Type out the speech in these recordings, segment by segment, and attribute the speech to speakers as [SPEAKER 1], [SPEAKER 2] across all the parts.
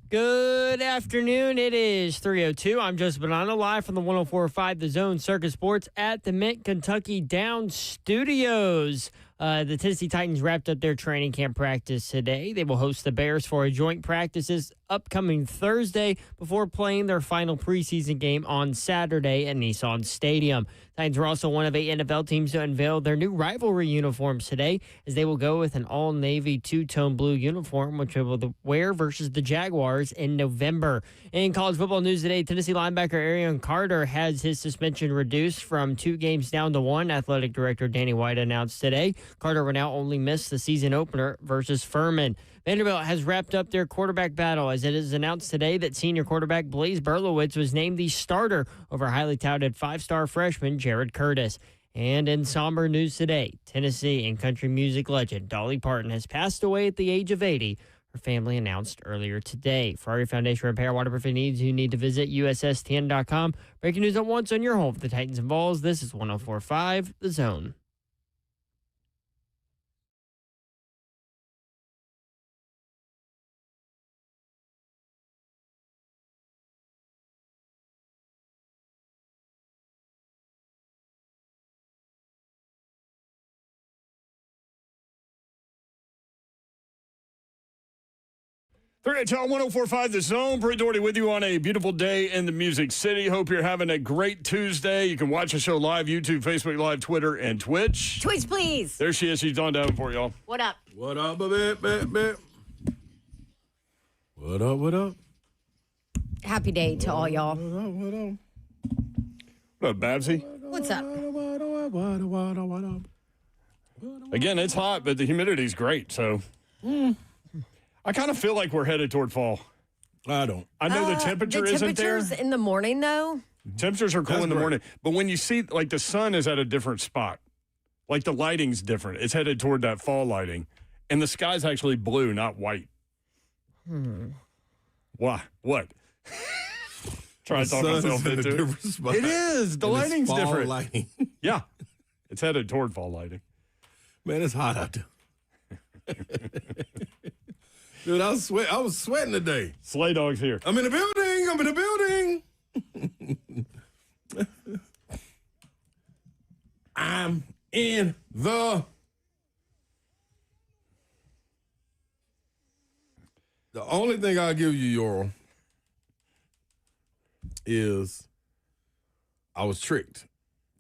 [SPEAKER 1] Good afternoon. It is 3:02. I'm Joseph Bonanno, live from the 104.5 The Zone Circus Sports at the Mint Kentucky Downs Studios. The Tennessee Titans wrapped up their training camp practice today. They will host the Bears for a joint practice this upcoming Thursday before playing their final preseason game on Saturday at Nissan Stadium. Titans were also one of 8 NFL teams to unveil their new rivalry uniforms today, as they will go with an all-navy two-tone blue uniform, which they will wear versus the Jaguars in November. In college football news today, Tennessee linebacker Arion Carter has his suspension reduced from 2 games down to 1. Athletic director Danny White announced today Carter will now only miss the season opener versus Furman. Vanderbilt has wrapped up their quarterback battle, as it is announced today that senior quarterback Blaise Berlowitz was named the starter over highly touted 5-star freshman Jared Curtis. And in somber news today, Tennessee and country music legend Dolly Parton has passed away at the age of 80. Her family announced earlier today. Ferrari Foundation Repair Waterproofing needs, you need to visit USSTN.com. Breaking news at once on your home for the Titans and Vols. This is 104.5 The Zone.
[SPEAKER 2] Channel 104.5 The Zone. Bree Doherty with you on a beautiful day in the Music City. Hope you're having a great Tuesday. You can watch the show live, YouTube, Facebook Live, Twitter, and Twitch.
[SPEAKER 3] Twitch, please.
[SPEAKER 2] There she is. She's Dawn Davenport, y'all.
[SPEAKER 3] What up?
[SPEAKER 4] What up, baby? What up?
[SPEAKER 3] Happy day to all y'all.
[SPEAKER 2] What up, Babsy?
[SPEAKER 3] What's up?
[SPEAKER 2] Again, it's hot, but the humidity's great, so... I kind of feel like we're headed toward fall.
[SPEAKER 4] I don't.
[SPEAKER 2] I know the temperature isn't there.
[SPEAKER 3] Temperatures in the morning, though?
[SPEAKER 2] Temperatures are cool
[SPEAKER 4] That's
[SPEAKER 2] in the
[SPEAKER 4] great.
[SPEAKER 2] morning. But when you see, like, the sun is at a different spot. Like, the lighting's different. It's headed toward that fall lighting. And the sky's actually blue, not white. Why? What? Try to talk myself into it.
[SPEAKER 4] Spot.
[SPEAKER 2] It is. The
[SPEAKER 4] And it's
[SPEAKER 2] lighting's
[SPEAKER 4] fall
[SPEAKER 2] different.
[SPEAKER 4] Lighting.
[SPEAKER 2] Yeah. It's headed toward fall lighting.
[SPEAKER 4] Man, it's hot out there. Dude, I was sweating today.
[SPEAKER 2] Sleigh Dog's here.
[SPEAKER 4] I'm in the building. I'm in the... The only thing I'll give you, Yoral, is I was tricked.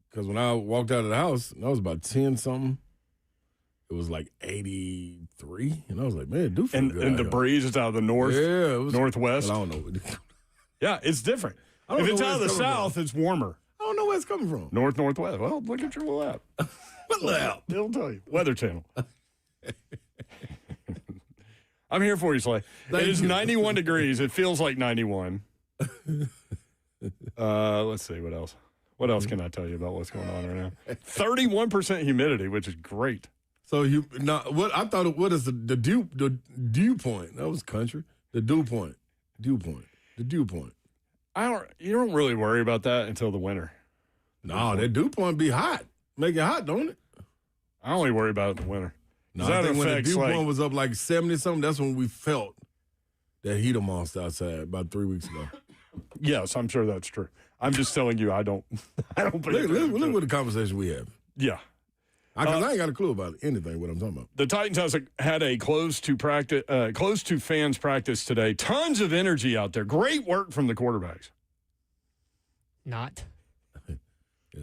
[SPEAKER 4] Because when I walked out of the house, and I was about 10-something, it was like 83. And I was like, man, it do feel good.
[SPEAKER 2] And
[SPEAKER 4] out
[SPEAKER 2] the
[SPEAKER 4] here.
[SPEAKER 2] breeze is out of the north,
[SPEAKER 4] Yeah, it was,
[SPEAKER 2] northwest.
[SPEAKER 4] but I don't know.
[SPEAKER 2] Yeah, it's different.
[SPEAKER 4] I don't
[SPEAKER 2] If
[SPEAKER 4] know
[SPEAKER 2] it's
[SPEAKER 4] where
[SPEAKER 2] out of the
[SPEAKER 4] it's coming
[SPEAKER 2] south,
[SPEAKER 4] from.
[SPEAKER 2] it's warmer.
[SPEAKER 4] I don't know where it's coming from.
[SPEAKER 2] North, northwest. Well, look at your little app.
[SPEAKER 4] What loud?
[SPEAKER 2] It'll tell you. Weather Channel. I'm here for you, Slay.
[SPEAKER 4] Thank
[SPEAKER 2] It is
[SPEAKER 4] you.
[SPEAKER 2] 91 degrees. It feels like 91. Let's see. What else? What else can I tell you about what's going on right now? 31% humidity, which is great.
[SPEAKER 4] So what I thought, what is the dew point? That was country. The dew point. You
[SPEAKER 2] don't really worry about that until the winter.
[SPEAKER 4] No, that dew point be hot. Make it hot, don't it?
[SPEAKER 2] I only worry about it in the winter.
[SPEAKER 4] No,
[SPEAKER 2] That
[SPEAKER 4] I think when the
[SPEAKER 2] affects,
[SPEAKER 4] dew
[SPEAKER 2] like-
[SPEAKER 4] point was up like 70-something, that's when we felt that heater monster outside about 3 weeks ago.
[SPEAKER 2] Yes, I'm sure that's true. I'm just telling you, I don't pay
[SPEAKER 4] Look
[SPEAKER 2] attention.
[SPEAKER 4] what the conversation we have.
[SPEAKER 2] Yeah.
[SPEAKER 4] Because I ain't got a clue about anything what I'm talking about.
[SPEAKER 2] The Titans had a close to fans practice today. Tons of energy out there. Great work from the quarterbacks.
[SPEAKER 1] Not.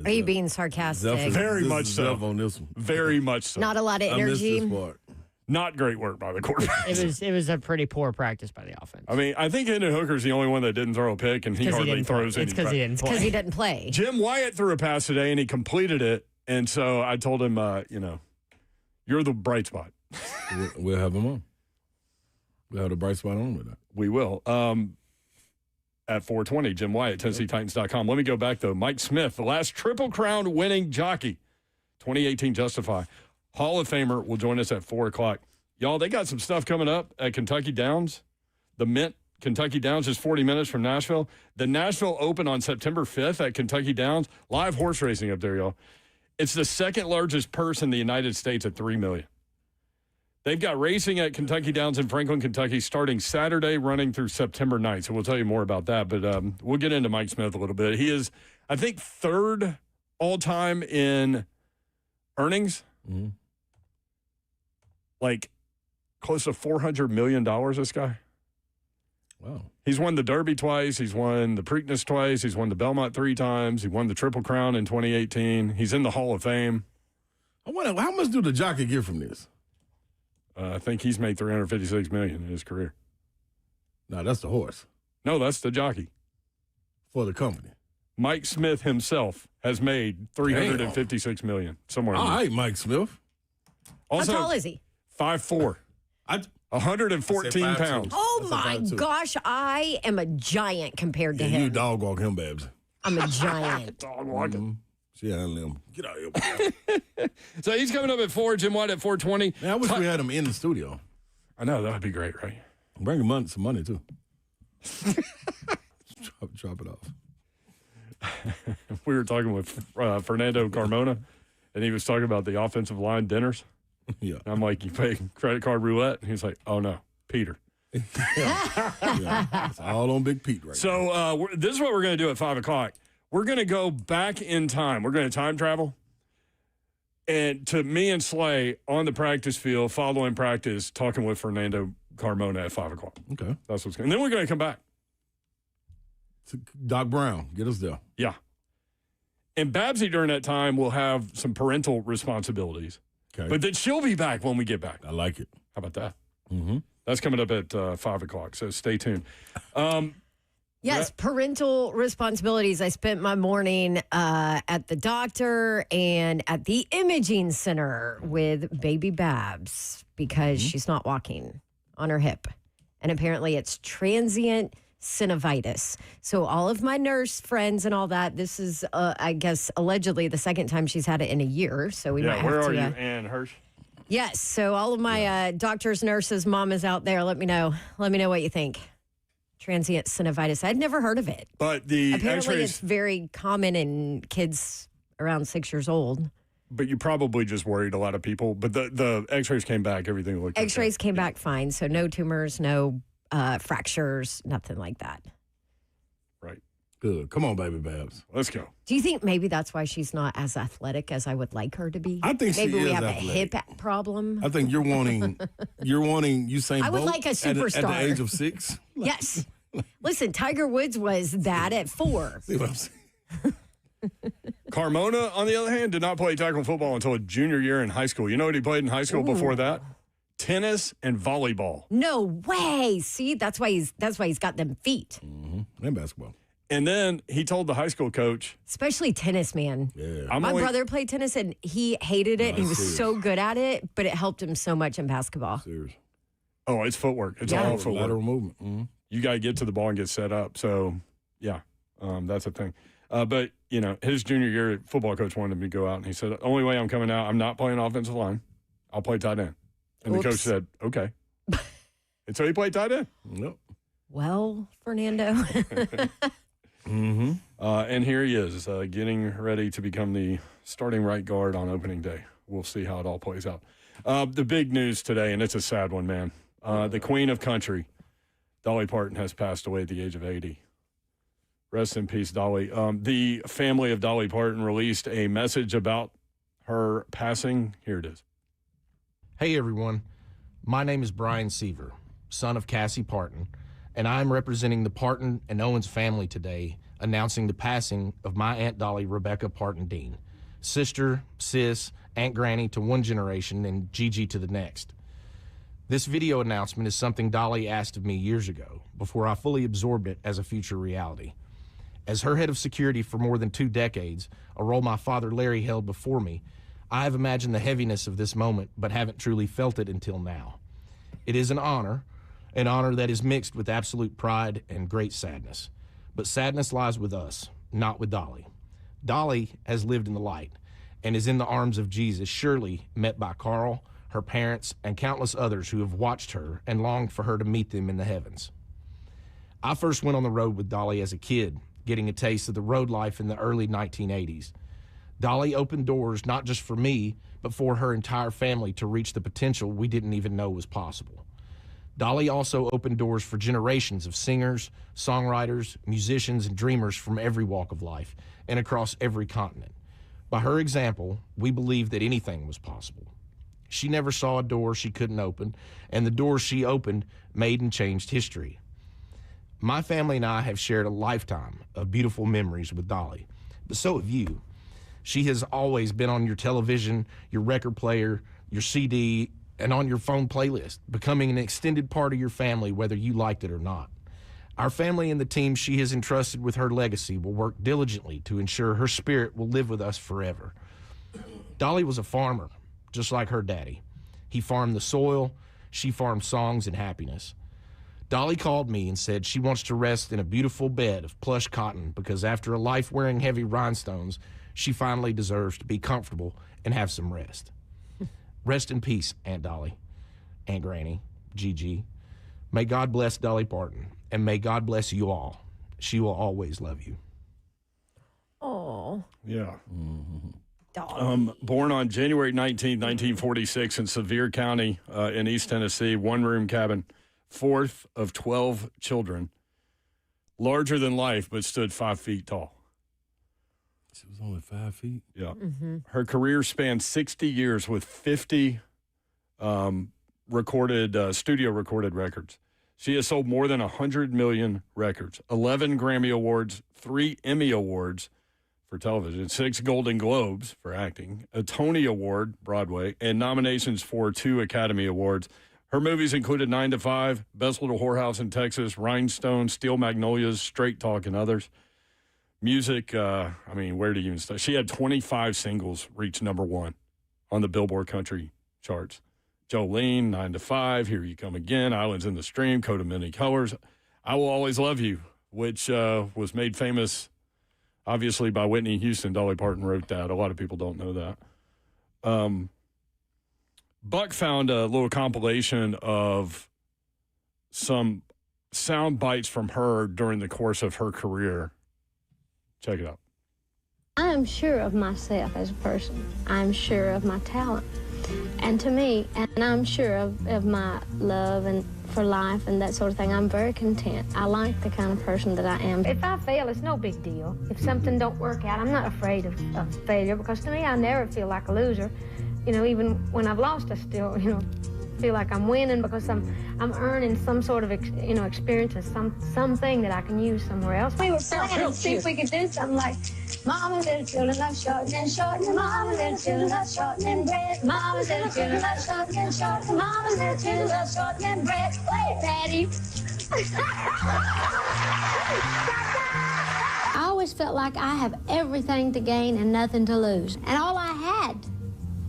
[SPEAKER 3] Are you being sarcastic?
[SPEAKER 2] Very much so.
[SPEAKER 4] On this one.
[SPEAKER 2] Very much so.
[SPEAKER 3] Not a lot of
[SPEAKER 4] I missed
[SPEAKER 3] energy.
[SPEAKER 4] this part.
[SPEAKER 2] Not great work by the quarterbacks.
[SPEAKER 1] It was a pretty poor practice by the offense.
[SPEAKER 2] I mean, I think Hendon Hooker's the only one that didn't throw a pick, and he hardly throws any.
[SPEAKER 1] It's because he didn't play.
[SPEAKER 3] Because he didn't play.
[SPEAKER 2] Jim Wyatt threw a pass today, and he completed it. And so I told him, you're the bright spot.
[SPEAKER 4] We'll have him on. We'll have the bright spot on with that.
[SPEAKER 2] We will. At 4:20, Jim Wyatt, TennesseeTitans.com. Let me go back, though. Mike Smith, the last Triple Crown winning jockey, 2018 Justify. Hall of Famer will join us at 4 o'clock. Y'all, they got some stuff coming up at Kentucky Downs. The Mint Kentucky Downs is 40 minutes from Nashville. The Nashville Open on September 5th at Kentucky Downs. Live horse racing up there, y'all. It's the second largest purse in the United States at $3 million. They've got racing at Kentucky Downs in Franklin, Kentucky, starting Saturday, running through September 9th. So we'll tell you more about that. But we'll get into Mike Smith a little bit. He is, I think, third all-time in earnings.
[SPEAKER 4] Mm-hmm.
[SPEAKER 2] Like, close to $400 million, this guy.
[SPEAKER 4] Wow.
[SPEAKER 2] He's won the Derby twice. He's won the Preakness twice. He's won the Belmont 3 times. He won the Triple Crown in 2018. He's in the Hall of Fame.
[SPEAKER 4] I wonder, how much do the jockey get from this?
[SPEAKER 2] I think he's made $356 million in his career.
[SPEAKER 4] No, that's the horse.
[SPEAKER 2] No, that's the jockey.
[SPEAKER 4] For the company.
[SPEAKER 2] Mike Smith himself has made $356 million somewhere.
[SPEAKER 4] All right, Mike Smith.
[SPEAKER 2] Also,
[SPEAKER 3] How tall is he?
[SPEAKER 2] 5'4", 114 pounds.
[SPEAKER 3] Oh, my gosh. I am a giant compared to
[SPEAKER 4] You
[SPEAKER 3] him.
[SPEAKER 4] dog walk him, Babs.
[SPEAKER 3] I'm a giant.
[SPEAKER 2] Dog walking.
[SPEAKER 4] Mm-hmm. See how him. Get out of here.
[SPEAKER 2] So he's coming up at 4, Jim White at 4:20.
[SPEAKER 4] Man, I wish we had him in the studio.
[SPEAKER 2] I know, that would be great, right?
[SPEAKER 4] Bring him some money, too. Drop it off.
[SPEAKER 2] We were talking with Fernando Carmona, and he was talking about the offensive line dinners.
[SPEAKER 4] Yeah.
[SPEAKER 2] And I'm like, you pay credit card roulette? And he's like, oh, no, Peter.
[SPEAKER 4] Yeah. It's all on Big Pete right now.
[SPEAKER 2] So this is what we're going to do at 5 o'clock. We're going to go back in time. We're going to time travel. And to me and Slay on the practice field, following practice, talking with Fernando Carmona at 5 o'clock.
[SPEAKER 4] Okay.
[SPEAKER 2] That's what's going. And then we're going to come back.
[SPEAKER 4] Doc Brown, get us there.
[SPEAKER 2] Yeah. And Babsy during that time will have some parental responsibilities.
[SPEAKER 4] Okay.
[SPEAKER 2] But then she'll be back when we get back.
[SPEAKER 4] I like it.
[SPEAKER 2] How about that?
[SPEAKER 4] Mm-hmm.
[SPEAKER 2] That's coming up at 5 o'clock, so stay tuned.
[SPEAKER 3] Yes, parental responsibilities. I spent my morning at the doctor and at the imaging center with baby Babs because she's not walking on her hip. And apparently it's transient synovitis. So all of my nurse friends and all that, this is, I guess, allegedly the second time she's had it in a year. So we might have
[SPEAKER 2] where
[SPEAKER 3] to...
[SPEAKER 2] are you, Ann Hirsch?
[SPEAKER 3] Yes, so all of my doctors, nurses, mamas out there, let me know. Let me know what you think. Transient synovitis. I'd never heard of it.
[SPEAKER 2] But the
[SPEAKER 3] Apparently
[SPEAKER 2] X-rays,
[SPEAKER 3] it's very common in kids around 6 years old.
[SPEAKER 2] but you probably just worried a lot of people. But the X-rays came back, everything looked
[SPEAKER 3] X-rays
[SPEAKER 2] okay.
[SPEAKER 3] came back fine, so no tumors, no fractures, nothing like that.
[SPEAKER 2] Right.
[SPEAKER 4] Good. Come on, baby Babs.
[SPEAKER 2] Let's go.
[SPEAKER 3] Do you think maybe that's why she's not as athletic as I would like her to be?
[SPEAKER 4] I think she
[SPEAKER 3] maybe we
[SPEAKER 4] is
[SPEAKER 3] have
[SPEAKER 4] athletic.
[SPEAKER 3] a hip problem.
[SPEAKER 4] I think you're wanting Usain
[SPEAKER 3] I would
[SPEAKER 4] Bolt
[SPEAKER 3] like a
[SPEAKER 4] at
[SPEAKER 3] superstar.
[SPEAKER 4] the age of 6.
[SPEAKER 3] Yes. Listen, Tiger Woods was that at 4.
[SPEAKER 4] See what I'm saying?
[SPEAKER 2] Carmona, on the other hand, did not play tackle football until a junior year in high school. You know what he played in high school before that? Tennis and volleyball.
[SPEAKER 3] No way. See, that's why he's got them feet.
[SPEAKER 4] Mm-hmm. And basketball.
[SPEAKER 2] And then he told the high school coach,
[SPEAKER 3] Especially tennis, man.
[SPEAKER 4] Yeah.
[SPEAKER 3] My brother played tennis and he hated it. He was so good at it, but it helped him so much in basketball.
[SPEAKER 4] Serious.
[SPEAKER 2] oh, it's footwork. It's
[SPEAKER 3] Yeah.
[SPEAKER 2] all footwork.
[SPEAKER 4] Lateral movement. Mm-hmm.
[SPEAKER 2] You got to get to the ball and get set up. So, yeah, that's a thing. But, you know, his junior year, football coach wanted him to go out, and he said, the only way I'm coming out, I'm not playing offensive line. I'll play tight end. And the coach said, okay. And so he played tight end.
[SPEAKER 4] Yep.
[SPEAKER 3] Well, Fernando.
[SPEAKER 4] Mm-hmm.
[SPEAKER 2] And here he is, getting ready to become the starting right guard on opening day. We'll see how it all plays out. The big news today, and it's a sad one, man. The queen of country, Dolly Parton, has passed away at the age of 80. Rest in peace, Dolly. The family of Dolly Parton released a message about her passing. Here it is.
[SPEAKER 5] Hey, everyone. My name is Brian Seaver, son of Cassie Parton, and I'm representing the Parton and Owens family today, announcing the passing of my Aunt Dolly, Rebecca Parton Dean, sister, sis, Aunt Granny to one generation and Gigi to the next. This video announcement is something Dolly asked of me years ago, before I fully absorbed it as a future reality. As her head of security for more than 2 decades, a role my father Larry held before me, I have imagined the heaviness of this moment, but haven't truly felt it until now. It is an honor that is mixed with absolute pride and great sadness. But sadness lies with us, not with Dolly. Dolly has lived in the light and is in the arms of Jesus, surely met by Carl, her parents, and countless others who have watched her and longed for her to meet them in the heavens. I first went on the road with Dolly as a kid, getting a taste of the road life in the early 1980s. Dolly opened doors not just for me, but for her entire family to reach the potential we didn't even know was possible. Dolly also opened doors for generations of singers, songwriters, musicians, and dreamers from every walk of life and across every continent. By her example, we believe that anything was possible. She never saw a door she couldn't open, and the doors she opened made and changed history. My family and I have shared a lifetime of beautiful memories with Dolly, but so have you. She has always been on your television, your record player, your CD, and on your phone playlist, becoming an extended part of your family, whether you liked it or not. Our family and the team she has entrusted with her legacy will work diligently to ensure her spirit will live with us forever. Dolly was a farmer, just like her daddy. He farmed the soil, she farmed songs and happiness. Dolly called me and said she wants to rest in a beautiful bed of plush cotton because after a life wearing heavy rhinestones, she finally deserves to be comfortable and have some rest. Rest in peace, Aunt Dolly, Aunt Granny, Gigi. May God bless Dolly Parton, and may God bless you all. She will always love you.
[SPEAKER 3] Oh,
[SPEAKER 2] Yeah.
[SPEAKER 3] dog.
[SPEAKER 2] Born on January 19, 1946 in Sevier County in East Tennessee, one-room cabin, fourth of 12 children. Larger than life, but stood 5 feet tall.
[SPEAKER 4] She was only 5 feet.
[SPEAKER 2] Yeah. Her career spanned 60 years with 50 studio recorded records. She has sold more than 100 million records, 11 Grammy Awards, 3 Emmy Awards for television, 6 Golden Globes for acting, a Tony Award, Broadway, and nominations for 2 Academy Awards. Her movies included 9 to 5, Best Little Whorehouse in Texas, Rhinestone, Steel Magnolias, Straight Talk, and others. Music, where do you even start? She had 25 singles reach number 1 on the Billboard Country charts. Jolene, 9 to 5, Here You Come Again, Islands in the Stream, Coat of Many Colors, I Will Always Love You, which was made famous, obviously, by Whitney Houston. Dolly Parton wrote that. A lot of people don't know that. Buck found a little compilation of some sound bites from her during the course of her career. Check it out.
[SPEAKER 6] I am sure of myself as a person. I'm sure of my talent. And to me, and I'm sure of my love and for life and that sort of thing, I'm very content. I like the kind of person that I am. If I fail, it's no big deal. If something don't work out, I'm not afraid of failure because to me, I never feel like a loser. You know, even when I've lost, I still, feel like I'm winning because I'm earning some sort of experience or something that I can use somewhere else. We were planning to see if we could do something like Mama little children love shortening, shortening. Mama little children love shortening bread. Mama little children love shortening, shortening. Mama little children love shortening bread. Play it, Patty. I always felt like I have everything to gain and nothing to lose, and all I had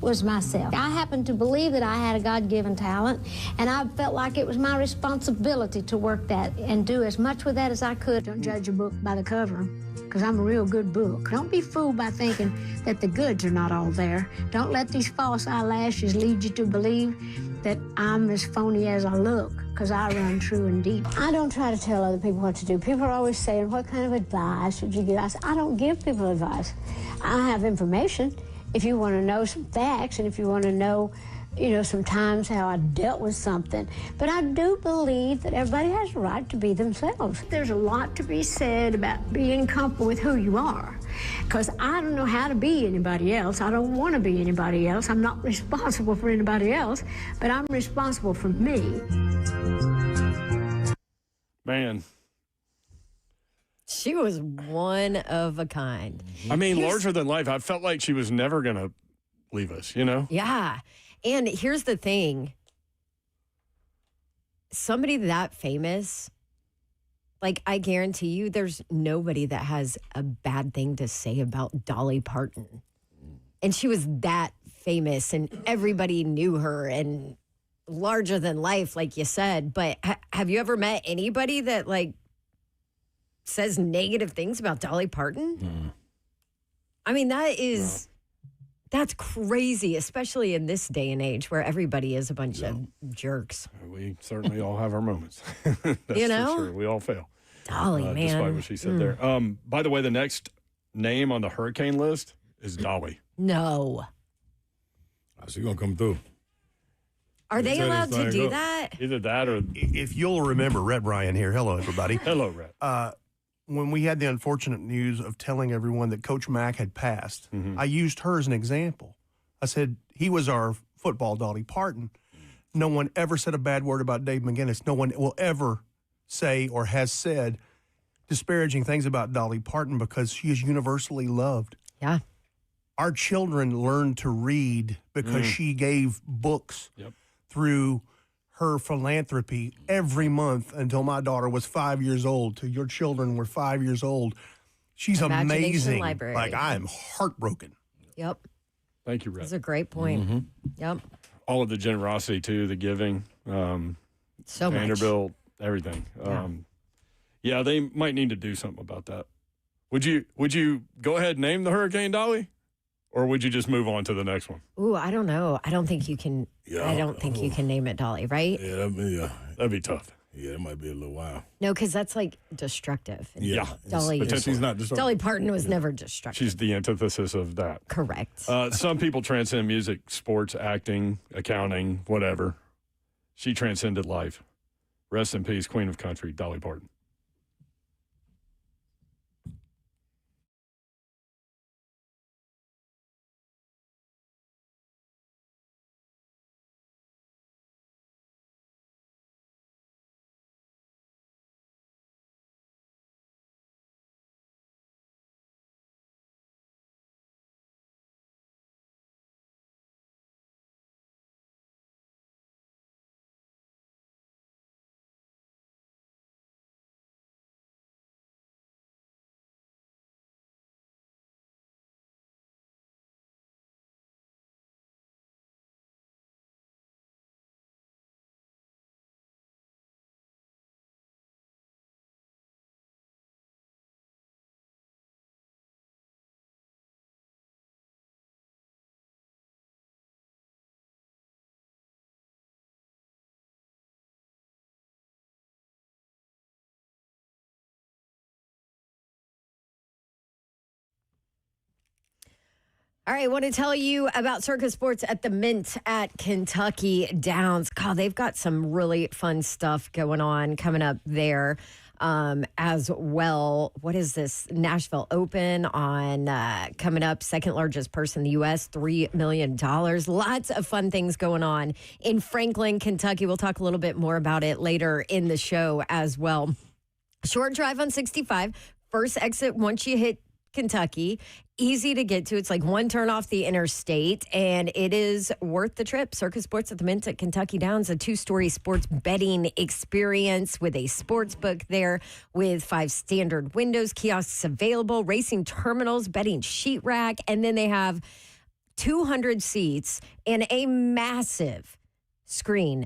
[SPEAKER 6] was myself. I happened to believe that I had a God-given talent, and I felt like it was my responsibility to work that and do as much with that as I could. Don't judge a book by the cover, because I'm a real good book. Don't be fooled by thinking that the goods are not all there. Don't let these false eyelashes lead you to believe that I'm as phony as I look, because I run true and deep. I don't try to tell other people what to do. People are always saying, what kind of advice should you give? I say, I don't give people advice. I have information. If you want to know some facts and if you want to know, sometimes how I dealt with something. But I do believe that everybody has a right to be themselves. There's a lot to be said about being comfortable with who you are. Because I don't know how to be anybody else. I don't want to be anybody else. I'm not responsible for anybody else, but I'm responsible for me.
[SPEAKER 2] Man.
[SPEAKER 3] She was one of a kind.
[SPEAKER 2] I mean, larger than life. I felt like she was never going to leave us,
[SPEAKER 3] Yeah. And here's the thing. Somebody that famous, like, I guarantee you there's nobody that has a bad thing to say about Dolly Parton. And she was that famous and everybody knew her and larger than life, like you said. But have you ever met anybody that, says negative things about Dolly Parton? I mean, that's crazy, especially in this day and age where everybody is a bunch of jerks.
[SPEAKER 2] We certainly all have our moments. That's for sure. We all fail.
[SPEAKER 3] Dolly, man.
[SPEAKER 2] Despite what she said there. By the way, the next name on the hurricane list is Dolly.
[SPEAKER 3] No.
[SPEAKER 4] She's going to come through.
[SPEAKER 3] Are they
[SPEAKER 4] Tell
[SPEAKER 3] allowed
[SPEAKER 4] this
[SPEAKER 3] to
[SPEAKER 4] thing
[SPEAKER 3] do
[SPEAKER 4] up.
[SPEAKER 3] that?
[SPEAKER 2] Either that or
[SPEAKER 7] If you'll remember, Rhett Bryan here. Hello, everybody.
[SPEAKER 2] hello, Rhett.
[SPEAKER 7] When we had the unfortunate news of telling everyone that Coach Mack had passed, I used her as an example. I said, he was our football Dolly Parton. No one ever said a bad word about Dave McGinnis. No one will ever say or has said disparaging things about Dolly Parton because she is universally loved.
[SPEAKER 3] Yeah.
[SPEAKER 7] Our children learned to read because she gave books through her philanthropy every month until my daughter was 5 years old, till your children were 5 years old. She's
[SPEAKER 3] Imagination
[SPEAKER 7] amazing.
[SPEAKER 3] Library.
[SPEAKER 7] Like, I am heartbroken.
[SPEAKER 3] Yep.
[SPEAKER 2] Thank you, Rhett.
[SPEAKER 3] That's a great point. Yep.
[SPEAKER 2] All of the generosity, too, the giving.
[SPEAKER 3] So much.
[SPEAKER 2] Vanderbilt, everything. Yeah, they might need to do something about that. Would you go ahead and name the Hurricane Dolly? Or would you just move on to the next one?
[SPEAKER 3] Ooh, I don't know. I don't think you can.
[SPEAKER 4] Yeah.
[SPEAKER 3] I don't think you can name it Dolly, right?
[SPEAKER 4] Yeah,
[SPEAKER 2] That'd be tough.
[SPEAKER 4] that might be a little wild.
[SPEAKER 3] No, because that's like destructive. And
[SPEAKER 2] Yeah.
[SPEAKER 3] Dolly.
[SPEAKER 4] But she's not just
[SPEAKER 3] Dolly Parton was never destructive.
[SPEAKER 2] She's the antithesis of that.
[SPEAKER 3] Correct.
[SPEAKER 2] Some people transcend music, sports, acting, accounting, whatever. She transcended life. Rest in peace, Queen of Country, Dolly Parton.
[SPEAKER 3] All right, I want to tell you about Circus Sports at the Mint at Kentucky Downs. God, they've got some really fun stuff going on coming up there as well. What is this? Nashville Open on coming up, second largest purse in the U.S., $3 million. Lots of fun things going on in Franklin, Kentucky. We'll talk a little bit more about it later in the show as well. Short drive on 65, first exit once you hit Kentucky. Easy to get to. It's like one turn off the interstate, and it is worth the trip. Circus Sports at the Mint at Kentucky Downs, a 2-story sports betting experience with a sports book there with 5 standard windows, kiosks available, racing terminals, betting sheet rack, and then they have 200 seats and a massive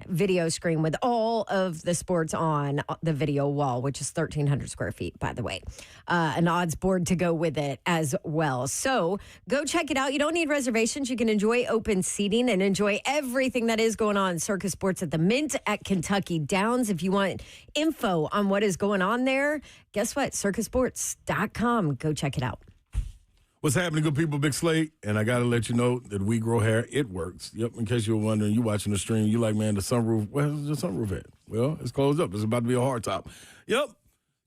[SPEAKER 3] video screen with all of the sports on the video wall, which is 1,300 square feet, by the way. An odds board to go with it as well. So go check it out. You don't need reservations. You can enjoy open seating and enjoy everything that is going on in Circus Sports at the Mint at Kentucky Downs. If you want info on what is going on there, guess what? circusports.com. Go check it out.
[SPEAKER 4] What's happening, good people? Big Slate, and I got to let you know that We Grow Hair, it works. Yep, in case you were wondering, you watching the stream, you like, man, the sunroof, where's the sunroof at? Well, it's closed up. It's about to be a hard top. Yep,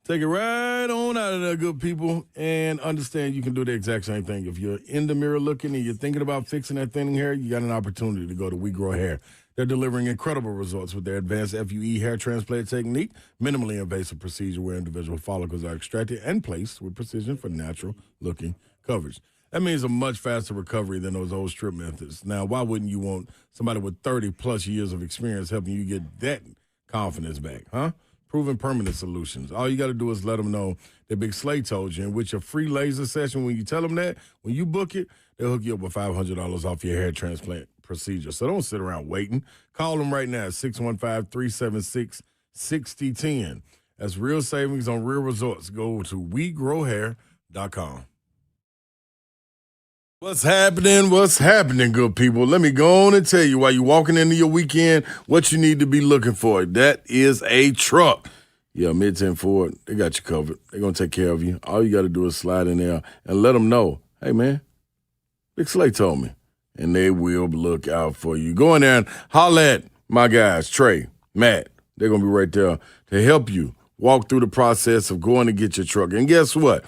[SPEAKER 4] take it right on out of there, good people, and understand you can do the exact same thing. If you're in the mirror looking and you're thinking about fixing that thinning hair, you got an opportunity to go to We Grow Hair. They're delivering incredible results with their advanced FUE hair transplant technique, minimally invasive procedure where individual follicles are extracted and placed with precision for natural-looking coverage. That means a much faster recovery than those old strip methods. Now, why wouldn't you want somebody with 30-plus years of experience helping you get that confidence back, huh? Proven permanent solutions. All you got to do is let them know that Big Slay told you. And with your free laser session, when you tell them that, when you book it, they'll hook you up with $500 off your hair transplant procedure. So don't sit around waiting. Call them right now at 615-376-6010. That's real savings on real results. Go to WeGrowHair.com. What's happening, good people? Let me go on and tell you while you're walking into your weekend what you need to be looking for. That is a truck. Yeah, Mid-10 Ford, they got you covered. They're going to take care of you. All you got to do is slide in there and let them know, hey, man, Big Slay told me. And they will look out for you. Go in there and holler at my guys, Trey, Matt. They're going to be right there to help you walk through the process of going to get your truck. And guess what?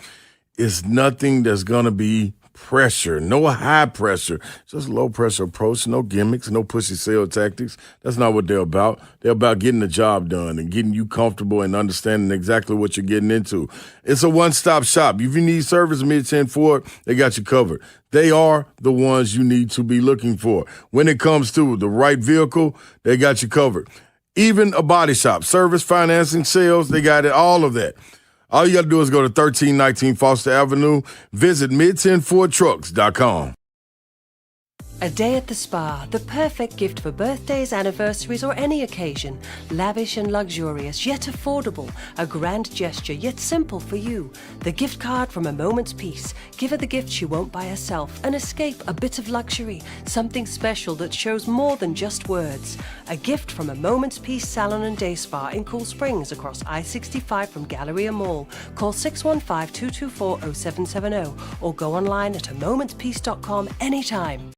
[SPEAKER 4] It's nothing that's going to be pressure, no high pressure, just low pressure approach, no gimmicks, no pushy sale tactics. That's not what they're about. They're about getting the job done and getting you comfortable and understanding exactly what you're getting into. It's a one-stop shop. If you need service, Mid-10 Ford, they got you covered. They are the ones you need to be looking for. When it comes to the right vehicle, they got you covered. Even a body shop, service, financing, sales, they got it, all of that. All you got to do is go to 1319 Foster Avenue. Visit mid10fordtrucks.com.
[SPEAKER 8] A day at the spa, the perfect gift for birthdays, anniversaries, or any occasion. Lavish and luxurious, yet affordable. A grand gesture, yet simple for you. The gift card from A Moment's Peace. Give her the gift she won't buy herself. An escape, a bit of luxury. Something special that shows more than just words. A gift from A Moment's Peace Salon and Day Spa in Cool Springs across I-65 from Galleria Mall. Call 615-224-0770 or go online at amomentspeace.com anytime.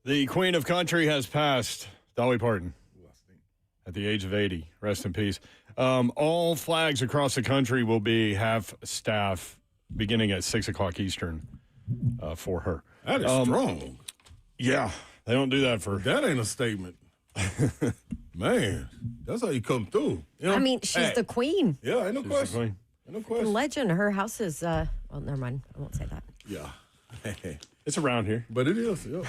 [SPEAKER 2] The Queen of Country has passed, Dolly Parton, at the age of 80. Rest in peace. All flags across the country will be half staff beginning at 6 o'clock Eastern for her.
[SPEAKER 4] That is strong.
[SPEAKER 2] Yeah, they don't do that for...
[SPEAKER 4] That ain't a statement. Man, that's how you come through. You know?
[SPEAKER 3] I mean, she's the queen.
[SPEAKER 4] Yeah, ain't no question. Ain't no question.
[SPEAKER 3] Legend. Her house is, well, never mind. I won't say that.
[SPEAKER 4] Yeah.
[SPEAKER 2] It's around here.
[SPEAKER 4] But it is, yeah.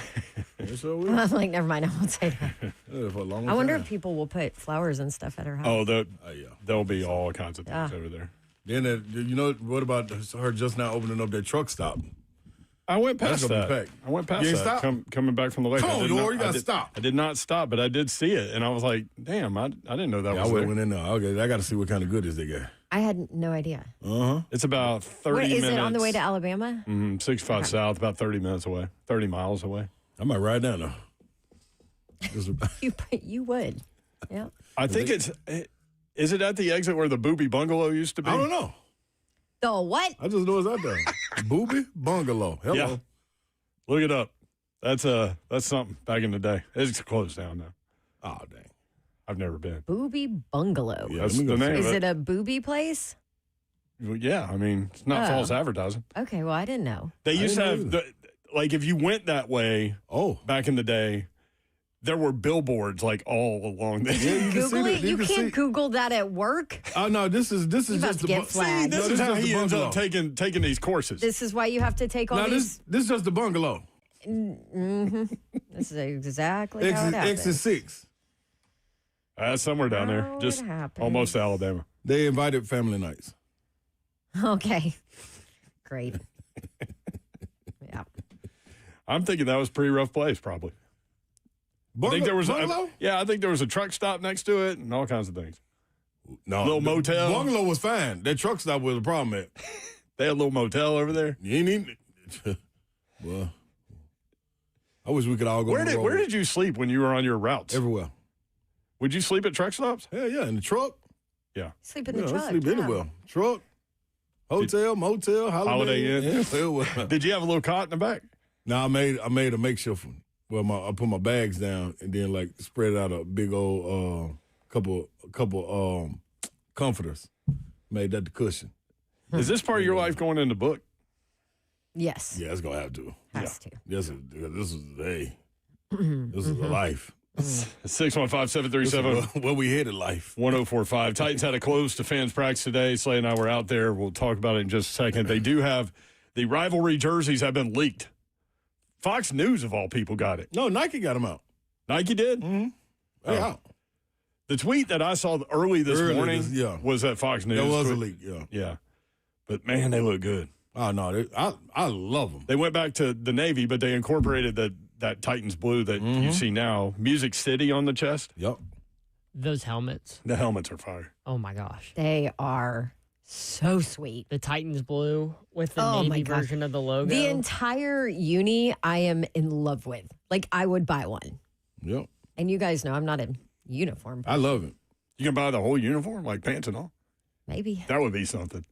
[SPEAKER 4] It sure is.
[SPEAKER 3] I'm like, never mind. I won't say that.
[SPEAKER 4] For a long
[SPEAKER 3] I wonder
[SPEAKER 4] time.
[SPEAKER 3] if people will put flowers and stuff at her house.
[SPEAKER 2] Oh,
[SPEAKER 4] yeah.
[SPEAKER 2] there'll be all kinds of things over there.
[SPEAKER 4] Then, you know, what about her just now opening up that truck stop?
[SPEAKER 2] I went past
[SPEAKER 4] That's
[SPEAKER 2] that. I went past that. Coming back from the lake.
[SPEAKER 4] Come on, you got to stop.
[SPEAKER 2] I did not stop, but I did see it, and I was like, damn, I didn't know that was there.
[SPEAKER 4] I went in there. Okay, I got to see what kind of goodies they got.
[SPEAKER 3] I had no idea.
[SPEAKER 2] It's about 30
[SPEAKER 3] What,
[SPEAKER 2] minutes.
[SPEAKER 3] is it on the way to Alabama?
[SPEAKER 2] 65 south, about 30 minutes away, 30 miles away.
[SPEAKER 4] I might ride down there.
[SPEAKER 3] You would. Yeah.
[SPEAKER 2] I think is it at the exit where the Booby Bungalow used to be?
[SPEAKER 4] I don't know.
[SPEAKER 3] The what?
[SPEAKER 4] I just know it's out there. Booby Bungalow. Hello.
[SPEAKER 2] Yeah. Look it up. That's something back in the day. It's closed down now.
[SPEAKER 4] Oh, dang.
[SPEAKER 2] I've never been.
[SPEAKER 3] Booby Bungalow.
[SPEAKER 4] Yeah,
[SPEAKER 2] That's the name
[SPEAKER 3] Is
[SPEAKER 2] of
[SPEAKER 3] it a booby place?
[SPEAKER 2] Well, yeah, I mean, it's not
[SPEAKER 3] Oh.
[SPEAKER 2] false advertising.
[SPEAKER 3] Okay, well, I didn't know.
[SPEAKER 2] They used to
[SPEAKER 4] didn't
[SPEAKER 2] have, like, if you went that way
[SPEAKER 4] Oh.
[SPEAKER 2] back in the day, there were billboards, like, all along the
[SPEAKER 3] Google it. You
[SPEAKER 4] can
[SPEAKER 3] can't
[SPEAKER 4] see-
[SPEAKER 3] Google that at work.
[SPEAKER 4] Oh, no, this is
[SPEAKER 3] about
[SPEAKER 4] just
[SPEAKER 3] to
[SPEAKER 4] the
[SPEAKER 3] get flagged.
[SPEAKER 2] This
[SPEAKER 4] No,
[SPEAKER 2] is how
[SPEAKER 4] just
[SPEAKER 2] he
[SPEAKER 4] the
[SPEAKER 2] ends up
[SPEAKER 4] bungalow.
[SPEAKER 2] taking these courses.
[SPEAKER 3] This is why you have to take all
[SPEAKER 4] No,
[SPEAKER 3] these.
[SPEAKER 4] this is just the bungalow.
[SPEAKER 3] This is exactly how it happens.
[SPEAKER 4] Exit 6.
[SPEAKER 2] Somewhere down there,
[SPEAKER 3] How it
[SPEAKER 2] just
[SPEAKER 3] happens.
[SPEAKER 2] almost to Alabama.
[SPEAKER 4] They invited family nights.
[SPEAKER 3] Okay. Great. Yeah.
[SPEAKER 2] I'm thinking that was a pretty rough place, probably. I think there was
[SPEAKER 4] bungalow?
[SPEAKER 2] I think there was a truck stop next to it and all kinds of things.
[SPEAKER 4] No,
[SPEAKER 2] Little
[SPEAKER 4] the
[SPEAKER 2] motel?
[SPEAKER 4] Bungalow was fine. That truck stop was the problem at.
[SPEAKER 2] They had a little motel over there.
[SPEAKER 4] You ain't even. Well, I wish we could all go.
[SPEAKER 2] Where
[SPEAKER 4] on the
[SPEAKER 2] did
[SPEAKER 4] road.
[SPEAKER 2] where did you sleep when you were on your routes?
[SPEAKER 4] Everywhere.
[SPEAKER 2] Would you sleep at truck stops?
[SPEAKER 4] Hell yeah, in the truck.
[SPEAKER 2] Yeah.
[SPEAKER 3] Sleep in
[SPEAKER 4] Yeah,
[SPEAKER 3] the
[SPEAKER 4] I
[SPEAKER 3] truck.
[SPEAKER 4] sleep
[SPEAKER 3] yeah.
[SPEAKER 4] anywhere. Truck, hotel, motel,
[SPEAKER 2] Holiday Inn?
[SPEAKER 4] Yeah, hell, well.
[SPEAKER 2] Did you have a little cot in the back?
[SPEAKER 4] No, I made a makeshift one. Well, I put my bags down and then like spread out a big old couple comforters. Made that the cushion.
[SPEAKER 2] Is this part of your life going in the book?
[SPEAKER 3] Yes.
[SPEAKER 4] Yeah, it's gonna have to.
[SPEAKER 3] Has to.
[SPEAKER 4] This is this is a life.
[SPEAKER 2] 615-737.
[SPEAKER 4] Where we headed life.
[SPEAKER 2] 1045. Titans had a close to fans practice today. Slay and I were out there. We'll talk about it in just a second. They do have the rivalry jerseys have been leaked. Fox News, of all people, got it.
[SPEAKER 4] No, Nike got them out.
[SPEAKER 2] Nike did?
[SPEAKER 4] Mm-hmm. They out.
[SPEAKER 2] The tweet that I saw early this morning
[SPEAKER 4] yeah.
[SPEAKER 2] was at Fox News.
[SPEAKER 4] That was a
[SPEAKER 2] tweet.
[SPEAKER 4] leak, yeah.
[SPEAKER 2] Yeah. But, man, they look good.
[SPEAKER 4] Oh, no, I love them.
[SPEAKER 2] They went back to the Navy, but they incorporated that Titans blue that you see now. Music City on the chest.
[SPEAKER 4] Yep.
[SPEAKER 1] Those helmets.
[SPEAKER 2] The helmets are fire.
[SPEAKER 1] Oh my gosh.
[SPEAKER 3] They are so sweet.
[SPEAKER 1] The Titans blue with the
[SPEAKER 3] Oh, my
[SPEAKER 1] Navy
[SPEAKER 3] gosh.
[SPEAKER 1] version of the logo.
[SPEAKER 3] The entire uni I am in love with. Like, I would buy one.
[SPEAKER 4] Yep.
[SPEAKER 3] And you guys know I'm not in uniform.
[SPEAKER 4] I love it.
[SPEAKER 2] You can buy the whole uniform, like pants and all.
[SPEAKER 3] Maybe.
[SPEAKER 2] That would be something.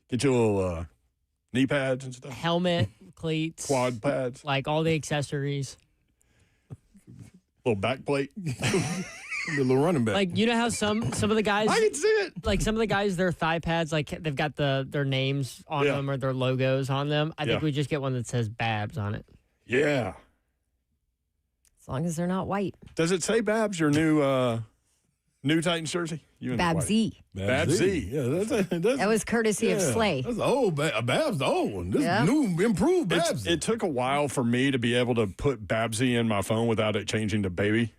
[SPEAKER 2] Get you a little knee pads and stuff.
[SPEAKER 1] Helmet, cleats,
[SPEAKER 2] Quad pads.
[SPEAKER 1] like all the accessories.
[SPEAKER 2] Little back plate.
[SPEAKER 4] The little running back.
[SPEAKER 1] Like, you know how some of the guys,
[SPEAKER 2] I can see it.
[SPEAKER 1] like some of the guys, their thigh pads, like they've got their names on
[SPEAKER 2] Yeah.
[SPEAKER 1] them or their logos on them. I think
[SPEAKER 2] Yeah.
[SPEAKER 1] we just get one that says Babs on it.
[SPEAKER 2] Yeah.
[SPEAKER 3] As long as they're not white.
[SPEAKER 2] Does it say Babs, your new Titans jersey? You in the white.
[SPEAKER 3] Babsy.
[SPEAKER 2] Babsy.
[SPEAKER 4] Yeah, that's
[SPEAKER 3] That was courtesy of Slay.
[SPEAKER 4] That's the old Babs, the old one. This
[SPEAKER 3] Yeah.
[SPEAKER 4] new, improved Babs.
[SPEAKER 2] It took a while for me to be able to put Babsy in my phone without it changing to baby.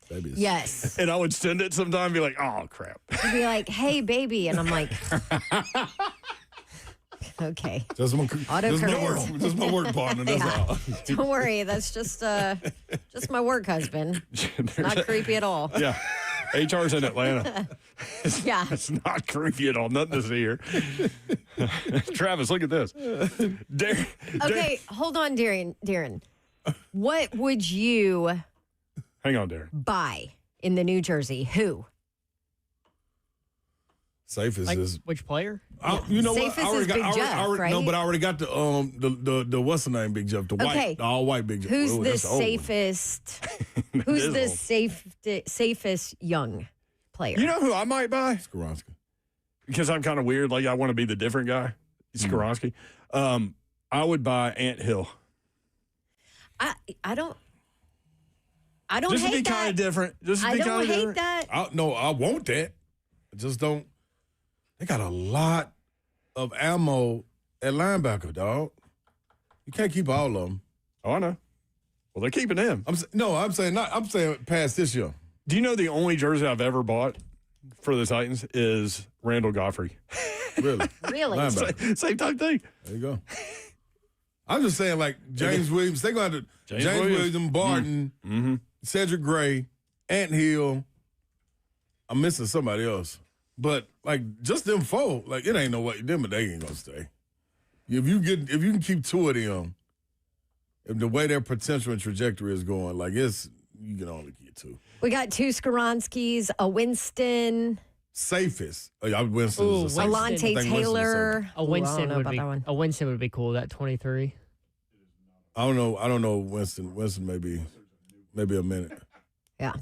[SPEAKER 3] Yes.
[SPEAKER 2] And I would send it sometime and be like, oh, crap.
[SPEAKER 3] You'd be like, hey, baby. And I'm like, okay.
[SPEAKER 4] Just my
[SPEAKER 3] Autocorrect.
[SPEAKER 4] work, just my work partner. That's
[SPEAKER 3] Yeah.
[SPEAKER 4] all.
[SPEAKER 3] Don't worry. That's just my work husband. Not creepy at all.
[SPEAKER 2] Yeah. HR's in Atlanta.
[SPEAKER 3] Yeah.
[SPEAKER 2] It's not creepy at all. Nothing to see here. Travis, look at this.
[SPEAKER 3] Okay, hold on, Darren. What would you
[SPEAKER 2] Hang on, Darren.
[SPEAKER 3] buy in the New Jersey? Who?
[SPEAKER 4] Safest
[SPEAKER 1] Like,
[SPEAKER 4] is.
[SPEAKER 1] which player?
[SPEAKER 4] You know what?
[SPEAKER 3] Safest
[SPEAKER 4] I already
[SPEAKER 3] is
[SPEAKER 4] got.
[SPEAKER 3] Big
[SPEAKER 4] I already,
[SPEAKER 3] Jeff,
[SPEAKER 4] I already,
[SPEAKER 3] right?
[SPEAKER 4] No, but I already got the what's the name? Big Jeff, the white,
[SPEAKER 3] Okay.
[SPEAKER 4] the all white Big Jeff.
[SPEAKER 3] Who's
[SPEAKER 4] Oh,
[SPEAKER 3] the
[SPEAKER 4] that's old one.
[SPEAKER 3] safest? Who's
[SPEAKER 2] is
[SPEAKER 3] the
[SPEAKER 2] old.
[SPEAKER 3] safest young player?
[SPEAKER 2] You know who I might buy?
[SPEAKER 4] Skoronski.
[SPEAKER 2] Because I'm kind of weird. Like, I want to be the different guy. Skoronski. I would buy Ant Hill.
[SPEAKER 3] I don't
[SPEAKER 2] Just to be
[SPEAKER 3] hate
[SPEAKER 2] kind of
[SPEAKER 3] that.
[SPEAKER 2] different. Just to
[SPEAKER 3] I
[SPEAKER 2] be
[SPEAKER 3] don't
[SPEAKER 2] kind of
[SPEAKER 3] hate
[SPEAKER 2] different.
[SPEAKER 3] that.
[SPEAKER 4] No, I want that. I just don't. They got a lot of ammo at linebacker, dog. You can't keep all of them.
[SPEAKER 2] Oh, I know. Well, they're keeping him.
[SPEAKER 4] I'm saying past this year.
[SPEAKER 2] Do you know the only jersey I've ever bought for the Titans is Randall Godfrey?
[SPEAKER 4] Really?
[SPEAKER 3] Really?
[SPEAKER 4] Linebacker.
[SPEAKER 2] Same type thing.
[SPEAKER 4] There you go. I'm just saying, like James Williams, they going to
[SPEAKER 2] James
[SPEAKER 4] James
[SPEAKER 2] Williams.
[SPEAKER 4] Williams, Barton, Cedric Gray, Ant Hill. I'm missing somebody else, but like just them four, like it ain't no way them, but they ain't gonna stay. If you can keep two of them, if the way their potential and trajectory is going, like you can only get two.
[SPEAKER 3] We got two Skoronskis, a Winston,
[SPEAKER 4] Safest. Winston
[SPEAKER 1] Ooh,
[SPEAKER 4] is the safest. I
[SPEAKER 3] Alante
[SPEAKER 4] think Winston's the
[SPEAKER 3] Taylor.
[SPEAKER 4] safest.
[SPEAKER 1] A
[SPEAKER 3] Ooh, I
[SPEAKER 1] Winston
[SPEAKER 3] don't know
[SPEAKER 1] would
[SPEAKER 3] about
[SPEAKER 1] be
[SPEAKER 3] that one.
[SPEAKER 1] a Winston would be cool. That 23.
[SPEAKER 4] I don't know Winston. Winston maybe a minute.
[SPEAKER 3] Yeah.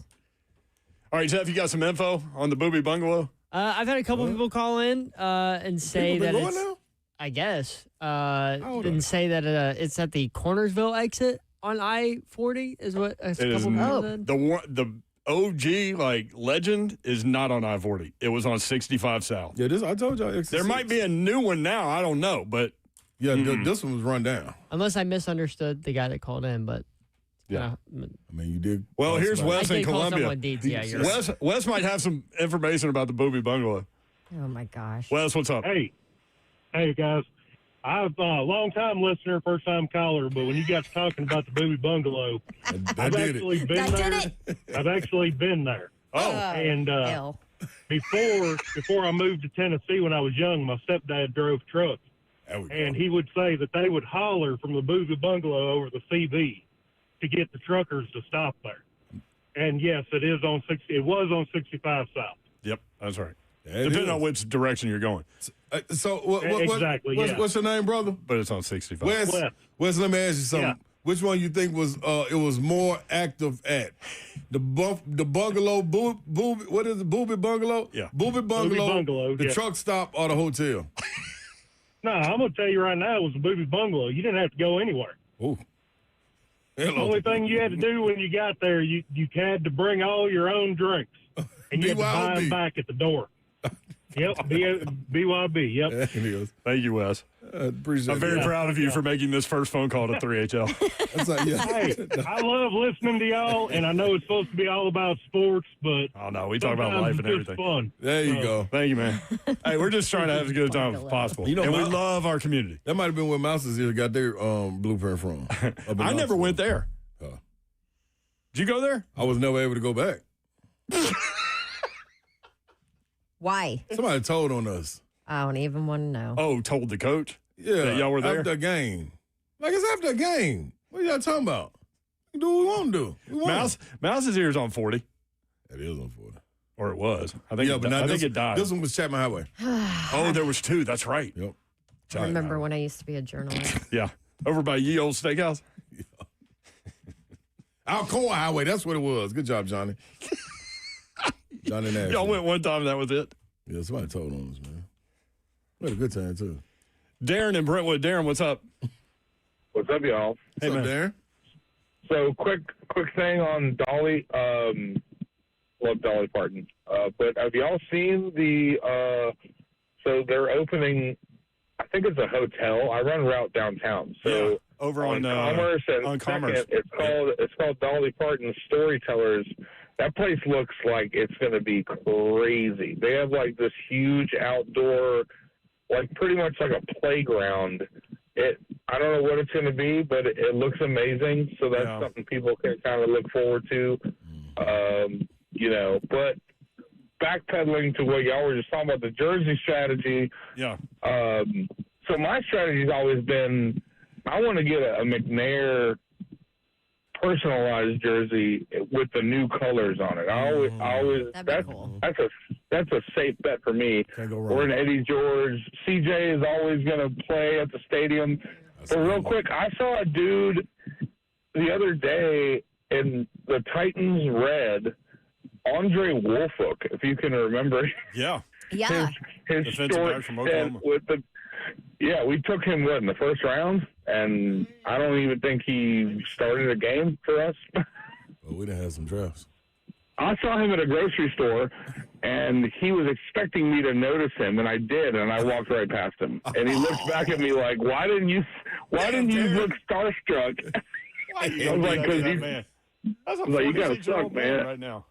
[SPEAKER 2] All right, Jeff, you got some info on the Booby Bungalow?
[SPEAKER 1] I've had a couple people call in and say
[SPEAKER 4] People
[SPEAKER 1] that
[SPEAKER 4] been
[SPEAKER 1] it's,
[SPEAKER 4] going now?
[SPEAKER 1] I guess,
[SPEAKER 4] old are
[SPEAKER 1] and say that it's at the Cornersville exit on I-40 is what a
[SPEAKER 2] It
[SPEAKER 1] couple
[SPEAKER 2] is
[SPEAKER 1] people said.
[SPEAKER 2] the OG like legend is not on I-40. It was on 65 South.
[SPEAKER 4] Yeah, I told y'all.
[SPEAKER 2] There might be a new one now. I don't know, but
[SPEAKER 4] Yeah, this one was run down.
[SPEAKER 1] Unless I misunderstood the guy that called in, but
[SPEAKER 2] yeah.
[SPEAKER 4] I mean, you did.
[SPEAKER 2] Well, here's
[SPEAKER 1] I
[SPEAKER 2] Wes in
[SPEAKER 1] did call
[SPEAKER 2] Columbia.
[SPEAKER 1] someone Deeds. Yeah, you're right.
[SPEAKER 2] Wes might have some information about the Booby Bungalow.
[SPEAKER 3] Oh, my gosh.
[SPEAKER 2] Wes, what's up?
[SPEAKER 9] Hey guys. I'm a long-time listener, first-time caller, but when you got to talking about the Booby Bungalow, I've actually been there. I've actually been there.
[SPEAKER 2] Oh.
[SPEAKER 9] And before I moved to Tennessee when I was young, my stepdad drove trucks. And he would say that they would holler from the Booby Bungalow over the CV to get the truckers to stop there. And yes, it was on 65 South.
[SPEAKER 2] Yep, that's right.
[SPEAKER 4] Yeah,
[SPEAKER 2] Depending on which direction you're going.
[SPEAKER 9] Exactly.
[SPEAKER 4] What's your name, brother?
[SPEAKER 2] But it's on 65.
[SPEAKER 4] Wes, let me ask you something.
[SPEAKER 9] Yeah.
[SPEAKER 4] Which one you think was it was more active at? The bungalow, what is it, Booby Bungalow?
[SPEAKER 2] Yeah.
[SPEAKER 4] Booby Bungalow, the
[SPEAKER 9] yeah.
[SPEAKER 4] truck stop, or the hotel?
[SPEAKER 9] No, I'm going to tell you right now, it was the Booby Bungalow. You didn't have to go anywhere.
[SPEAKER 4] Oh.
[SPEAKER 9] The only thing you had to do when you got there, you had to bring all your own drinks. And you had to buy them back at the door. Yep, BYB, yep.
[SPEAKER 4] Yeah, it is.
[SPEAKER 2] Thank you, Wes.
[SPEAKER 4] Appreciate
[SPEAKER 2] I'm very proud of you for making this first phone call to 3HL.
[SPEAKER 4] That's like, yeah.
[SPEAKER 9] Hey, I love listening to y'all, and I know it's supposed to be all about sports, but
[SPEAKER 2] Oh, no, we talk about life and
[SPEAKER 9] sometimes it's
[SPEAKER 2] everything.
[SPEAKER 9] just fun.
[SPEAKER 4] There you go.
[SPEAKER 2] Thank you, man. Hey, we're just trying to have as good a time as possible.
[SPEAKER 4] You know,
[SPEAKER 2] and we
[SPEAKER 4] Mouse-
[SPEAKER 2] love our community.
[SPEAKER 4] That might have been where Mouse's ears got their blueprint from.
[SPEAKER 2] I never went there. Did you go there?
[SPEAKER 4] I was never able to go back.
[SPEAKER 3] Why?
[SPEAKER 4] Somebody told on us.
[SPEAKER 3] I don't even want to know.
[SPEAKER 2] Oh, told the coach?
[SPEAKER 4] Yeah.
[SPEAKER 2] That y'all were there?
[SPEAKER 4] After a game. Like, it's after a game. What are y'all talking about? We do what we want to do.
[SPEAKER 2] Mouse's ears on 40.
[SPEAKER 4] It is on 40.
[SPEAKER 2] Or it was. I think,
[SPEAKER 4] I
[SPEAKER 2] think it died.
[SPEAKER 4] This one was Chapman Highway.
[SPEAKER 2] Oh, there was two. That's right.
[SPEAKER 4] Yep.
[SPEAKER 3] I remember when I used to be a journalist.
[SPEAKER 2] Yeah. Over by Ye Old Steakhouse.
[SPEAKER 4] Alcoa Highway. That's what it was. Good job, Johnny. Johnny Nash.
[SPEAKER 2] Y'all went one time and that was it.
[SPEAKER 4] Yeah, somebody told on us, man. We had a good time, too.
[SPEAKER 2] Darren in Brentwood. Darren, what's up?
[SPEAKER 10] What's up, y'all?
[SPEAKER 4] What's up, Darren?
[SPEAKER 10] So, quick thing on Dolly. Love Dolly Parton. But have y'all seen so they're opening, I think it's a hotel. I run route downtown. So
[SPEAKER 2] yeah, over on
[SPEAKER 10] Commerce and
[SPEAKER 2] on Commerce.
[SPEAKER 10] It's called Dolly Parton Storytellers. That place looks like it's going to be crazy. They have like this huge outdoor, like pretty much like a playground. I don't know what it's going to be, but it looks amazing. So that's something people can kind of look forward to. But backpedaling to what y'all were just talking about, the jersey strategy.
[SPEAKER 2] Yeah.
[SPEAKER 10] So my strategy's always been, I want to get a McNair personalized jersey with the new colors on it. That's a safe bet for me.
[SPEAKER 4] Can't go wrong.
[SPEAKER 10] Or an Eddie George. CJ is always going to play at the stadium. But real quick, I saw a dude the other day in the Titans red, Andre Wolfook, if you can remember.
[SPEAKER 2] Yeah.
[SPEAKER 3] Yeah.
[SPEAKER 10] His
[SPEAKER 2] Defensive
[SPEAKER 10] short
[SPEAKER 2] back from
[SPEAKER 10] stint
[SPEAKER 2] Oklahoma.
[SPEAKER 10] we took him in the first round, and I don't even think he started a game for us.
[SPEAKER 4] Well, we done had some drafts.
[SPEAKER 10] I saw him at a grocery store, and he was expecting me to notice him, and I did, and I walked right past him. And he looked back at me like, "Why didn't you look starstruck?"
[SPEAKER 2] Why you
[SPEAKER 10] I was like, "'Cause
[SPEAKER 2] that man? That's a
[SPEAKER 10] like, you gotta
[SPEAKER 2] 46-year-old
[SPEAKER 10] suck, man.
[SPEAKER 2] right now.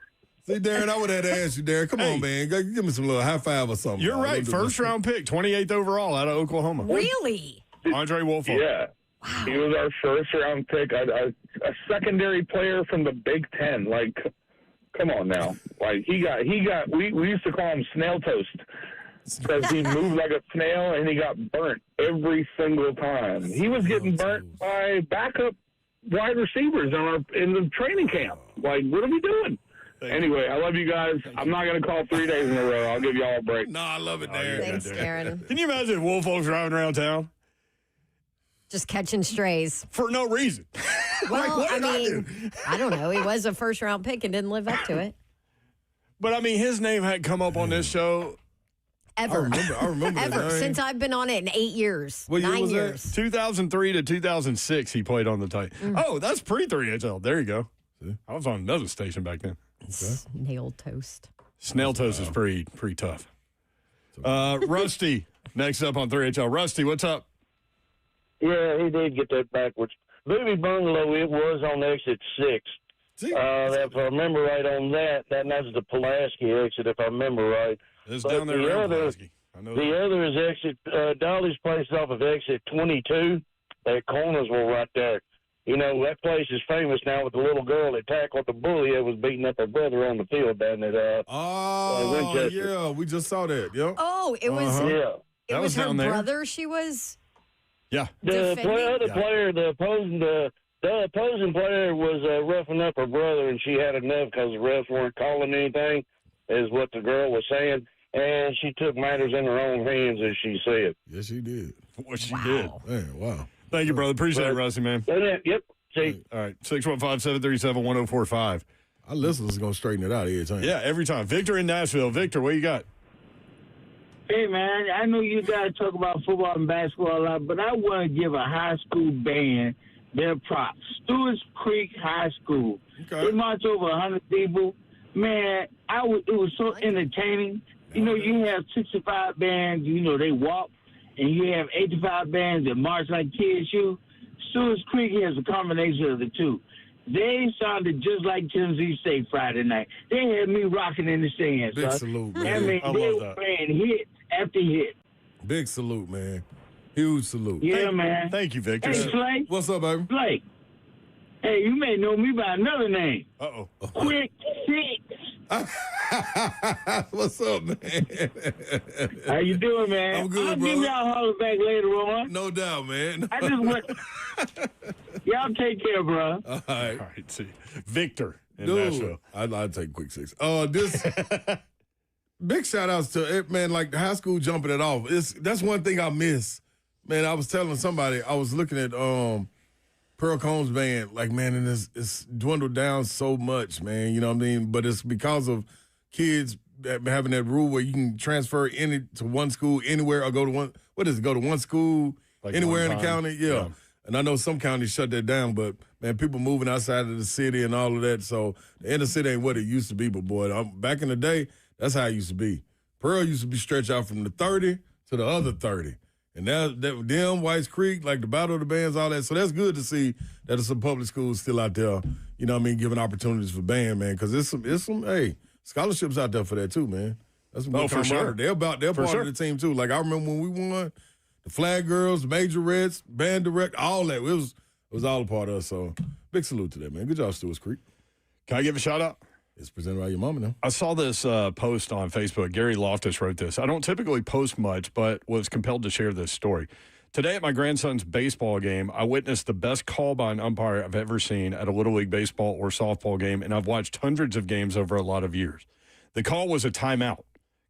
[SPEAKER 4] See, Darren, I would have had to ask you, Darren. Come on, man. Give me some little high five or something.
[SPEAKER 2] You're right. First round pick, 28th overall out of Oklahoma.
[SPEAKER 3] Really?
[SPEAKER 2] Andre Wolfook.
[SPEAKER 10] Yeah. Wow. He was our first round pick, a secondary player from the Big Ten. Like, come on now. Like we used to call him Snail Toast because he moved like a snail and he got burnt every single time. He was getting burnt by backup wide receivers in the training camp. Like, what are we doing? Anyway, I love you guys. I'm not going to call 3 days in a row. I'll give y'all a break.
[SPEAKER 4] No, I love it, Darren.
[SPEAKER 3] Thanks, Darren.
[SPEAKER 2] Can you imagine Wolfoks driving around town?
[SPEAKER 3] Just catching strays.
[SPEAKER 2] for no reason.
[SPEAKER 3] Well,
[SPEAKER 2] what
[SPEAKER 3] I
[SPEAKER 2] did I
[SPEAKER 3] mean,
[SPEAKER 2] do?
[SPEAKER 3] I don't know. He was a first-round pick and didn't live up to it.
[SPEAKER 2] But I mean, his name hadn't come up on this show.
[SPEAKER 3] Ever.
[SPEAKER 4] I remember that
[SPEAKER 3] Ever.
[SPEAKER 4] name.
[SPEAKER 3] Since I've been on it in 8 years.
[SPEAKER 4] What year
[SPEAKER 3] 9
[SPEAKER 4] was that?
[SPEAKER 3] years.
[SPEAKER 2] 2003 to 2006, he played on the Titans. Oh, that's pre-3HL. There you go. I was on another station back then.
[SPEAKER 3] Nail toast.
[SPEAKER 2] Snail toast is pretty tough. Rusty, next up on 3HL. Rusty, what's up?
[SPEAKER 11] Yeah, he did get that backwards. Booby Bungalow, it was on exit 6. If I remember right on that's the Pulaski exit, if I remember right.
[SPEAKER 2] It's
[SPEAKER 11] But
[SPEAKER 2] down there
[SPEAKER 11] the
[SPEAKER 2] around
[SPEAKER 11] other-
[SPEAKER 2] Pulaski. I know
[SPEAKER 11] The
[SPEAKER 2] that.
[SPEAKER 11] other is exit, Dolly's place off of exit 22. That Cornersville right there. You know, that place is famous now with the little girl that tackled the bully that was beating up her brother on the field down at Winchester.
[SPEAKER 4] yeah, we just saw that. Yep.
[SPEAKER 3] Oh, it was
[SPEAKER 11] Yeah.
[SPEAKER 3] it
[SPEAKER 2] That
[SPEAKER 3] was
[SPEAKER 2] was
[SPEAKER 3] her
[SPEAKER 2] down there.
[SPEAKER 3] brother she was
[SPEAKER 2] Yeah.
[SPEAKER 11] The
[SPEAKER 3] defending?
[SPEAKER 11] other player, the opposing player was roughing up her brother, and she had enough because the refs weren't calling anything, is what the girl was saying. And she took matters in her own hands, as she said.
[SPEAKER 4] Yes, she did.
[SPEAKER 2] What she did.
[SPEAKER 4] Man, wow.
[SPEAKER 2] Thank you, brother. Appreciate it, Rusty, man.
[SPEAKER 11] Yep. See.
[SPEAKER 2] All right. 615-737-1045.
[SPEAKER 4] Our listeners are going to straighten it out every time.
[SPEAKER 2] Yeah, every time. Victor in Nashville. Victor, what you got?
[SPEAKER 12] Hey, man, I know you guys talk about football and basketball a lot, but I want to give a high school band their props. Stewart's Creek High School.
[SPEAKER 4] Okay.
[SPEAKER 12] They marched over 100 people. Man, it was so entertaining. You know, you have 65 bands, you know, they walk, and you have 85 bands that march like kids shoot. Stewart's Creek has a combination of the two. They sounded just like Tennessee State Friday night. They had me rocking in the stands.
[SPEAKER 4] Big
[SPEAKER 12] son.
[SPEAKER 4] salute,
[SPEAKER 12] I
[SPEAKER 4] man.
[SPEAKER 12] mean,
[SPEAKER 2] I
[SPEAKER 12] they
[SPEAKER 2] love
[SPEAKER 12] were
[SPEAKER 2] that.
[SPEAKER 12] playing hit after hit.
[SPEAKER 4] Big salute, man. Huge salute.
[SPEAKER 12] Yeah, man.
[SPEAKER 2] Thank you, Victor.
[SPEAKER 12] Hey, Slay.
[SPEAKER 4] What's up, baby?
[SPEAKER 12] Slay. Hey, you may know me by another name.
[SPEAKER 2] Uh-oh.
[SPEAKER 12] Quick Six.
[SPEAKER 4] What's up, man?
[SPEAKER 12] How you doing, man?
[SPEAKER 4] I'm good,
[SPEAKER 12] I'll
[SPEAKER 4] brother.
[SPEAKER 12] give y'all a holler back later on.
[SPEAKER 4] No doubt, man.
[SPEAKER 12] I just want y'all take care, bro.
[SPEAKER 4] All right.
[SPEAKER 2] All right, see. Victor in
[SPEAKER 4] Dude,
[SPEAKER 2] Nashville.
[SPEAKER 4] I'd take quick 6. This big shout outs to it, man, like the high school jumping it off. That's one thing I miss. Man, I was telling somebody, I was looking at Pearl Combs band, like, man, and it's dwindled down so much, man. You know what I mean? But it's because of kids having that rule where you can transfer to one school anywhere or go to one school
[SPEAKER 2] Like
[SPEAKER 4] anywhere in
[SPEAKER 2] one
[SPEAKER 4] the
[SPEAKER 2] time.
[SPEAKER 4] county? Yeah. And I know some counties shut that down, but, man, people moving outside of the city and all of that. So the inner city ain't what it used to be, but, boy, back in the day, that's how it used to be. Pearl used to be stretched out from the 30 to the other 30. And now them, Whites Creek, like the Battle of the Bands, all that. So that's good to see that there's some public schools still out there, you know what I mean, giving opportunities for band, man. Because there's some scholarships out there for that too, man. That's what
[SPEAKER 2] for sure.
[SPEAKER 4] They're part
[SPEAKER 2] sure.
[SPEAKER 4] of the team too. Like I remember when we won, the Flag Girls, the Majorettes, Band Direct, all that. It was all a part of us. So big salute to that, man. Good job, Stewart's Creek.
[SPEAKER 2] Can I give a shout out?
[SPEAKER 4] It's presented by your mama now.
[SPEAKER 2] I saw this post on Facebook. Gary Loftus wrote this. I don't typically post much, but was compelled to share this story. Today at my grandson's baseball game, I witnessed the best call by an umpire I've ever seen at a Little League baseball or softball game, and I've watched hundreds of games over a lot of years. The call was a timeout,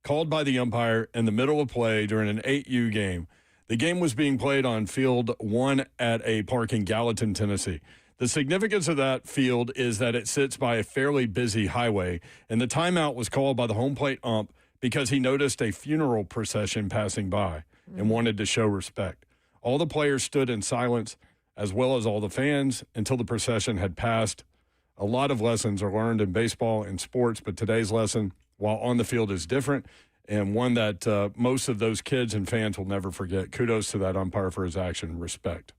[SPEAKER 2] called by the umpire in the middle of play during an 8U game. The game was being played on field 1 at a park in Gallatin, Tennessee. The significance of that field is that it sits by a fairly busy highway, and the timeout was called by the home plate ump because he noticed a funeral procession passing by and wanted to show respect. All the players stood in silence, as well as all the fans, until the procession had passed. A lot of lessons are learned in baseball and sports, but today's lesson, while on the field, is different, and one that most of those kids and fans will never forget. Kudos to that umpire for his action. Respect.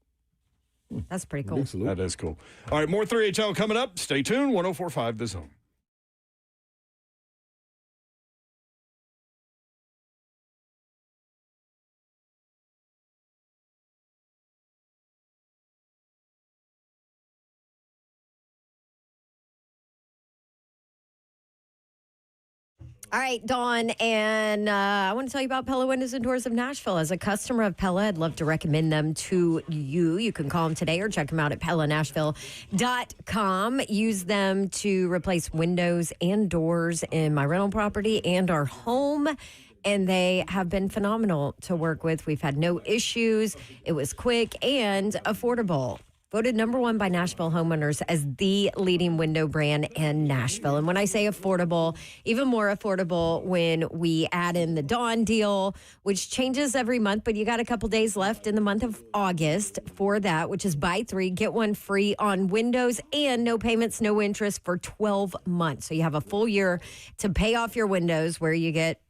[SPEAKER 3] That's pretty cool.
[SPEAKER 2] That is cool. All right, more 3HL coming up. Stay tuned. 104.5 The Zone.
[SPEAKER 3] All right, Dawn, and I want to tell you about Pella Windows and Doors of Nashville. As a customer of Pella, I'd love to recommend them to you. You can call them today or check them out at PellaNashville.com. Use them to replace windows and doors in my rental property and our home. and they have been phenomenal to work with. We've had no issues. It was quick and affordable. Voted #1 by Nashville homeowners as the leading window brand in Nashville. And when I say affordable, even more affordable when we add in the Dawn deal, which changes every month, but you got a couple days left in the month of August for that, which is buy 3, get 1 free on windows and no payments, no interest for 12 months. So you have a full year to pay off your windows where you get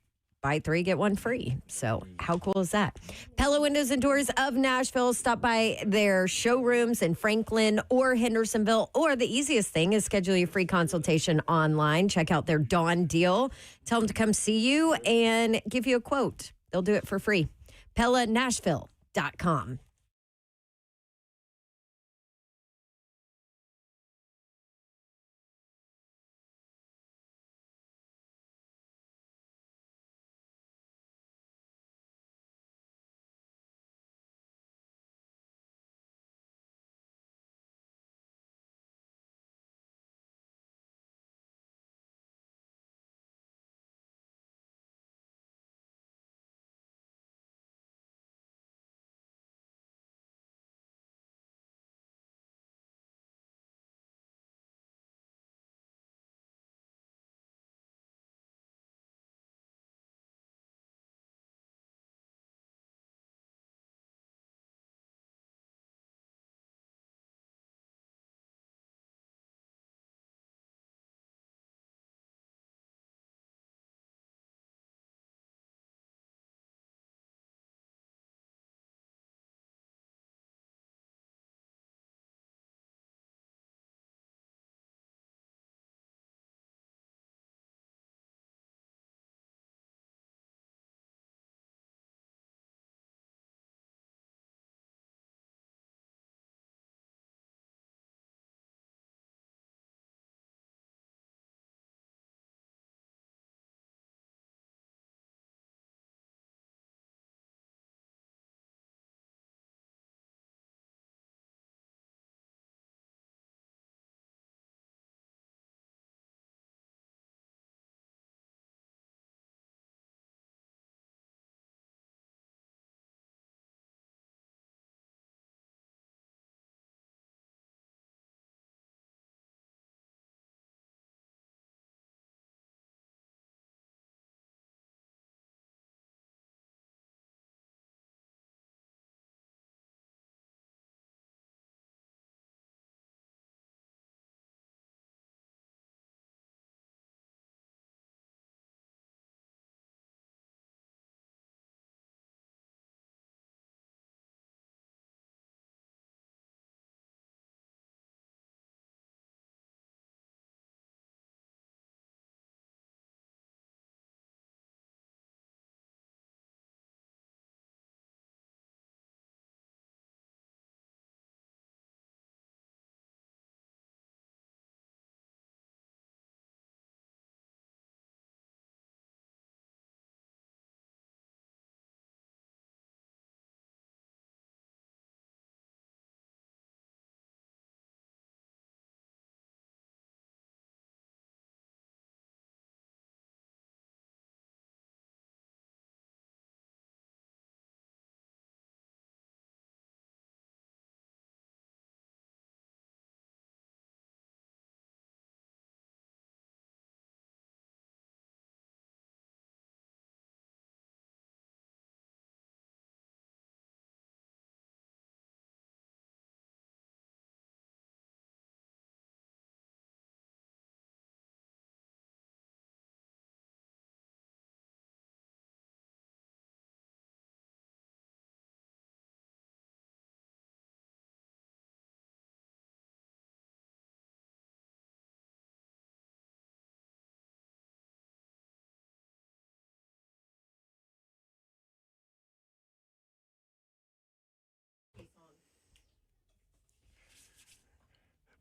[SPEAKER 3] buy 3, get 1 free. So how cool is that? Pella Windows and Doors of Nashville. Stop by their showrooms in Franklin or Hendersonville. Or the easiest thing is schedule your free consultation online. Check out their Dawn deal. Tell them to come see you and give you a quote. They'll do it for free. PellaNashville.com.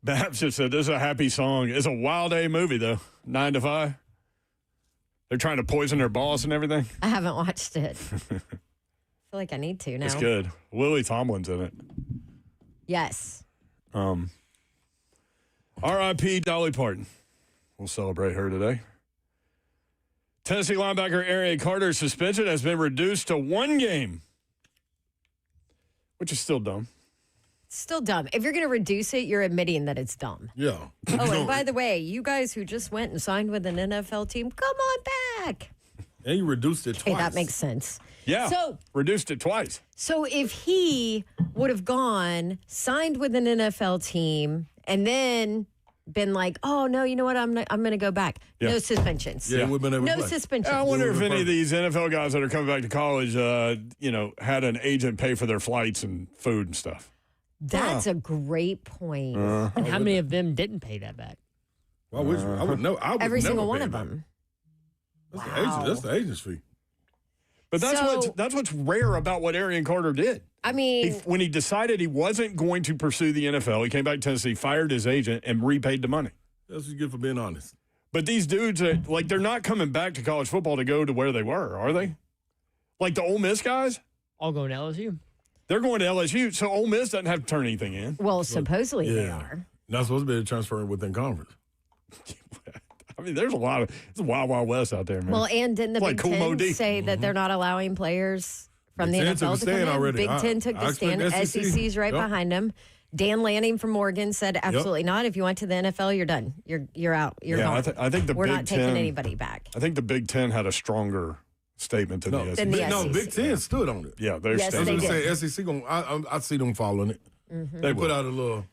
[SPEAKER 2] Babs just said, this is a happy song. It's a Wild A movie, though. 9 to 5. They're trying to poison their boss and everything.
[SPEAKER 3] I haven't watched it. I feel like I need to now.
[SPEAKER 2] It's good. Lily Tomlin's in it.
[SPEAKER 3] Yes.
[SPEAKER 2] R.I.P. Dolly Parton. We'll celebrate her today. Tennessee linebacker Arian Carter's suspension has been reduced to 1 game, which is still dumb.
[SPEAKER 3] Still dumb. If you're going to reduce it, you're admitting that it's dumb.
[SPEAKER 4] Yeah.
[SPEAKER 3] Oh, and by the way, you guys who just went and signed with an NFL team, come on back.
[SPEAKER 4] And you reduced it twice.
[SPEAKER 3] Hey, that makes sense.
[SPEAKER 2] Yeah.
[SPEAKER 3] So
[SPEAKER 2] reduced it twice.
[SPEAKER 3] So if he would have gone, signed with an NFL team, and then been like, oh, no, you know what? I'm going to go back.
[SPEAKER 2] Yeah.
[SPEAKER 3] No suspensions.
[SPEAKER 4] Yeah, we've been able to
[SPEAKER 3] No
[SPEAKER 4] play.
[SPEAKER 3] suspensions.
[SPEAKER 2] I wonder if any of these NFL guys that are coming back to college, had an agent pay for their flights and food and stuff.
[SPEAKER 3] That's a great point.
[SPEAKER 1] And how many of them didn't pay that back?
[SPEAKER 4] Why would you? I would know. I would
[SPEAKER 3] Every
[SPEAKER 4] never
[SPEAKER 3] single
[SPEAKER 4] pay
[SPEAKER 3] one
[SPEAKER 4] it
[SPEAKER 3] of
[SPEAKER 4] back.
[SPEAKER 3] them.
[SPEAKER 4] That's the agent's fee.
[SPEAKER 2] But that's what's rare about what Arian Carter did.
[SPEAKER 3] I mean,
[SPEAKER 2] When he decided he wasn't going to pursue the NFL, he came back to Tennessee, fired his agent, and repaid the money.
[SPEAKER 4] That's what you get for being honest.
[SPEAKER 2] But these dudes, they're not coming back to college football to go to where they were, are they? Like the Ole Miss guys?
[SPEAKER 1] All going to LSU.
[SPEAKER 2] They're going to LSU, so Ole Miss doesn't have to turn anything in.
[SPEAKER 3] well, supposedly they are.
[SPEAKER 4] Not supposed to be transferring within conference.
[SPEAKER 2] I mean, it's a wild, wild west out there, man.
[SPEAKER 3] Well, and didn't the
[SPEAKER 2] It's like
[SPEAKER 3] Big
[SPEAKER 2] Cool Mo
[SPEAKER 3] Ten
[SPEAKER 2] D.
[SPEAKER 3] say that they're not allowing players from
[SPEAKER 4] Big
[SPEAKER 3] the
[SPEAKER 4] Ten took
[SPEAKER 3] NFL
[SPEAKER 4] a
[SPEAKER 3] to come
[SPEAKER 4] stand
[SPEAKER 3] in?
[SPEAKER 4] already.
[SPEAKER 3] Big Ten took
[SPEAKER 4] I
[SPEAKER 3] the stand.
[SPEAKER 4] expect SEC.
[SPEAKER 3] SEC's right
[SPEAKER 4] Yep.
[SPEAKER 3] behind them. Dan Lanning from Morgan said, absolutely not. If you went to the NFL, you're done. You're out. You're
[SPEAKER 2] Yeah,
[SPEAKER 3] gone.
[SPEAKER 2] I think the
[SPEAKER 3] We're
[SPEAKER 2] Big
[SPEAKER 3] not taking
[SPEAKER 2] Ten-
[SPEAKER 3] anybody back.
[SPEAKER 2] I think the Big Ten had a stronger statement than the SEC.
[SPEAKER 3] Than the
[SPEAKER 4] No,
[SPEAKER 3] SEC.
[SPEAKER 4] Big Ten stood on it.
[SPEAKER 2] Yeah, they're
[SPEAKER 3] Yes,
[SPEAKER 2] standing.
[SPEAKER 3] they
[SPEAKER 4] I
[SPEAKER 3] did.
[SPEAKER 4] was gonna say SEC. I see them following it. They put out a little.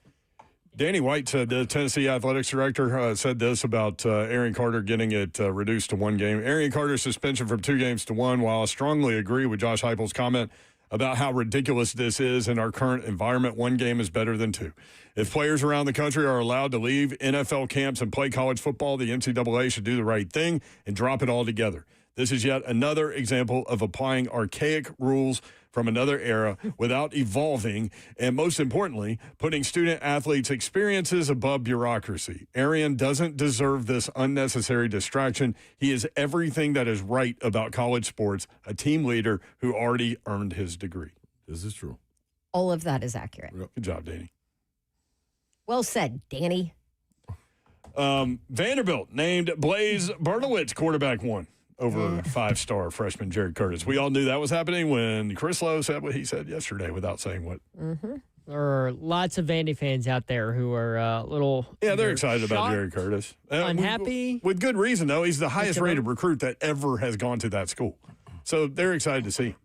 [SPEAKER 2] Danny White said, the Tennessee athletics director, said this about Arian Carter getting it reduced to 1 game. Arian Carter's suspension from 2 games to 1, while I strongly agree with Josh Heupel's comment about how ridiculous this is in our current environment, 1 game is better than 2. If players around the country are allowed to leave NFL camps and play college football, the NCAA should do the right thing and drop it all together. This is yet another example of applying archaic rules from another era without evolving, and most importantly, putting student athletes' experiences above bureaucracy. Arian doesn't deserve this unnecessary distraction. He is everything that is right about college sports, a team leader who already earned his degree.
[SPEAKER 4] This is true.
[SPEAKER 3] All of that is accurate.
[SPEAKER 2] Good job, Danny.
[SPEAKER 3] Well said, Danny.
[SPEAKER 2] Vanderbilt named Blaze Bertowitz quarterback 1 over 5-star freshman Jared Curtis. We all knew that was happening when Chris Lowe said what he said yesterday without saying what.
[SPEAKER 1] There are lots of Vandy fans out there who are a little.
[SPEAKER 2] Yeah, they're
[SPEAKER 1] either
[SPEAKER 2] excited about
[SPEAKER 1] shocked,
[SPEAKER 2] Jared Curtis.
[SPEAKER 1] Unhappy.
[SPEAKER 2] With good reason, though. He's the highest rated recruit that ever has gone to that school. So they're excited to see him.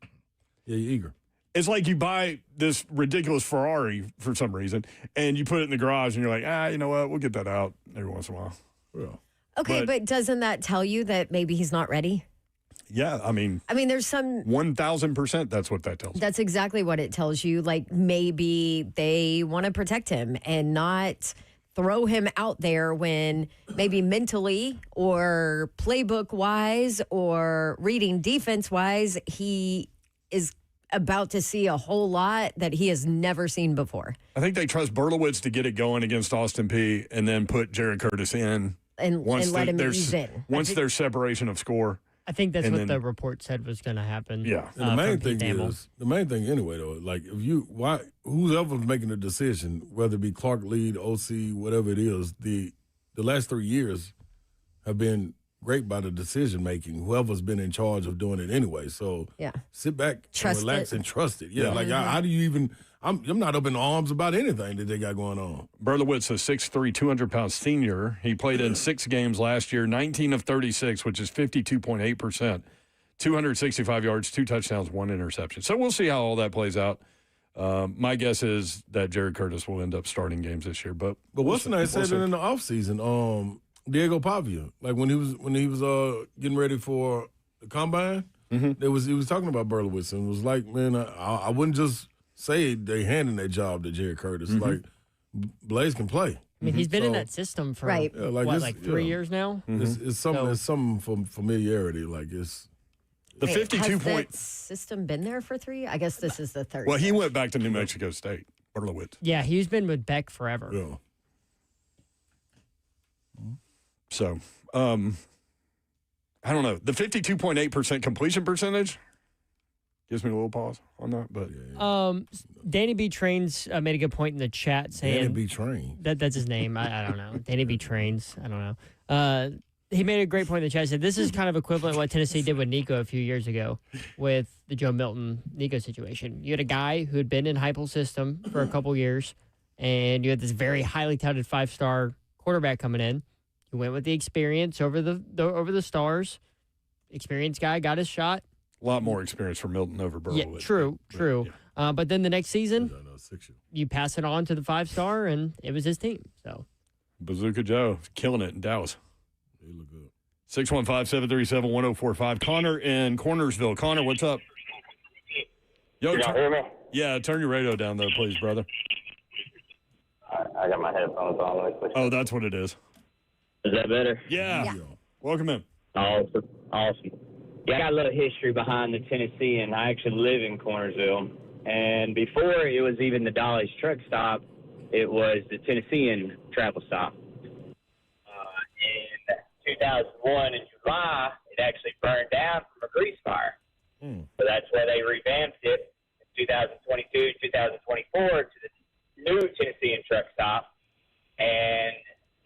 [SPEAKER 4] Yeah, you're eager.
[SPEAKER 2] It's like you buy this ridiculous Ferrari for some reason, and you put it in the garage, and you're like, you know what? We'll get that out every once in a while.
[SPEAKER 4] Yeah.
[SPEAKER 3] Okay, but doesn't that tell you that maybe he's not ready?
[SPEAKER 2] Yeah, I mean,
[SPEAKER 3] there's some
[SPEAKER 2] 1,000% that's what that tells me.
[SPEAKER 3] That's exactly what it tells you. Like maybe they want to protect him and not throw him out there when maybe mentally or playbook wise or reading defense wise, he is about to see a whole lot that he has never seen before.
[SPEAKER 2] I think they trust Bertowitz to get it going against Austin Peay and then put Jared Curtis in.
[SPEAKER 3] And let him ease in.
[SPEAKER 2] Once there's separation of score.
[SPEAKER 1] I think that's
[SPEAKER 2] And
[SPEAKER 1] what
[SPEAKER 2] then-
[SPEAKER 1] the report said was going to happen.
[SPEAKER 2] Yeah.
[SPEAKER 4] And the main
[SPEAKER 1] from Pete
[SPEAKER 4] thing
[SPEAKER 1] Thamel.
[SPEAKER 4] is the main thing anyway though. Like whoever's making the decision, whether it be Clark, Lead, OC, whatever it is, the last 3 years have been great by the decision making. Whoever's been in charge of doing it anyway. So
[SPEAKER 3] Yeah.
[SPEAKER 4] sit back,
[SPEAKER 3] Trust
[SPEAKER 4] and relax,
[SPEAKER 3] it.
[SPEAKER 4] and trust it. Yeah,
[SPEAKER 2] Yeah.
[SPEAKER 4] like how do you even? I'm not up in arms about anything that they got going on.
[SPEAKER 2] Bertowitz, a 6'3", 200-pound senior. He played in 6 games last year, 19 of 36, which is 52.8%. 265 yards, 2 touchdowns, 1 interception. So we'll see how all that plays out. My guess is that Jared Curtis will end up starting games this year. But
[SPEAKER 4] what's the name said
[SPEAKER 2] see.
[SPEAKER 4] it in the offseason? Diego Pavia, like when he was getting ready for the combine, he was talking about Bertowitz and was like, man, I wouldn't just say they handing that job to Jared Curtis. Like Blaze can play.
[SPEAKER 1] I mean, he's been in
[SPEAKER 4] So-
[SPEAKER 1] that system for
[SPEAKER 3] Right.
[SPEAKER 4] Yeah, like
[SPEAKER 1] what,
[SPEAKER 4] it's-
[SPEAKER 1] like 3
[SPEAKER 4] yeah.
[SPEAKER 1] years now?
[SPEAKER 4] It's some familiarity. Like it's
[SPEAKER 2] the 52
[SPEAKER 3] has
[SPEAKER 2] point.
[SPEAKER 3] that system been there for 3? I guess this is the third.
[SPEAKER 2] Well, he went back to New Mexico State, Bertowitz.
[SPEAKER 1] Yeah, he's been with Beck forever.
[SPEAKER 4] yeah.
[SPEAKER 2] So, I don't know. The 52.8% completion percentage gives me a little pause on that. But
[SPEAKER 1] Danny B. Trains made a good point in the chat saying
[SPEAKER 4] And be trained.
[SPEAKER 1] that's his name. I don't know. Danny B. Trains. I don't know. he made a great point in the chat. He said this is kind of equivalent to what Tennessee did with Nico a few years ago with the Joe Milton Nico situation. You had a guy who had been in Heupel's system for a couple years, and you had this very highly touted 5-star quarterback coming in. You went with the experience over the stars. Experienced guy got his shot.
[SPEAKER 2] A lot more experience for Milton over Burrow.
[SPEAKER 1] Yeah, true.
[SPEAKER 2] Yeah.
[SPEAKER 1] But then the next season, you pass it on to the 5-star, and it was his team. So
[SPEAKER 2] Bazooka Joe killing it in Dallas.
[SPEAKER 4] They look good.
[SPEAKER 2] 615-737-1045. Connor in Cornersville. Connor, what's up? Yo,
[SPEAKER 13] hear me?
[SPEAKER 2] Yeah, turn your radio down though, please, brother.
[SPEAKER 13] I got my headphones on.
[SPEAKER 2] Oh, that's what it is.
[SPEAKER 13] Is that better?
[SPEAKER 2] Yeah. Welcome in.
[SPEAKER 13] Awesome. Yeah, I got a little history behind the Tennessee, and I actually live in Cornersville. And before it was even the Dolly's truck stop, it was the Tennessean travel stop. In 2001 in July, it actually burned down from a grease fire. So that's why they revamped it in 2022, 2024 to the new Tennessean truck stop. And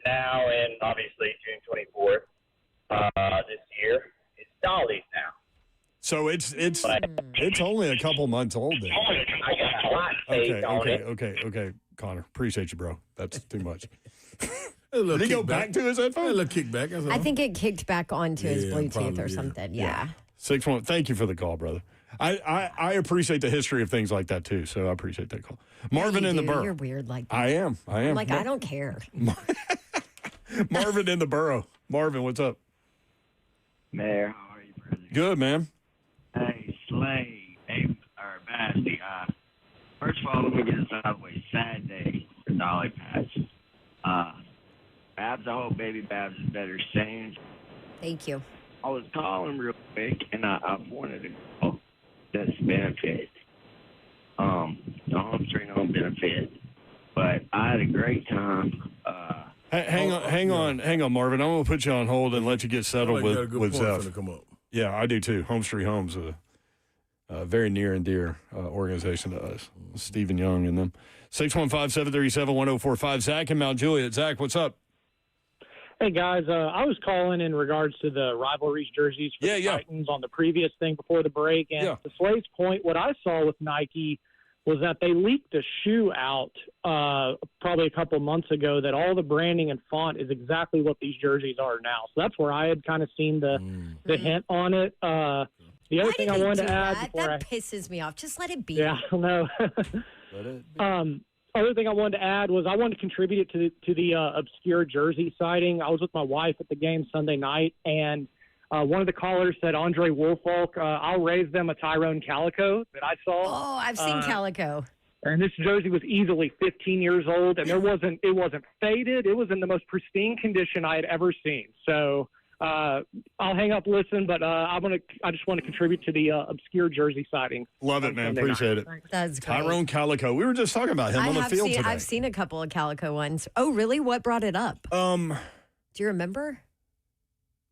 [SPEAKER 13] now in, obviously, June 24th this year, it's Dolly's now.
[SPEAKER 2] So it's only a couple months old then.
[SPEAKER 13] I got a lot saved on it.
[SPEAKER 2] Okay, Connor. Appreciate you, bro. That's too much.
[SPEAKER 4] Did
[SPEAKER 2] he go back to his headphones?
[SPEAKER 4] A little kickback. That's all.
[SPEAKER 3] I think it kicked back onto his Bluetooth
[SPEAKER 4] probably,
[SPEAKER 3] or something. Yeah.
[SPEAKER 2] 6-1. Thank you for the call, brother. I appreciate the history of things like that too, so I appreciate that call. Marvin in the Borough.
[SPEAKER 3] You're weird like that.
[SPEAKER 2] I am.
[SPEAKER 3] I'm like, I don't care.
[SPEAKER 2] Marvin in the Borough. Marvin, what's up?
[SPEAKER 14] Mayor, how are you, brother?
[SPEAKER 2] Good, man.
[SPEAKER 14] Hey, Slade, or Basti, first of all, let me get this out of the way. Sad day for Dolly Patch. Babs, I hope baby Babs is better soon.
[SPEAKER 3] Thank you.
[SPEAKER 14] I was calling real quick, and I wanted to call this benefit. The home street home benefit. But I had a great time.
[SPEAKER 2] Hang on, Marvin. I'm going to put you on hold and let you get settled with Zeph.
[SPEAKER 4] Come up.
[SPEAKER 2] Yeah, I do too. Home Street Home's a very near and dear organization to us. Stephen Young and them. 615-737-1045. Zach in Mount Juliet. Zach, what's up?
[SPEAKER 15] Hey, guys. I was calling in regards to the rivalries jerseys for the Titans on the previous thing before the break. And to Slade's point, what I saw with Nike was that they leaked a shoe out probably a couple months ago that all the branding and font is exactly what these jerseys are now. So that's where I had kind of seen the hint on it. The other thing I wanted to add
[SPEAKER 3] that pisses me off. Just let it be.
[SPEAKER 15] Yeah, no.
[SPEAKER 2] Let it be.
[SPEAKER 15] Other thing I wanted to add was I wanted to contribute to the obscure jersey sighting. I was with my wife at the game Sunday night, and one of the callers said Andre Woolfolk. I'll raise them a Tyrone Calico that I saw.
[SPEAKER 3] Oh, I've seen Calico.
[SPEAKER 15] And this jersey was easily 15 years old, and it wasn't faded. It was in the most pristine condition I had ever seen. So I'll hang up, listen, but I just want to contribute to the obscure jersey sighting.
[SPEAKER 2] Love it, man. Appreciate it.
[SPEAKER 3] That's great.
[SPEAKER 2] Tyrone Calico. We were just talking about him on the field today.
[SPEAKER 3] I've seen a couple of Calico ones. Oh, really? What brought it up? Do you remember?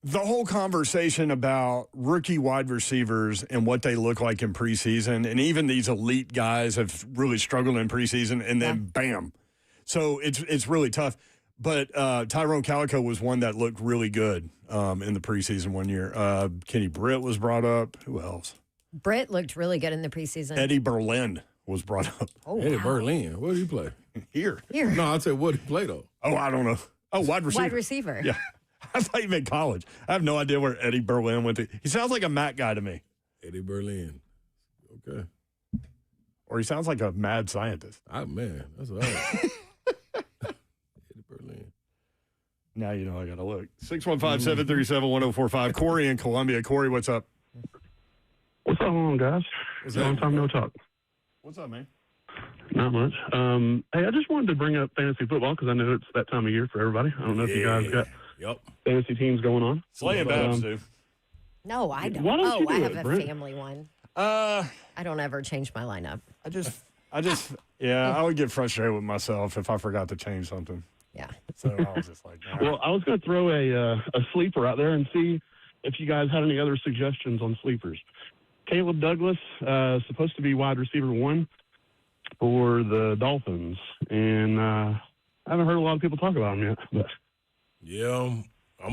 [SPEAKER 2] The whole conversation about rookie wide receivers and what they look like in preseason, and even these elite guys have really struggled in preseason, and then bam. So it's really tough. But Tyrone Calico was one that looked really good in the preseason one year. Kenny Britt was brought up. Who else?
[SPEAKER 3] Britt looked really good in the preseason.
[SPEAKER 2] Eddie Berlin was brought up.
[SPEAKER 3] Oh,
[SPEAKER 4] Eddie Berlin. Where did he play?
[SPEAKER 2] Here.
[SPEAKER 4] No, I'd say what did he play, though?
[SPEAKER 2] Oh, I don't know. Oh, wide receiver.
[SPEAKER 3] Wide receiver.
[SPEAKER 2] Yeah. I thought you meant college. I have no idea where Eddie Berlin went to. He sounds like a Matt guy to me.
[SPEAKER 4] Eddie Berlin. Okay.
[SPEAKER 2] Or he sounds like a mad scientist.
[SPEAKER 4] Man, that's all right. Eddie Berlin.
[SPEAKER 2] Now you know I got to look. 615-737-1045. Corey in Columbia. Corey, what's up?
[SPEAKER 16] What's going on, guys? Long time no talk.
[SPEAKER 2] What's up, man?
[SPEAKER 16] Not much. Hey, I just wanted to bring up fantasy football because I know it's that time of year for everybody. I don't know if you guys got fantasy teams going on.
[SPEAKER 2] Slay and Babs do.
[SPEAKER 3] No, I don't.
[SPEAKER 16] Why don't you do
[SPEAKER 3] I have
[SPEAKER 16] it,
[SPEAKER 3] a
[SPEAKER 16] Brent?
[SPEAKER 3] family one. I don't ever change my lineup.
[SPEAKER 2] I just, I would get frustrated with myself if I forgot to change something.
[SPEAKER 3] Yeah.
[SPEAKER 2] So I was just like, nah.
[SPEAKER 16] Well, I was going to throw a sleeper out there and see if you guys had any other suggestions on sleepers. Caleb Douglas, supposed to be wide receiver 1 for the Dolphins, and I haven't heard a lot of people talk about him yet. But
[SPEAKER 4] yeah,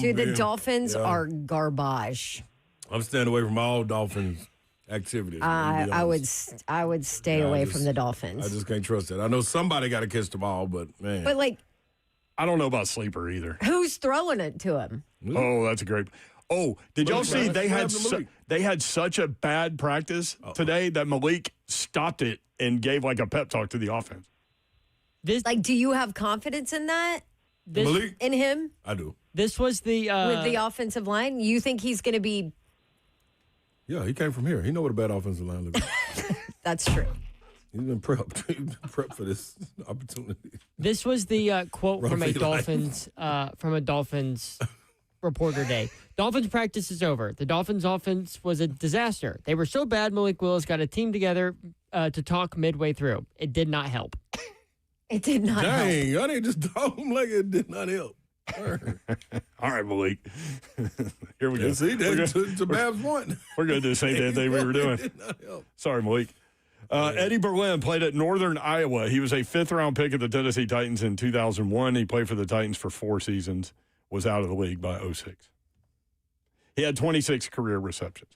[SPEAKER 3] Dude, the Dolphins are garbage.
[SPEAKER 4] I'm staying away from all Dolphins activities.
[SPEAKER 3] I would stay away from the Dolphins.
[SPEAKER 4] I just can't trust it. I know somebody got to catch the ball, but man.
[SPEAKER 3] But like,
[SPEAKER 2] I don't know about Sleeper either.
[SPEAKER 3] who's throwing it to him?
[SPEAKER 2] Oh, that's a great. Oh, did y'all see they had such a bad practice today that Malik stopped it and gave like a pep talk to the offense.
[SPEAKER 3] Do you have confidence in that?
[SPEAKER 4] Malik?
[SPEAKER 3] In him?
[SPEAKER 4] I do.
[SPEAKER 1] This was the
[SPEAKER 3] with the offensive line. You think he's going to be?
[SPEAKER 4] Yeah, he came from here. He know what a bad offensive line looks like.
[SPEAKER 3] That's true.
[SPEAKER 4] He's been prepped. He's been prepped for this opportunity.
[SPEAKER 1] This was the quote from a
[SPEAKER 4] Rumpy
[SPEAKER 1] Dolphins reporter day. Dolphins practice is over. The Dolphins offense was a disaster. They were so bad, Malik Willis got a team together to talk midway through. It did not help.
[SPEAKER 3] It did not help.
[SPEAKER 4] Dang, I didn't just talk him like it did not help.
[SPEAKER 2] All right, Malik. Here we go.
[SPEAKER 4] See, that's to Bab's point.
[SPEAKER 2] We're going to do the same damn thing we were doing. Sorry, Malik. Eddie Berlin played at Northern Iowa. He was a fifth-round pick of the Tennessee Titans in 2001. He played for the Titans for 4 seasons, was out of the league by 2006. He had 26 career receptions.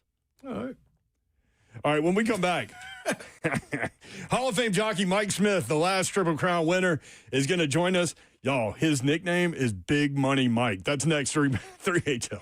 [SPEAKER 2] All right, when we come back, Hall of Fame jockey Mike Smith, the last Triple Crown winner, is going to join us. Y'all, his nickname is Big Money Mike. That's next 3HL.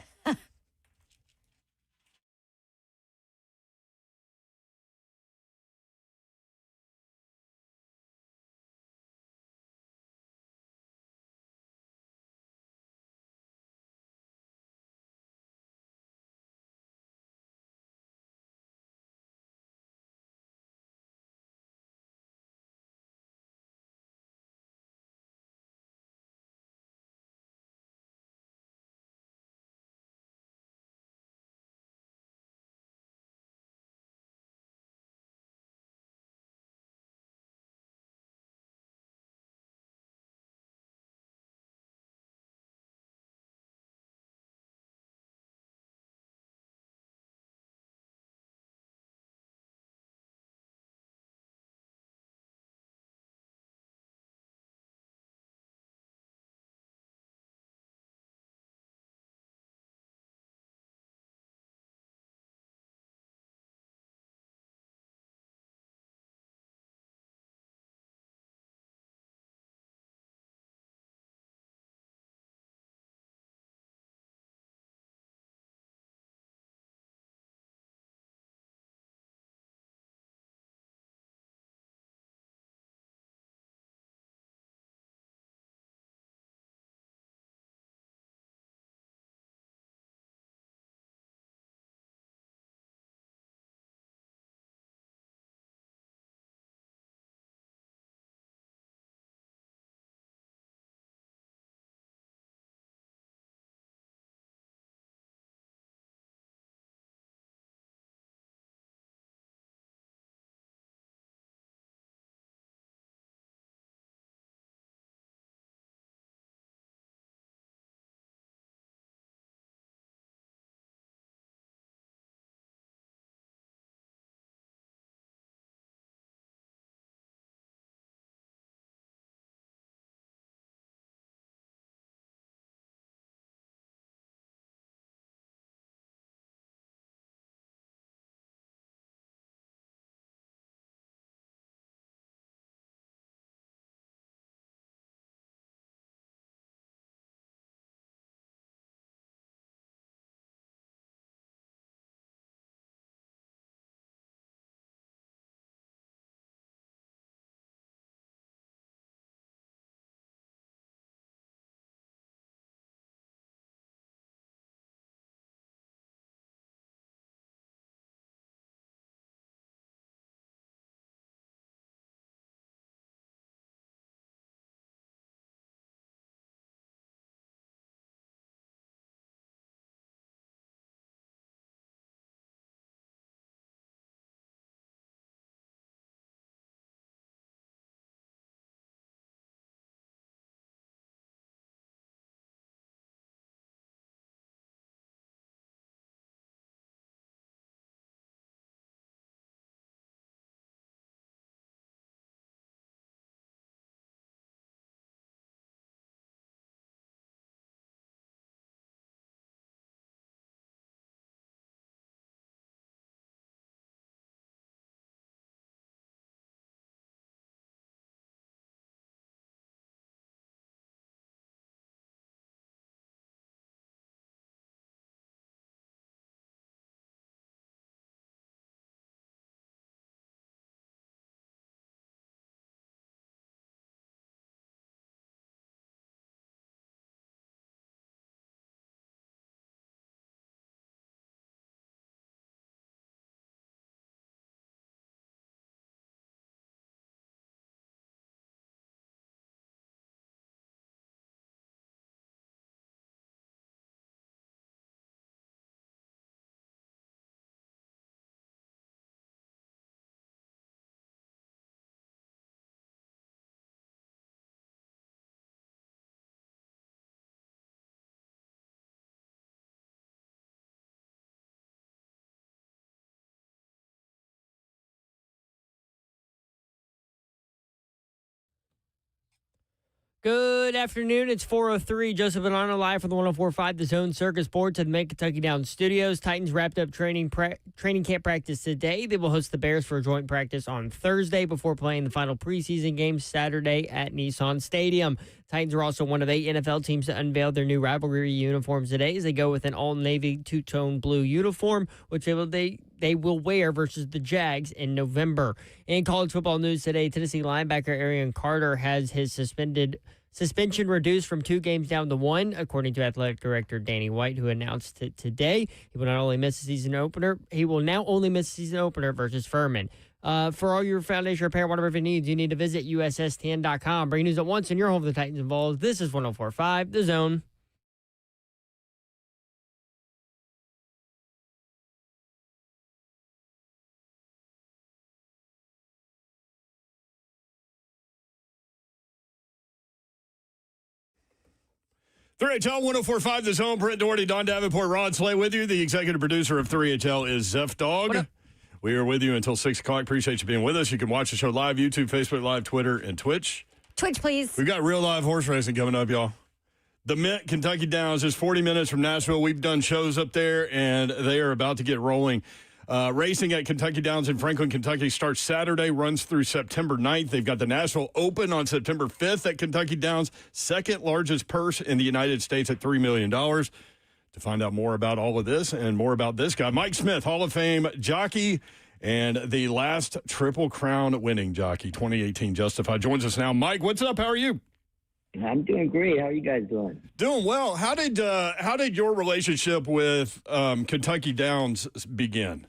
[SPEAKER 1] Good afternoon. It's 4:03. Joseph Bonanno live from the 104.5 The Zone Circus Sports at the Mid-Kentucky Downs Studios. Titans wrapped up training camp practice today. They will host the Bears for a joint practice on Thursday before playing the final preseason game Saturday at Nissan Stadium. Titans are also one of 8 NFL teams to unveil their new rivalry uniforms today as they go with an all-navy two-tone blue uniform, which they will wear versus the Jags in November. In college football news today, Tennessee linebacker Arian Carter has his suspension reduced from 2 games down to 1, according to athletic director Danny White, who announced it today. He will not only miss the season opener, he will now only miss the season opener versus Furman. For all your foundation repair, whatever it needs, you need to visit USSTN.com. Bring news at once in your home of the Titans and Vols. This is 104.5 The Zone.
[SPEAKER 2] HL 104.5 The Zone. Brent Doherty, Don Davenport, Rod Slay with you. The executive producer of 3HL is Zeph Dog. We are with you until 6 o'clock. Appreciate you being with us. You can watch the show live, YouTube, Facebook Live, Twitter, and Twitch.
[SPEAKER 3] Twitch, please.
[SPEAKER 2] We've got real live horse racing coming up, y'all. The Mint, Kentucky Downs is 40 minutes from Nashville. We've done shows up there, and they are about to get rolling. Racing at Kentucky Downs in Franklin, Kentucky starts Saturday, runs through September 9th. They've got the Nashville Open on September 5th at Kentucky Downs, second largest purse in the United States at $3 million. To find out more about all of this and more about this guy, Mike Smith, Hall of Fame jockey and the last Triple Crown winning jockey, 2018 Justified, joins us now. Mike, what's up? How are you?
[SPEAKER 17] I'm doing great. How are you guys doing?
[SPEAKER 2] Doing well. How did your relationship with Kentucky Downs begin?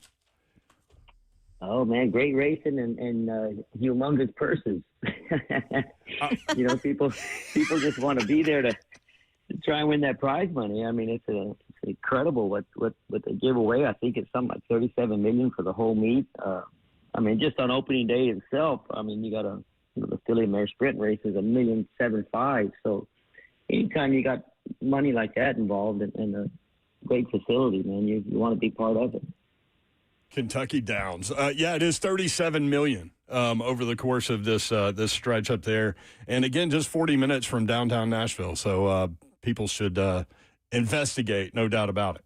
[SPEAKER 17] Oh man, great racing and humongous purses. You know, people just want to be there to try and win that prize money. I mean, it's incredible what they give away. I think it's something like $37 million for the whole meet. I mean, just on opening day itself. I mean, you got the Philly Mare Sprint race is $1.75 million. So anytime you got money like that involved in a great facility, man, you want to be part of it.
[SPEAKER 2] Kentucky Downs. Yeah, it is $37 million over the course of this stretch up there. And again, just 40 minutes from downtown Nashville. So people should investigate, no doubt about it.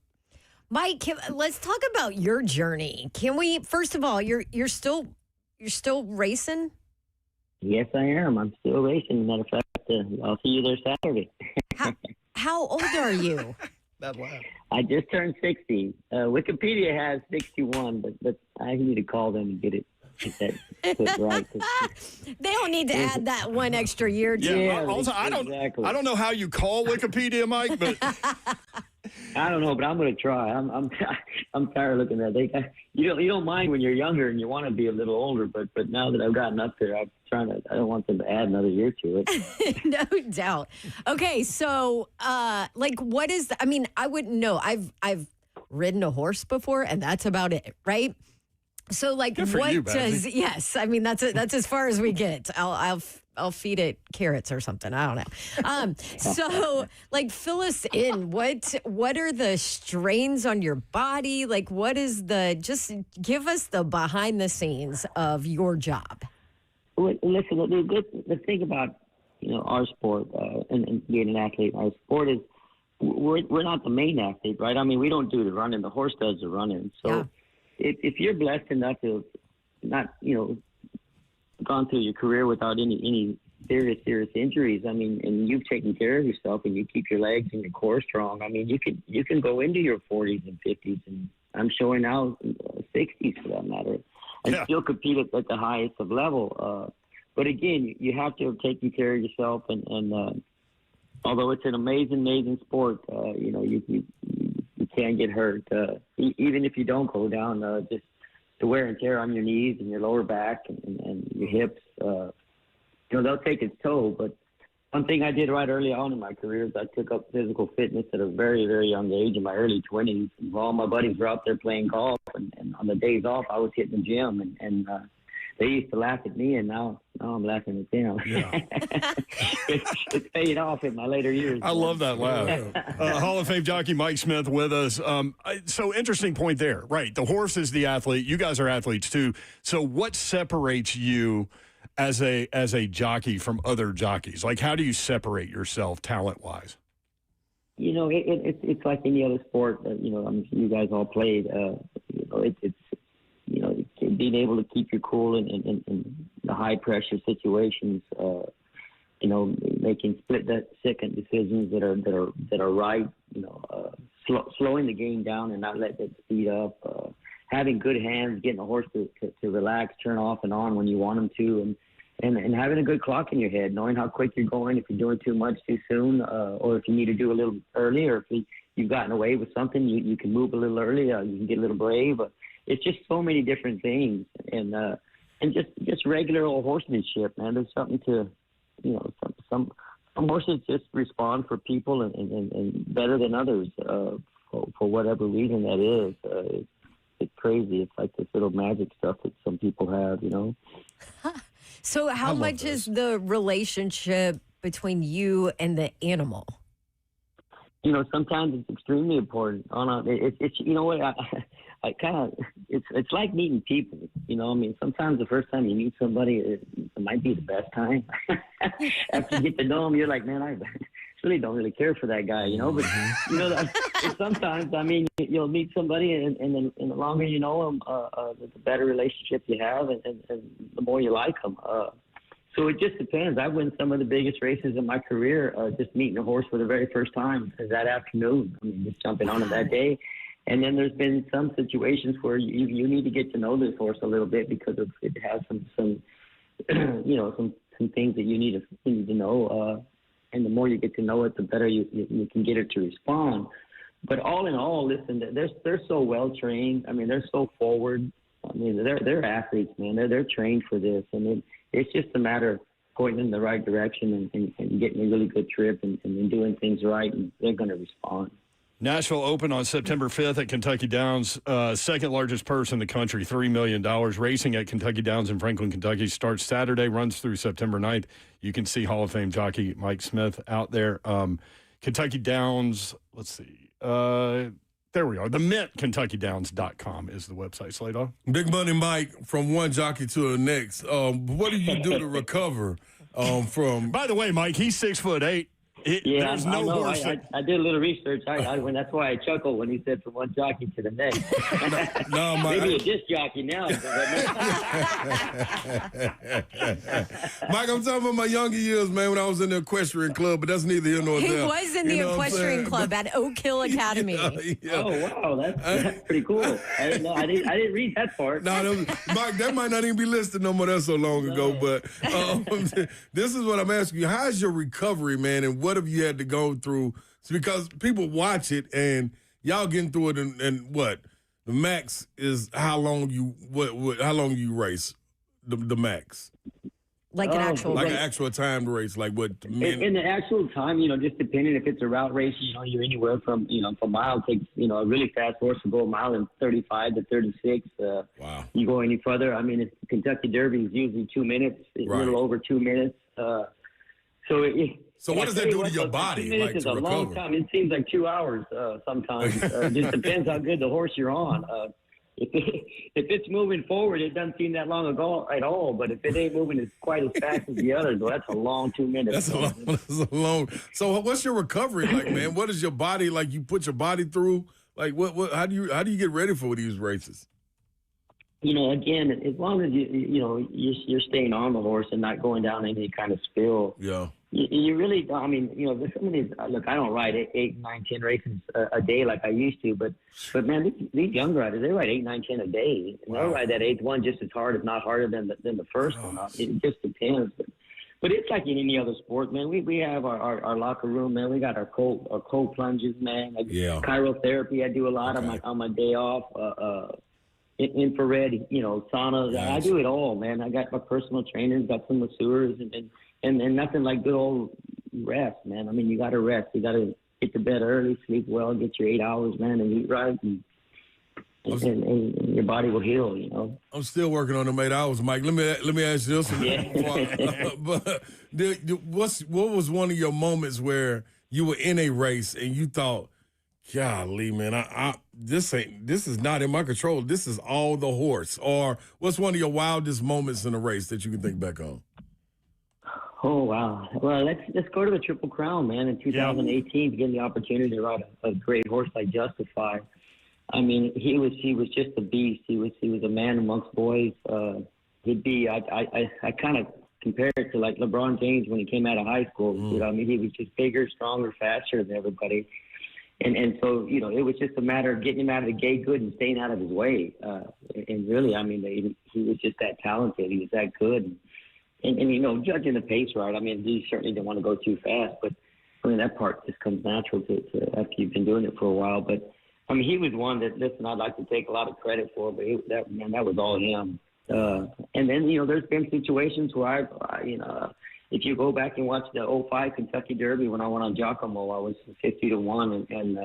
[SPEAKER 3] Mike, let's talk about your journey. Can we, first of all, you're still racing?
[SPEAKER 17] Yes, I am. I'm still racing. Matter of fact, I'll see you there Saturday.
[SPEAKER 3] How old are you?
[SPEAKER 17] I just turned 60. Wikipedia has 61, but I need to call them and get that put right.
[SPEAKER 3] They don't need to add that one extra year to
[SPEAKER 2] it. Yeah, also, I don't know how you call Wikipedia, Mike, but
[SPEAKER 17] I don't know, but I'm going to try. I'm tired of looking at that. You don't mind when you're younger and you want to be a little older, but now that I've gotten up there, I don't want them to add another year to it.
[SPEAKER 3] No doubt. Okay, so what is? I mean, I wouldn't know. I've ridden a horse before, and that's about it, right? So, what does? Yes, I mean that's as far as we get. I'll feed it carrots or something. I don't know. So, fill us in. What are the strains on your body? What is just give us the behind the scenes of your job.
[SPEAKER 17] Well, listen, the thing about, our sport and being an athlete, our sport is we're not the main athlete, right? I mean, we don't do the running. The horse does the running. So if you're blessed enough to not, gone through your career without any serious injuries, I mean, and you've taken care of yourself and you keep your legs and your core strong, I mean, you can go into your 40s and 50s, and I'm showing now 60s for that matter, and still compete at the highest of level. But again, you have to have taken care of yourself, and although it's an amazing sport, you can get hurt, even if you don't go down. Just the wear and tear on your knees and your lower back and your hips, they'll take its toll. But one thing I did right early on in my career is I took up physical fitness at a very, very young age, in my early 20s. And all my buddies were out there playing golf, and on the days off, I was hitting the gym, and they used to laugh at me, and now I'm laughing at them. Yeah. it's paid off in my later years.
[SPEAKER 2] I love that laugh. Hall of Fame jockey Mike Smith with us. So interesting point there, right? The horse is the athlete. You guys are athletes too. So what separates you as a jockey from other jockeys? Like, how do you separate yourself talent-wise?
[SPEAKER 17] It's like any other sport. You guys all played. It's being able to keep your cool in the high-pressure situations. Making split-second decisions that are right. Slowing the game down and not letting it speed up. Having good hands, getting a horse to relax, turn off and on when you want them to, and having a good clock in your head, knowing how quick you're going, if you're doing too much too soon, or if you need to do a little early, or if you've gotten away with something, you can move a little early, you can get a little brave. It's just so many different things, and just regular old horsemanship, man. There's something to, some horses just respond for people and better than others for whatever reason that is. It's crazy. It's like this little magic stuff that some people have,
[SPEAKER 3] So how much is the relationship between you and the animal?
[SPEAKER 17] Sometimes it's extremely important. It's you know what, I kind of, it's like meeting people, sometimes the first time you meet somebody, it might be the best time. After you get to know them, you're like, man, I really don't really care for that guy, but sometimes, you'll meet somebody and the longer you know them, the better relationship you have and the more you like them. So it just depends. I win some of the biggest races in my career just meeting a horse for the very first time that afternoon. Just jumping on it that day. And then there's been some situations where you need to get to know this horse a little bit because it has some some things that you need to know. And the more you get to know it, the better you can get it to respond. But all in all, listen, they're so well trained. They're so forward. They're athletes, man. They're trained for this, and it's just a matter of pointing in the right direction and getting a really good trip and doing things right, and they're going to respond.
[SPEAKER 2] Nashville Open on September 5th at Kentucky Downs. Second largest purse in the country, $3 million. Racing at Kentucky Downs in Franklin, Kentucky starts Saturday, runs through September 9th. You can see Hall of Fame jockey Mike Smith out there. Kentucky Downs, let's see. There we are. The Mint, KentuckyDowns.com is the website. Slade.
[SPEAKER 4] Big Money Mike, from one jockey to the next. What do you do to recover from?
[SPEAKER 2] By the way, Mike, he's 6'8". There's no horse.
[SPEAKER 17] I did a little research. That's why I chuckled when he said from one jockey to the next.
[SPEAKER 4] No,
[SPEAKER 17] maybe a disc jockey now.
[SPEAKER 4] Mike, I'm talking about my younger years, man, when I was in the equestrian club, but that's neither here nor there.
[SPEAKER 3] He was in the equestrian club at Oak Hill Academy.
[SPEAKER 17] Oh, wow. That's pretty cool. I didn't know. I didn't read that part.
[SPEAKER 4] Mike, that might not even be listed no more. That's so long ago. But this is what I'm asking you. How's your recovery, man, and what have you had to go through? It's because people watch it and y'all getting through it, and what the max is? How long you you race the max?
[SPEAKER 3] Like an actual
[SPEAKER 4] like
[SPEAKER 3] race.
[SPEAKER 4] an actual timed race, like what?
[SPEAKER 17] In the actual time, just depending if it's a route race, you're anywhere from for a mile takes a really fast horse to go a mile in 35 to 36.
[SPEAKER 4] Wow.
[SPEAKER 17] You go any further, it's the Kentucky Derby is usually 2 minutes, a little over 2 minutes.
[SPEAKER 4] So what does that do to your body?
[SPEAKER 17] 2 minutes
[SPEAKER 4] like
[SPEAKER 17] is
[SPEAKER 4] to
[SPEAKER 17] a
[SPEAKER 4] recover?
[SPEAKER 17] long time. It seems like 2 hours sometimes. Just depends how good the horse you're on. If it's moving forward, it doesn't seem that long ago at all. But if it ain't moving as quite as fast as the others, well, that's a long 2 minutes.
[SPEAKER 4] That's a long. So what's your recovery like, man? What is your body like? You put your body through? Like what? How do you get ready for these races?
[SPEAKER 17] Again, as long as you're staying on the horse and not going down any kind of spill.
[SPEAKER 4] Yeah.
[SPEAKER 17] You really don't. There's some of these. Look, I don't ride 8, 9, 10 races a day like I used to, but man, these young riders, they ride 8, 9, 10 a day, and they'll ride that 8th one just as hard, if not harder than the first one. It just depends. But it's like in any other sport, man. We have our locker room, man. We got our cold plunges, man. Cryotherapy, I do a lot on my day off. Infrared, saunas. Yes. I do it all, man. I got my personal trainers, got some masseurs, and nothing like good old rest, man. You got to rest. You got to get to bed early, sleep well, get your 8 hours, man, and eat right, and your body will heal.
[SPEAKER 4] I'm still working on them 8 hours, Mike. Let me ask you this one. But what was one of your moments where you were in a race and you thought, Golly, man, this is not in my control. This is all the horse. Or what's one of your wildest moments in a race that you can think back on?
[SPEAKER 17] Oh wow! Well, let's go to the Triple Crown, man. In 2018, to get the opportunity to ride a great horse like Justify. I mean, he was just a beast. He was a man amongst boys. He'd be I kind of compare it to like LeBron James when he came out of high school. You know, I mean, he was just bigger, stronger, faster than everybody. And so, you know, it was just a matter of getting him out of the gate good and staying out of his way. And really, I mean, he was just that talented. He was that good. And you know, judging the pace right, I mean, he certainly didn't want to go too fast. But, I mean, that part just comes natural to after you've been doing it for a while. But, I mean, he was one that, listen, I'd like to take a lot of credit for. But that was all him. And then, you know, there's been situations where you know, if you go back and watch the 2005 Kentucky Derby when I went on Giacomo, I was 50-1, and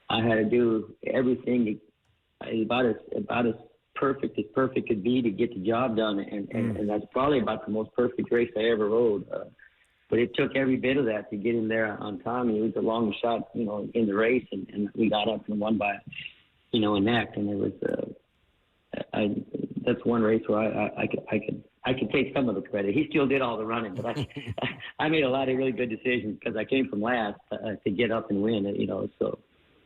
[SPEAKER 17] I had to do everything about as perfect could be to get the job done, and that's probably about the most perfect race I ever rode. But it took every bit of that to get him there on time. He was the longest shot, you know, in the race, and we got up and won by, you know, a neck, and it was. That's one race where I could take some of the credit. He still did all the running, but I made a lot of really good decisions because I came from last to get up and win. You know, so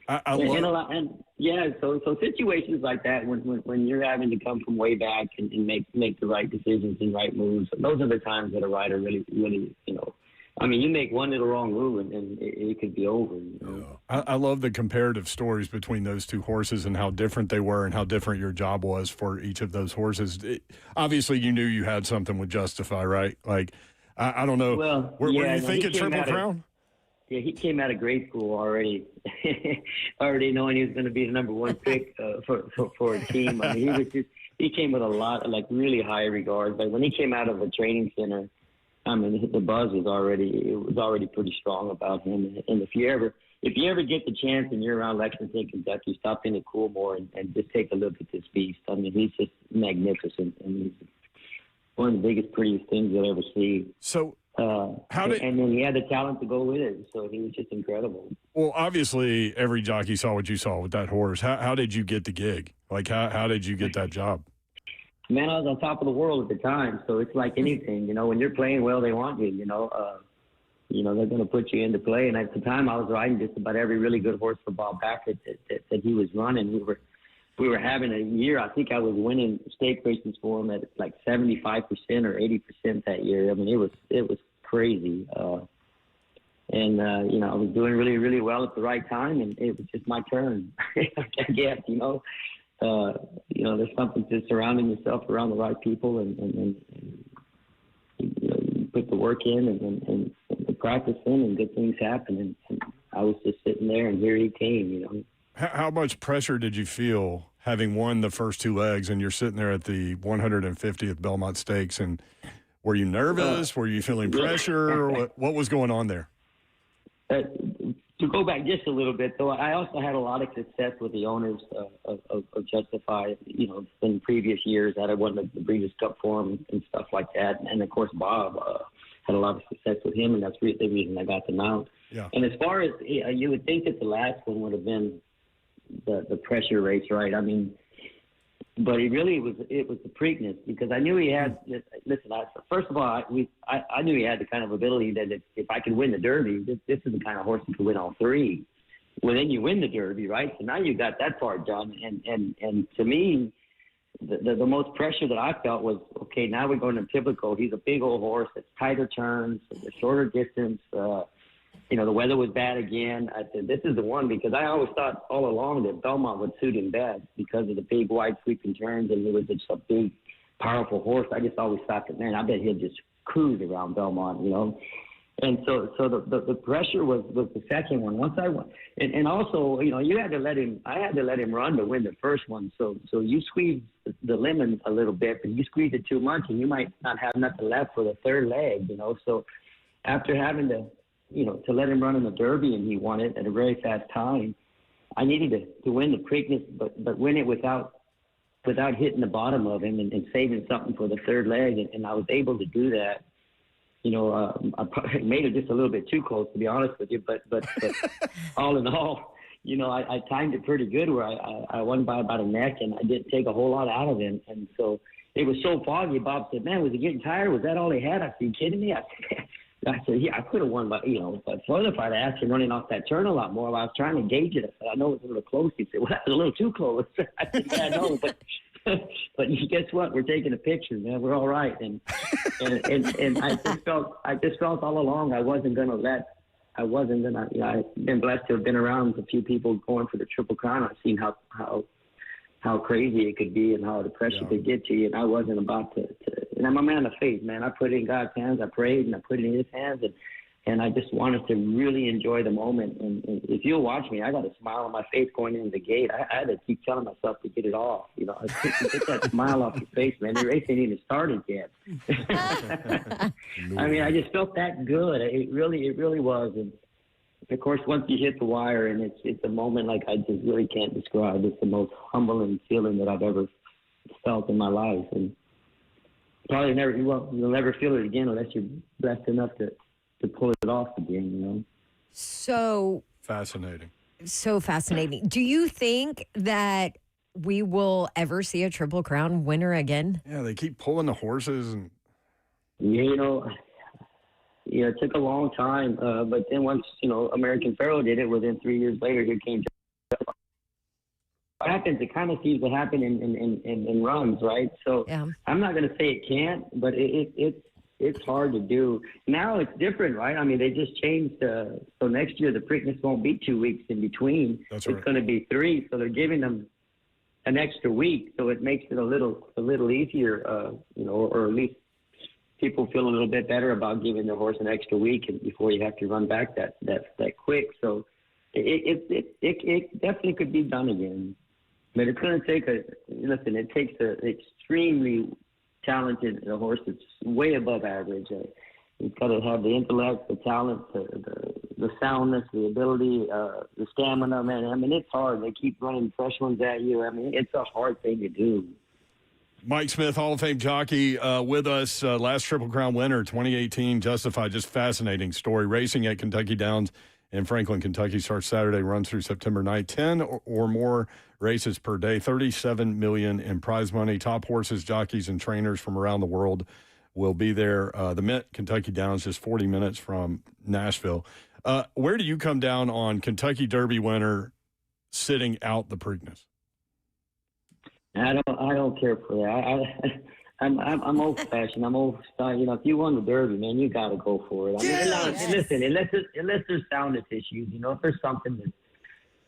[SPEAKER 17] so situations like that when you're having to come from way back and make the right decisions and right moves. Those are the times that a rider really, you know. I mean, you make one little wrong move and it could be over. You know?
[SPEAKER 2] I love the comparative stories between those two horses and how different they were and how different your job was for each of those horses. Obviously, you knew you had something with Justify, right? Like, I don't know.
[SPEAKER 17] Well,
[SPEAKER 2] were you thinking Triple Crown?
[SPEAKER 17] Yeah, he came out of grade school already knowing he was going to be the number one pick for a team. I mean, he came with a lot of, like, really high regard. But when he came out of a training center, I mean, the buzz was already pretty strong about him. And if you ever get the chance and you're around Lexington, Kentucky, stop in at Coolmore and just take a look at this beast. I mean, he's just magnificent, and he's one of the biggest, prettiest things you'll ever see.
[SPEAKER 2] So,
[SPEAKER 17] and then he had the talent to go with it, so he was just incredible.
[SPEAKER 2] Well, obviously, every jockey saw what you saw with that horse. How did you get the gig? Like, how did you get that job?
[SPEAKER 17] Man, I was on top of the world at the time, so it's like anything, you know. When you're playing well, they want you, you know. They're going to put you into play. And at the time, I was riding just about every really good horse for Bob Backett that he was running. We were having a year. I think I was winning stake races for him at like 75% or 80% that year. I mean, it was crazy. You know, I was doing really, really well at the right time, and it was just my turn. I guess, you know. There's something to surrounding yourself around the right people and you know, you put the work in and the practice in and good things happen. And I was just sitting there and here he came, you know.
[SPEAKER 2] How much pressure did you feel having won the first two legs and you're sitting there at the 150th Belmont Stakes? And were you nervous? Were you feeling pressure? What was going on there?
[SPEAKER 17] To go back just a little bit, though, I also had a lot of success with the owners of Justify, you know, in previous years that I won the Breeders' Cup for him and stuff like that. And, of course, Bob had a lot of success with him, and that's the reason I got the mount.
[SPEAKER 2] Yeah.
[SPEAKER 17] And as far as you would think that the last one would have been the pressure race, right? I mean, but it was the Preakness because I knew he had. Listen, first of all, I knew he had the kind of ability that if I could win the Derby, this is the kind of horse who could win all three. Well, then you win the Derby, right? So now you got that part done. And to me, the most pressure that I felt was, okay, now we're going to typical. He's a big old horse. It's tighter turns, a shorter distance. You know, the weather was bad again. I said, this is the one because I always thought all along that Belmont would suit him best because of the big, wide sweeping turns, and he was just a big, powerful horse. I just always thought that, man, I bet he'll just cruise around Belmont, you know. And so the pressure was the second one. Once I won, and also, you know, I had to let him run to win the first one. So you squeeze the lemon a little bit, but you squeeze it too much, and you might not have nothing left for the third leg, you know. So after having to let him run in the Derby, and he won it at a very fast time. I needed to win the Preakness, but win it without hitting the bottom of him and saving something for the third leg, and I was able to do that. You know, I made it just a little bit too close, to be honest with you, but all in all, I timed it pretty good where I won by about a neck, and I didn't take a whole lot out of him. And so it was so foggy. Bob said, "Man, was he getting tired? Was that all he had?" I said, "You kidding me?" I said, "Yeah, I could have won, but but further if I'd asked him running off that turn a lot more, I was trying to gauge it. I said, I know it's a little close." He said, "Well, that's a little too close." I said, "Yeah, I know, but guess what? We're taking a picture, man. We're all right." And I just felt all along I've been blessed to have been around a few people going for the Triple Crown. I've seen how crazy it could be and how the pressure could get to you. And I wasn't about to and I'm a man of faith, man. I put it in God's hands. I prayed and I put it in his hands. And I just wanted to really enjoy the moment. And if you'll watch me, I got a smile on my face going into the gate. I had to keep telling myself to get it off. I couldn't get that smile off your face, man. The race ain't even started yet. I mean, I just felt that good. It really was. And of course, once you hit the wire, and it's a moment like I just really can't describe. It's the most humbling feeling that I've ever felt in my life. And probably you'll never feel it again unless you're blessed enough to pull it off again,
[SPEAKER 3] So
[SPEAKER 2] fascinating.
[SPEAKER 3] So fascinating. Do you think that we will ever see a Triple Crown winner again?
[SPEAKER 2] Yeah, they keep pulling the horses and.
[SPEAKER 17] It took a long time, but then once American Pharoah did it, within 3 years later, here came. What happens? It kind of seems to happen in runs, right? So I'm not going to say it can't, but it's hard to do. Now it's different, right? I mean, they just changed. So next year the Preakness won't be 2 weeks in between.
[SPEAKER 2] That's
[SPEAKER 17] right. It's going to be 3. So they're giving them an extra week, so it makes it a little easier, or at least people feel a little bit better about giving their horse an extra week and before you have to run back that quick. So it definitely could be done again. But it's going to take it takes an extremely talented horse that's way above average. He's got to have the intellect, the talent, the soundness, the ability, the stamina, man. I mean, it's hard. They keep running fresh ones at you. I mean, it's a hard thing to do.
[SPEAKER 2] Mike Smith, Hall of Fame jockey, with us. Last Triple Crown winner, 2018, Justified. Just fascinating story. Racing at Kentucky Downs in Franklin, Kentucky starts Saturday, runs through September 9th. 10 or more races per day, $37 million in prize money. Top horses, jockeys, and trainers from around the world will be there. The Mint, Kentucky Downs, just 40 minutes from Nashville. Where do you come down on Kentucky Derby winner sitting out the Preakness?
[SPEAKER 17] I don't care for that. I'm old fashioned. I'm old style. If you won the Derby, man, you got to go for it. I mean, listen, unless there's soundness issues, if there's something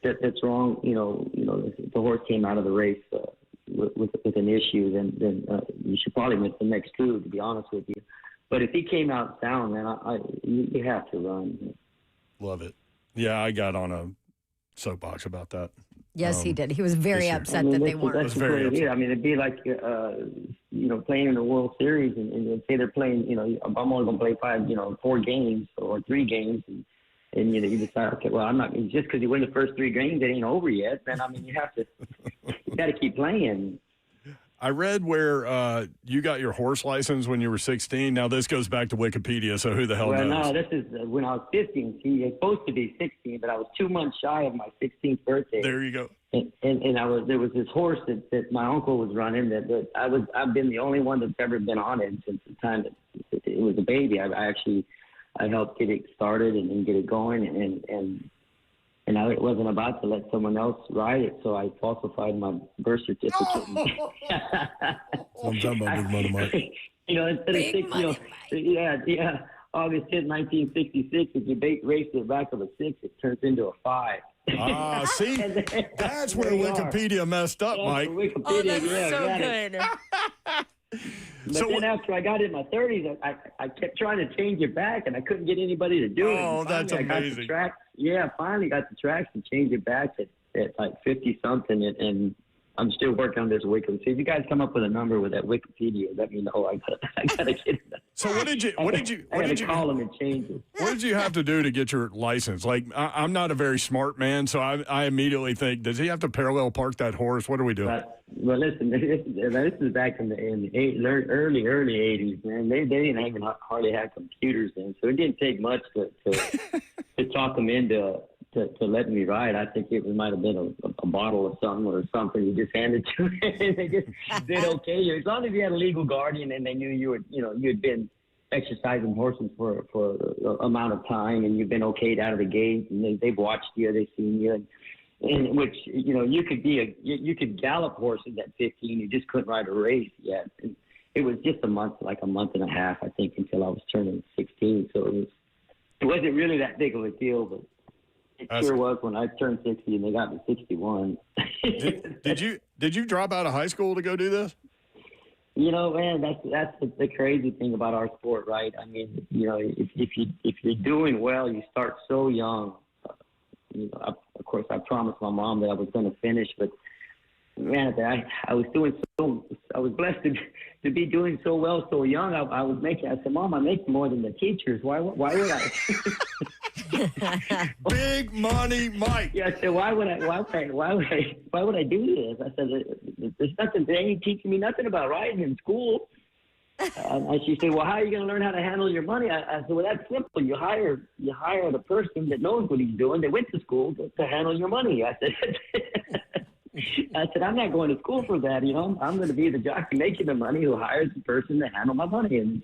[SPEAKER 17] that's wrong, if the horse came out of the race with an issue, then you should probably miss the next 2, to be honest with you. But if he came out sound, man, you have to run.
[SPEAKER 2] Love it. Yeah, I got on a soapbox about that.
[SPEAKER 3] Yes, he did. He was very upset that they weren't.
[SPEAKER 17] That's very upset. I mean, it'd be like, playing in the World Series and say they're playing, I'm only going to play 4 games or 3 games. And you decide, okay, well, I'm not, just because you win the first 3 games, it ain't over yet. Then, I mean, you got to keep playing.
[SPEAKER 2] I read where you got your horse license when you were 16. Now, this goes back to Wikipedia, so who the hell knows?
[SPEAKER 17] No, this is when I was 15. See, it's supposed to be 16, but I was 2 months shy of my 16th birthday.
[SPEAKER 2] There you go.
[SPEAKER 17] And there was this horse that my uncle was running that I've been the only one that's ever been on it since the time that it was a baby. I helped get it started and get it going, and I wasn't about to let someone else ride it, so I falsified my birth certificate.
[SPEAKER 4] I'm talking about Big Money Mike.
[SPEAKER 17] Instead of 6, August 10, 1966, if you race the back of a 6, it turns into a 5.
[SPEAKER 2] See? That's where Wikipedia messed up, Mike.
[SPEAKER 3] That's so good.
[SPEAKER 17] But then after I got in my 30s, I kept trying to change it back, and I couldn't get anybody to do it.
[SPEAKER 2] Oh, that's amazing.
[SPEAKER 17] I finally got the tracks to change it back at like 50-something, and I'm still working on this Wikipedia. So if you guys come up with a number with that Wikipedia, let me know. I gotta get it.
[SPEAKER 2] So what did you
[SPEAKER 17] call them and change it?
[SPEAKER 2] What did you have to do to get your license? Like, I'm not a very smart man, so I immediately think, does he have to parallel park that horse? What are we doing?
[SPEAKER 17] Well, listen, this is back in the early 80s, man. They didn't even hardly have computers then, so it didn't take much to talk them into to let me ride. I think it might have been a bottle of something or something you just handed to me. And they just did okay. As long as you had a legal guardian and they knew you'd been exercising horses for an amount of time and you've been okayed out of the gate and they've watched you, they've seen you. And which, you could gallop horses at 15. You just couldn't ride a race yet. And it was just a month and a half, I think, until I was turning 16. So it wasn't really that big of a deal, but it sure was when I turned 60 and they got me 61.
[SPEAKER 2] Did you drop out of high school to go do this?
[SPEAKER 17] Man, that's the crazy thing about our sport, right? I mean, if you're doing well, you start so young. Of course, I promised my mom that I was going to finish, but man, I was blessed to be doing so well so young. I said, Mom, I make more than the teachers. Why would I?
[SPEAKER 2] Big money, Mike.
[SPEAKER 17] Yeah, I said, why would I do this? I said, there's nothing. They ain't teaching me nothing about riding in school. And she said, well, how are you going to learn how to handle your money? I said, well, that's simple. You hire the person that knows what he's doing. They went to school to handle your money. I said, I'm not going to school for that. I'm going to be the jockey making the money who hires the person to handle my money. And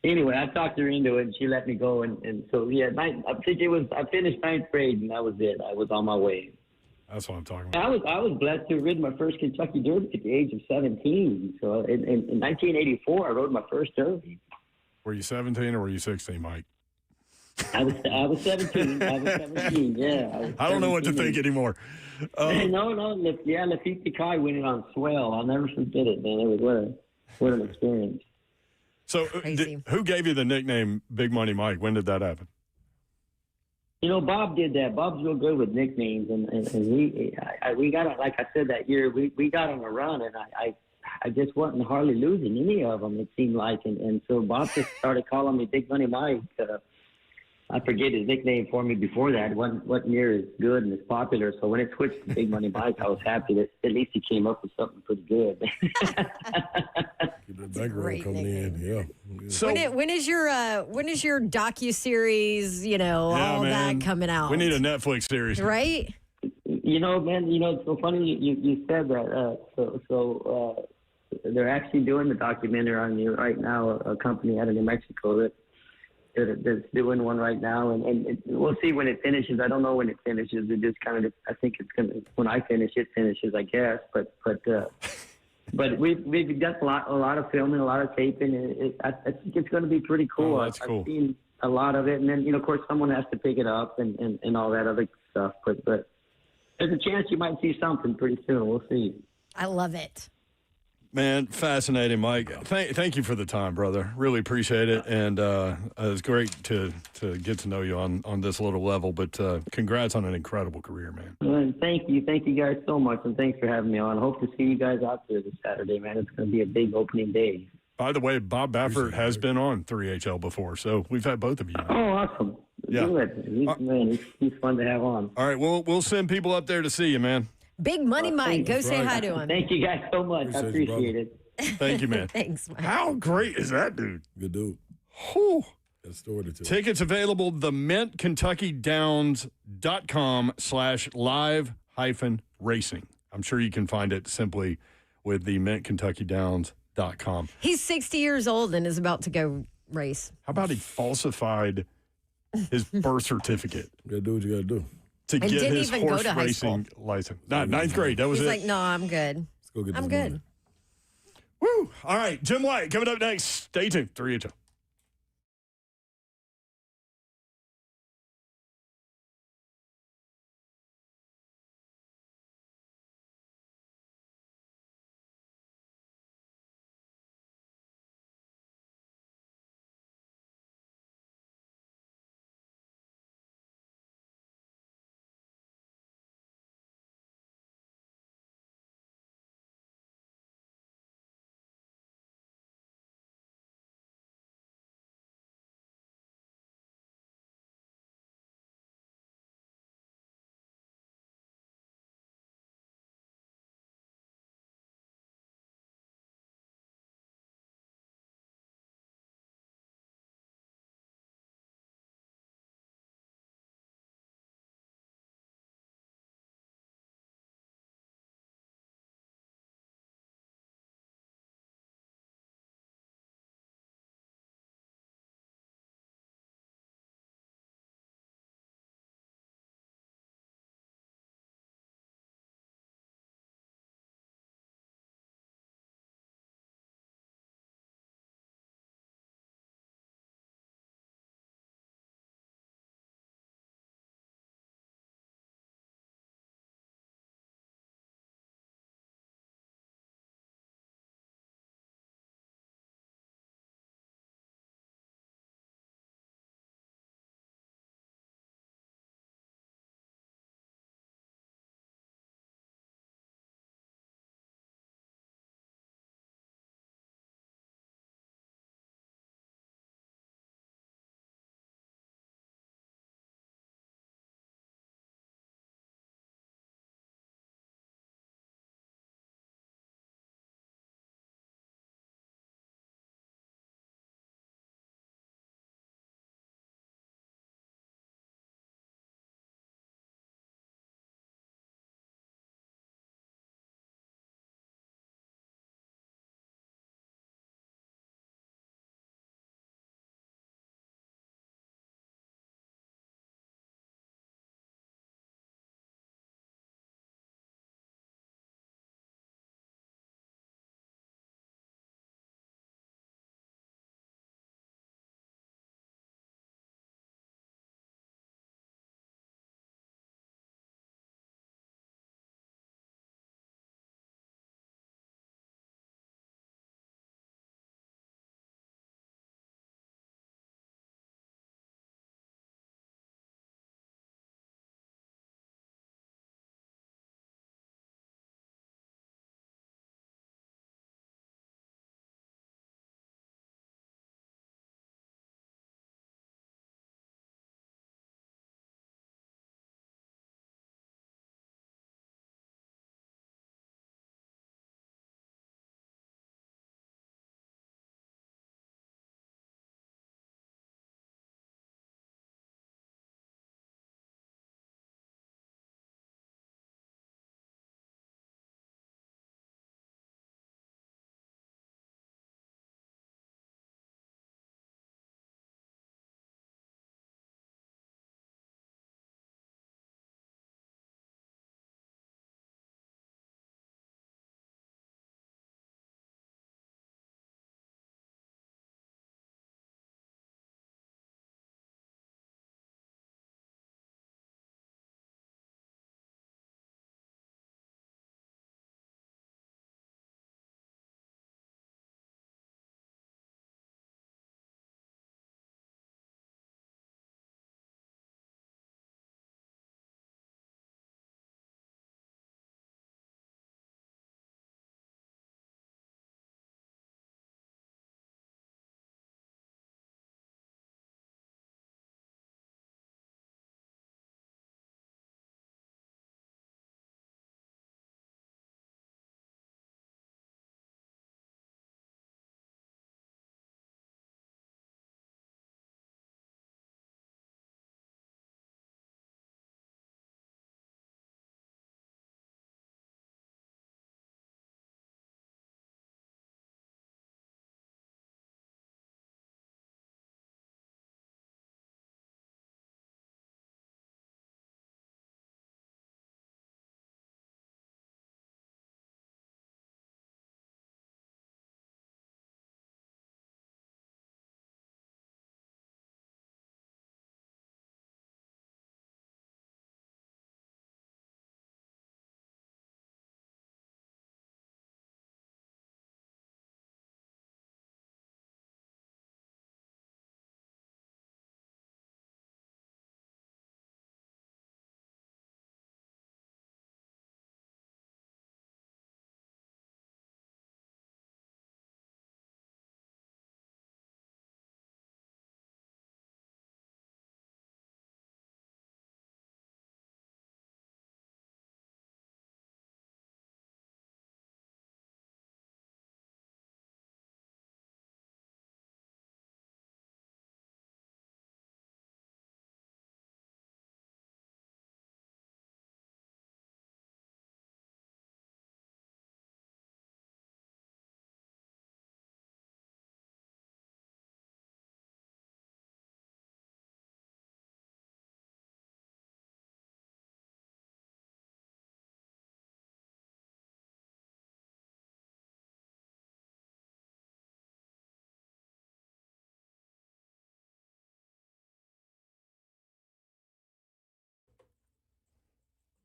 [SPEAKER 17] anyway, I talked her into it, and she let me go. And so, yeah, I finished ninth grade, and that was it. I was on my way.
[SPEAKER 2] That's what I'm talking about.
[SPEAKER 17] I was blessed to have ridden my first Kentucky Derby at the age of 17. So in 1984, I rode my first Derby.
[SPEAKER 2] Were you 17 or were you 16, Mike?
[SPEAKER 17] I was 17. I was 17. Yeah.
[SPEAKER 2] I don't know what to think anymore.
[SPEAKER 17] No. Lafitte Kai winning on Swell. I'll never forget it, man. It was what an experience.
[SPEAKER 2] So, who gave you the nickname Big Money Mike? When did that happen?
[SPEAKER 17] Bob did that. Bob's real good with nicknames, and we got, like I said that year, we got on a run, and I just wasn't hardly losing any of them, it seemed like, and so Bob just started calling me Big Money Mike. I forget his nickname for me before that. Wasn't near as good and as popular. So when it switched to Big Money Mike, I was happy that at least he came up with something pretty good.
[SPEAKER 4] That girl coming in, yeah.
[SPEAKER 3] So when is your docuseries? All that coming out.
[SPEAKER 2] We need a Netflix series,
[SPEAKER 3] right?
[SPEAKER 17] Man. It's so funny you said that. So they're actually doing the documentary on you right now. A company out of New Mexico that's doing one right now, and we'll see when it finishes. I don't know when it finishes. It just kind of, I think it's gonna, when I finish, it finishes, I guess. But we've got a lot of filming, a lot of taping. I think it's going to be pretty cool.
[SPEAKER 2] Oh, that's cool.
[SPEAKER 17] I've seen a lot of it, and then of course someone has to pick it up and all that other stuff. But there's a chance you might see something pretty soon. We'll see.
[SPEAKER 3] I love it.
[SPEAKER 2] Man, fascinating, Mike. Thank you for the time, brother. Really appreciate it, and it's great to get to know you on this little level. But congrats on an incredible career, man.
[SPEAKER 17] Well, thank you guys so much, and thanks for having me on. I hope to see you guys out there this Saturday, man. It's going to be a big opening day.
[SPEAKER 2] By the way, Bob Baffert has been on 3HL before, so we've had both of you.
[SPEAKER 17] Oh, awesome!
[SPEAKER 2] Yeah,
[SPEAKER 17] good. He's fun to have on.
[SPEAKER 2] All right, we'll send people up there to see you, man.
[SPEAKER 3] Big Money Mike. Go say hi to him.
[SPEAKER 17] Thank you guys so much. I appreciate it.
[SPEAKER 2] Thank you, man.
[SPEAKER 3] Thanks, Mike.
[SPEAKER 2] How great is that, dude?
[SPEAKER 4] Good dude.
[SPEAKER 2] Whew.
[SPEAKER 4] Got a story to tell.
[SPEAKER 2] Tickets available, theMintKentuckyDowns.com/live-racing. I'm sure you can find it simply with theMintKentuckyDowns.com.
[SPEAKER 3] He's 60 years old and is about to go race.
[SPEAKER 2] How about he falsified his birth certificate?
[SPEAKER 4] You gotta do what you gotta do.
[SPEAKER 2] To
[SPEAKER 3] And
[SPEAKER 2] get
[SPEAKER 3] didn't
[SPEAKER 2] his
[SPEAKER 3] even go
[SPEAKER 2] horse
[SPEAKER 3] to high
[SPEAKER 2] racing license. Ninth grade, that was
[SPEAKER 3] He's
[SPEAKER 2] it.
[SPEAKER 3] like, no, I'm good.
[SPEAKER 4] Let's go get
[SPEAKER 3] I'm
[SPEAKER 4] this
[SPEAKER 3] good.
[SPEAKER 4] money.
[SPEAKER 2] Woo! All right, Jim White coming up next. Stay tuned. 3HL.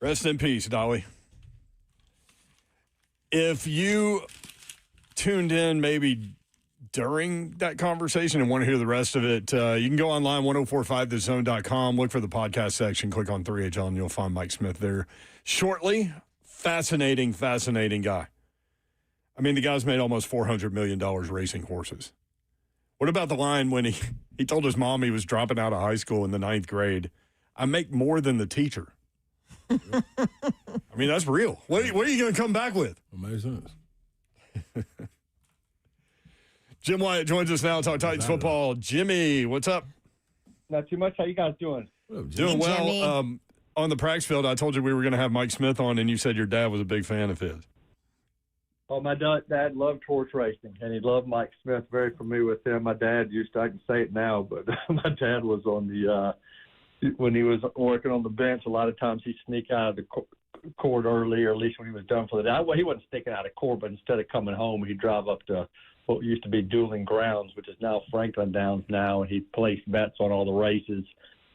[SPEAKER 2] Rest in peace, Dolly. If you tuned in maybe during that conversation and want to hear the rest of it, you can go online, 1045thezone.com, look for the podcast section, click on 3HL, and you'll find Mike Smith there shortly. Fascinating guy. I mean, the guy's made almost $400 million racing horses. What about the line when he told his mom he was dropping out of high school in the 9th grade? I make more than the teacher. I mean, that's real. What are you going to come back with?
[SPEAKER 4] Amazing.
[SPEAKER 2] Jim Wyatt joins us now to talk Titans football. Jimmy, what's up?
[SPEAKER 18] Not too much. How you guys doing?
[SPEAKER 2] Doing well. On the practice field, I told you we were going to have Mike Smith on, and you said your dad was a big fan of his.
[SPEAKER 18] Oh, my dad loved horse racing, and he loved Mike Smith. Very familiar with him. My dad I can say it now, but my dad was on when he was working on the bench, a lot of times he'd sneak out of the court early, or at least when he was done for the day. Well, he wasn't sneaking out of court, but instead of coming home, he'd drive up to what used to be Dueling Grounds, which is now Franklin Downs now, and he'd place bets on all the races.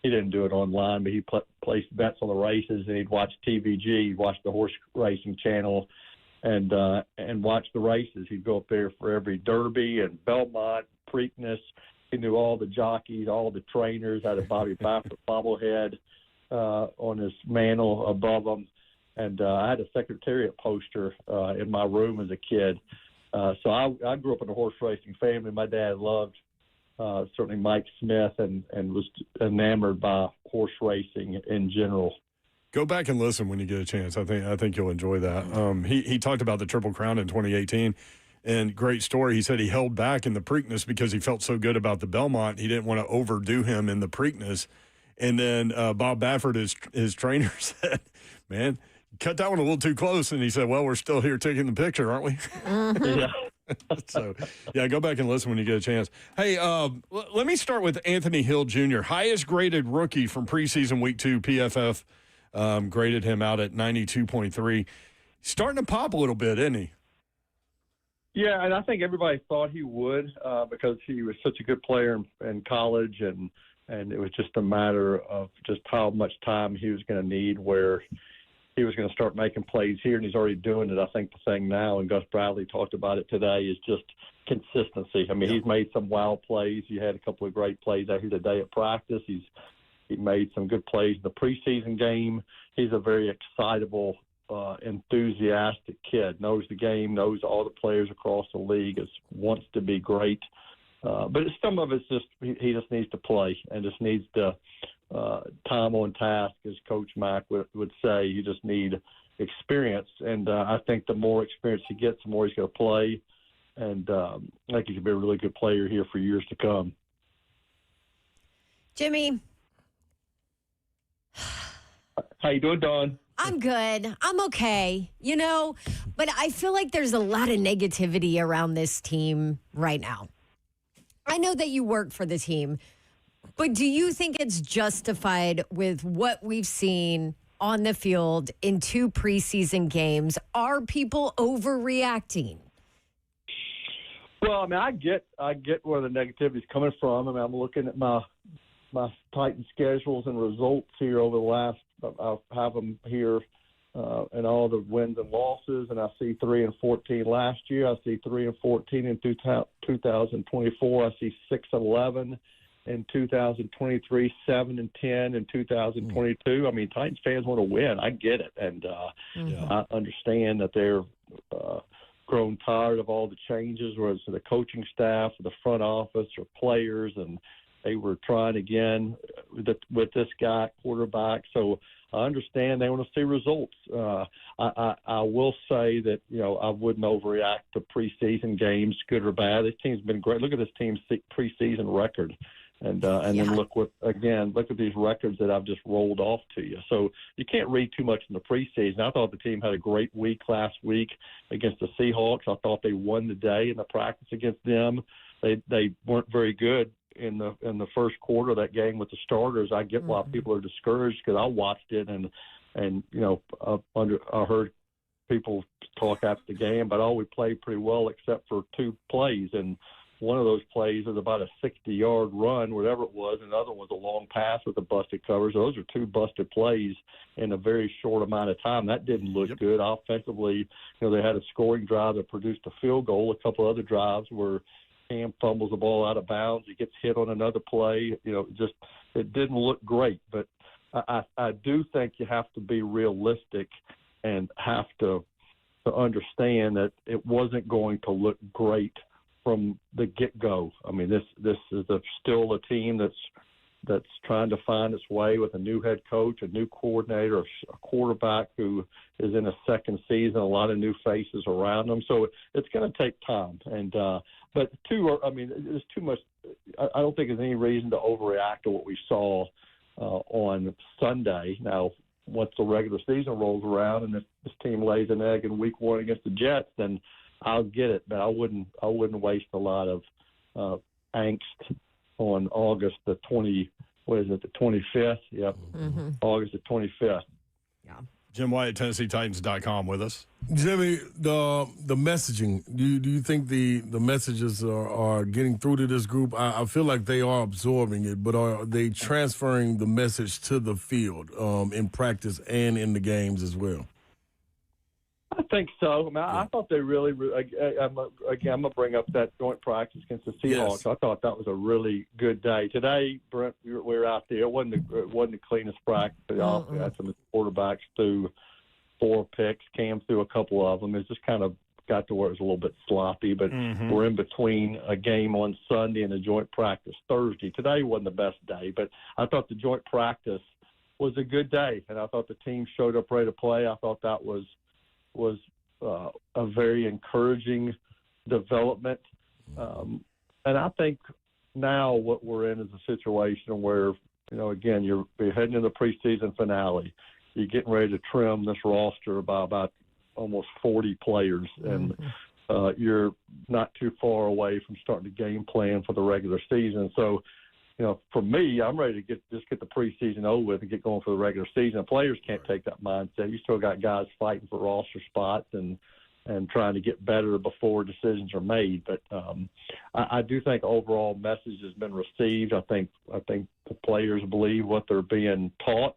[SPEAKER 18] He didn't do it online, but he placed bets on the races, and he'd watch TVG, he'd watch the horse racing channel, and watch the races. He'd go up there for every Derby and Belmont, Preakness. He knew all the jockeys, all the trainers. Had a Bobby Baffert bobblehead on his mantle above him, and I had a Secretariat poster in my room as a kid. So I grew up in a horse racing family. My dad loved certainly Mike Smith and was enamored by horse racing in general.
[SPEAKER 2] Go back and listen when you get a chance. I think you'll enjoy that. He talked about the Triple Crown in 2018, and great story. He said he held back in the Preakness because he felt so good about the Belmont. He didn't want to overdo him in the Preakness. And then Bob Baffert, his trainer, said, man, cut that one a little too close. And he said, well, we're still here taking the picture, aren't we?
[SPEAKER 18] Yeah.
[SPEAKER 2] So, yeah, go back and listen when you get a chance. Hey, let me start with Anthony Hill Jr., highest graded rookie from preseason week 2. PFF graded him out at 92.3. Starting to pop a little bit, isn't he?
[SPEAKER 18] Yeah, and I think everybody thought he would because he was such a good player in college, and it was just a matter of just how much time he was going to need, where he was going to start making plays here, and he's already doing it. I think the thing now, and Gus Bradley talked about it today, is just consistency. I mean, He's made some wild plays. He had a couple of great plays out here today at practice. He made some good plays in the preseason game. He's a very excitable, enthusiastic kid, knows the game, knows all the players across the league, wants to be great. But some of it's just he just needs to play and just needs to time on task, as Coach Mack would say. You just need experience, and I think the more experience he gets, the more he's going to play, and I think he could be a really good player here for years to come.
[SPEAKER 3] Jimmy.
[SPEAKER 18] How you doing, Dawn?
[SPEAKER 3] I'm good. I'm okay. But I feel like there's a lot of negativity around this team right now. I know that you work for the team, but do you think it's justified with what we've seen on the field in 2 preseason games? Are people overreacting?
[SPEAKER 18] Well, I mean, I get where the negativity is coming from. I mean, I'm looking at my Titan schedules and results here over the last. I have them here and all the wins and losses, and I see 3-14 last year. I see 3-14 in 2024. I see 6-11 in 2023, 7-10 in 2022. I mean, Titans fans want to win. I get it, and I understand that they're grown tired of all the changes, whether it's the coaching staff, or the front office, or players, and they were trying again with this guy, quarterback. So I understand they want to see results. I will say that, I wouldn't overreact to preseason games, good or bad. This team's been great. Look at this team's preseason record. And then look at these records that I've just rolled off to you. So you can't read too much in the preseason. I thought the team had a great week last week against the Seahawks. I thought they won the day in the practice against them. They weren't very good in the first quarter of that game with the starters. I get why people are discouraged, because I watched it and I heard people talk after the game, but we played pretty well except for 2 plays, and one of those plays was about a 60-yard run, whatever it was. Another was a long pass with a busted cover. So those are two busted plays in a very short amount of time. That didn't look good. Offensively, they had a scoring drive that produced a field goal. A couple other drives where Cam fumbles the ball out of bounds. He gets hit on another play. It didn't look great. But I do think you have to be realistic and have to understand that it wasn't going to look great from the get-go. I mean, this is still a team that's trying to find its way with a new head coach, a new coordinator, a quarterback who is in a second season, a lot of new faces around them. So it's going to take time. And there's too much. I don't think there's any reason to overreact to what we saw on Sunday. Now, once the regular season rolls around and if this team lays an egg in week 1 against the Jets, then I'll get it, but I wouldn't waste a lot of angst on August the 25th? Yep. August the 25th.
[SPEAKER 3] Yeah.
[SPEAKER 2] Jim White, TennesseeTitans.com with us.
[SPEAKER 4] Jimmy, the messaging, do you think the messages are getting through to this group? I feel like they are absorbing it, but are they transferring the message to the field in practice and in the games as well?
[SPEAKER 18] I think so. I mean, I thought they really I'm going to bring up that joint practice against the Seahawks. Yes. I thought that was a really good day. Today, Brent, we were out there. It wasn't the cleanest practice. We had some quarterbacks threw 4 picks. Cam threw a couple of them. It just kind of got to where it was a little bit sloppy. But we're in between a game on Sunday and a joint practice Thursday. Today wasn't the best day, but I thought the joint practice was a good day, and I thought the team showed up ready to play. I thought that was a very encouraging development. And I think now what we're in is a situation where, again, you're heading into the preseason finale. You're getting ready to trim this roster by about almost 40 players, and you're not too far away from starting to game plan for the regular season. So, for me, I'm ready to just get the preseason over with and get going for the regular season. Players can't take that mindset. You still got guys fighting for roster spots and trying to get better before decisions are made. But I do think overall message has been received. I think the players believe what they're being taught,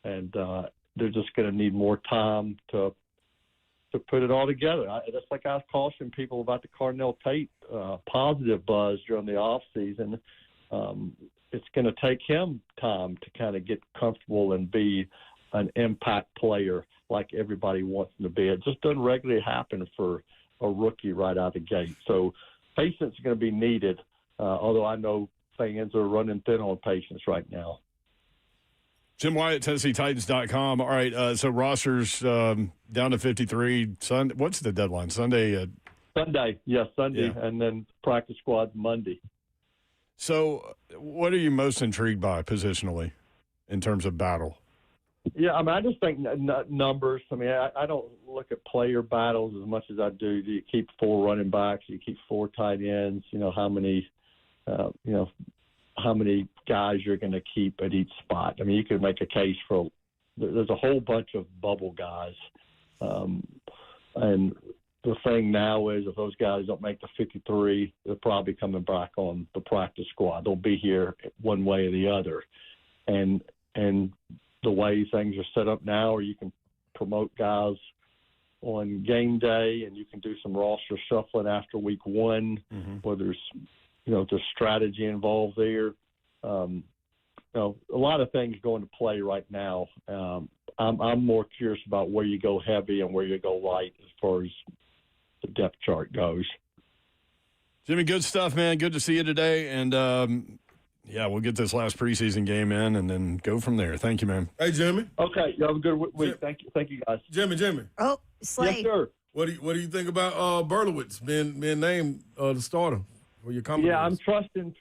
[SPEAKER 18] and they're just going to need more time to put it all together. That's like I was cautioning people about the Carnell Tate positive buzz during the off season. It's going to take him time to kind of get comfortable and be an impact player like everybody wants him to be. It just doesn't regularly happen for a rookie right out of the gate. So patience is going to be needed, although I know fans are running thin on patience right now.
[SPEAKER 2] Jim White, TennesseeTitans.com. All right, so rosters down to 53. Sunday. What's the deadline? Sunday?
[SPEAKER 18] Sunday, yes, Sunday, yeah. And then practice squad Monday.
[SPEAKER 2] So what are you most intrigued by positionally in terms of battle?
[SPEAKER 18] Yeah, I mean, I just think numbers. I mean, I don't look at player battles as much as I do. Do you keep 4 running backs? Do you keep 4 tight ends? How many guys you're going to keep at each spot? I mean, you could make a case for there's a whole bunch of bubble guys, and the thing now is if those guys don't make the 53, they're probably coming back on the practice squad. They'll be here one way or the other. And the way things are set up now, or you can promote guys on game day and you can do some roster shuffling after week 1 where there's strategy involved there. A lot of things go into play right now. I'm more curious about where you go heavy and where you go light as far as the depth chart goes.
[SPEAKER 2] Jimmy, good stuff, man. Good to see you today. And, we'll get this last preseason game in and then go from there. Thank you, man.
[SPEAKER 4] Hey, Jimmy.
[SPEAKER 18] Okay. You have a good week. Thank you, guys.
[SPEAKER 4] Jimmy.
[SPEAKER 3] Oh, Slade.
[SPEAKER 18] Yes, sir.
[SPEAKER 4] What do you think about Berlowitz being named the starter for your company?
[SPEAKER 18] Yeah, I'm trusting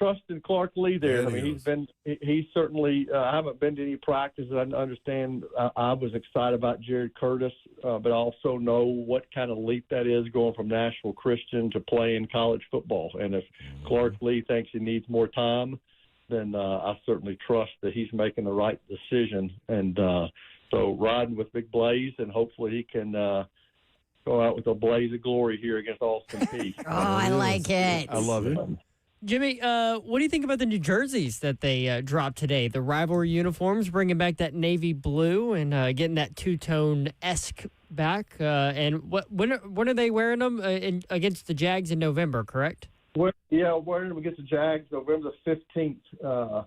[SPEAKER 18] Clark Lee there.
[SPEAKER 4] Yeah,
[SPEAKER 18] he's certainly. I haven't been to any practices. I understand. I was excited about Jared Curtis, but I also know what kind of leap that is going from Nashville Christian to playing college football. And if Clark Lee thinks he needs more time, then I certainly trust that he's making the right decision. And so riding with Big Blaze, and hopefully he can go out with a blaze of glory here against Austin Peay.
[SPEAKER 3] Oh, I like it.
[SPEAKER 2] I love it.
[SPEAKER 1] Jimmy, what do you think about the new jerseys that they dropped today? The rivalry uniforms, bringing back that navy blue and getting that two-tone-esque back. And when are they wearing them against the Jags in November, correct?
[SPEAKER 18] We're wearing them against the Jags November the 15th.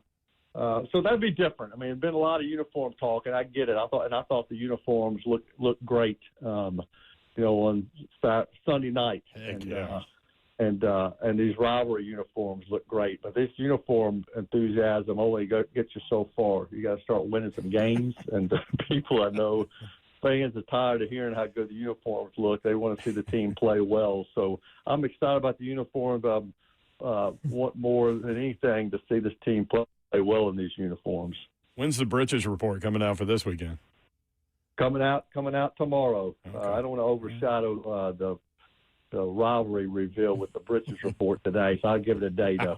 [SPEAKER 18] So that'd be different. I mean, there's been a lot of uniform talk, and I get it. I thought the uniforms looked great, on Sunday night. And these rivalry uniforms look great, but this uniform enthusiasm only gets you so far. You got to start winning some games, and people I know, fans are tired of hearing how good the uniforms look. They want to see the team play well. So I'm excited about the uniforms. I want more than anything to see this team play well in these uniforms.
[SPEAKER 2] When's the Britches report coming out for this weekend?
[SPEAKER 18] Coming out tomorrow.
[SPEAKER 2] Okay.
[SPEAKER 18] I don't want to overshadow the rivalry reveal with the Britches report today, so I'll give it a day to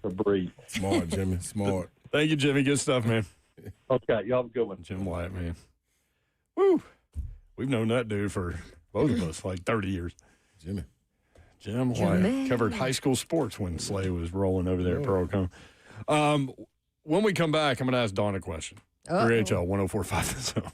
[SPEAKER 18] breathe.
[SPEAKER 4] Smart, Jimmy. Smart.
[SPEAKER 2] Thank you, Jimmy. Good stuff, man.
[SPEAKER 18] Okay, y'all have a good one.
[SPEAKER 2] Jim Wyatt, man. Woo. We've known that dude for both of us like 30 years. Jim Wyatt covered high school sports when Slay was rolling over there at Pearl. When we come back, I'm going to ask Dawn a question. 3HL 104.5 The Zone.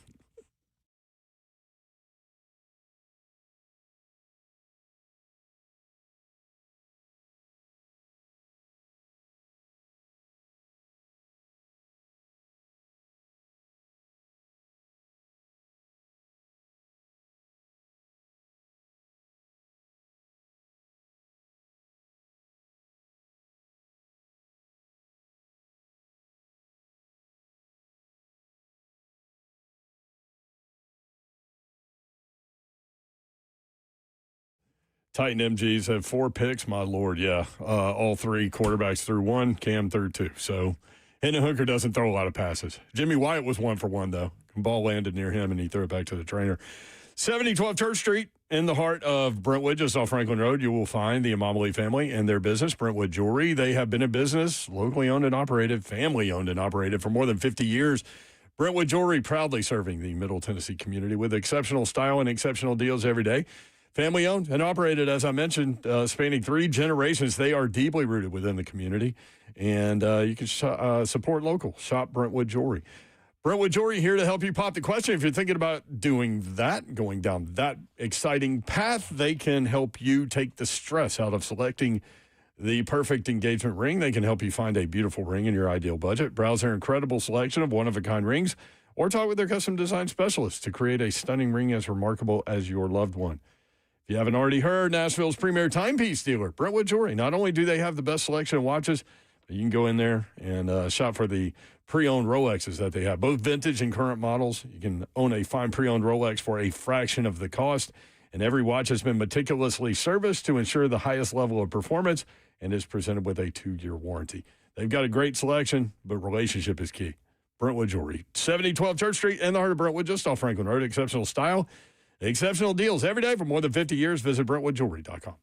[SPEAKER 2] Titan MGs have 4 picks, my lord, yeah. All 3 quarterbacks threw 1, Cam threw 2. So Hendon Hooker doesn't throw a lot of passes. Jimmy Wyatt was 1 for 1, though. Ball landed near him, and he threw it back to the trainer. 7012 Church Street in the heart of Brentwood, just off Franklin Road, you will find the Imamali family and their business, Brentwood Jewelry. They have been in business, locally owned and operated, family owned and operated for more than 50 years. Brentwood Jewelry proudly serving the Middle Tennessee community with exceptional style and exceptional deals every day. Family owned and operated, as I mentioned, spanning 3 generations. They are deeply rooted within the community, and you can support local. Shop Brentwood Jewelry. Brentwood Jewelry here to help you pop the question. If you're thinking about doing that, going down that exciting path, they can help you take the stress out of selecting the perfect engagement ring. They can help you find a beautiful ring in your ideal budget. Browse their incredible selection of one-of-a-kind rings, or talk with their custom design specialists to create a stunning ring as remarkable as your loved one. If you haven't already heard, Nashville's premier timepiece dealer, Brentwood Jewelry. Not only do they have the best selection of watches, but you can go in there and shop for the pre-owned Rolexes that they have, both vintage and current models. You can own a fine pre-owned Rolex for a fraction of the cost, and every watch has been meticulously serviced to ensure the highest level of performance and is presented with a 2-year warranty. They've got a great selection, but relationship is key. Brentwood Jewelry, 7012 Church Street in the heart of Brentwood, just off Franklin Road. Exceptional style, exceptional deals every day for more than 50 years. Visit BrentwoodJewelry.com.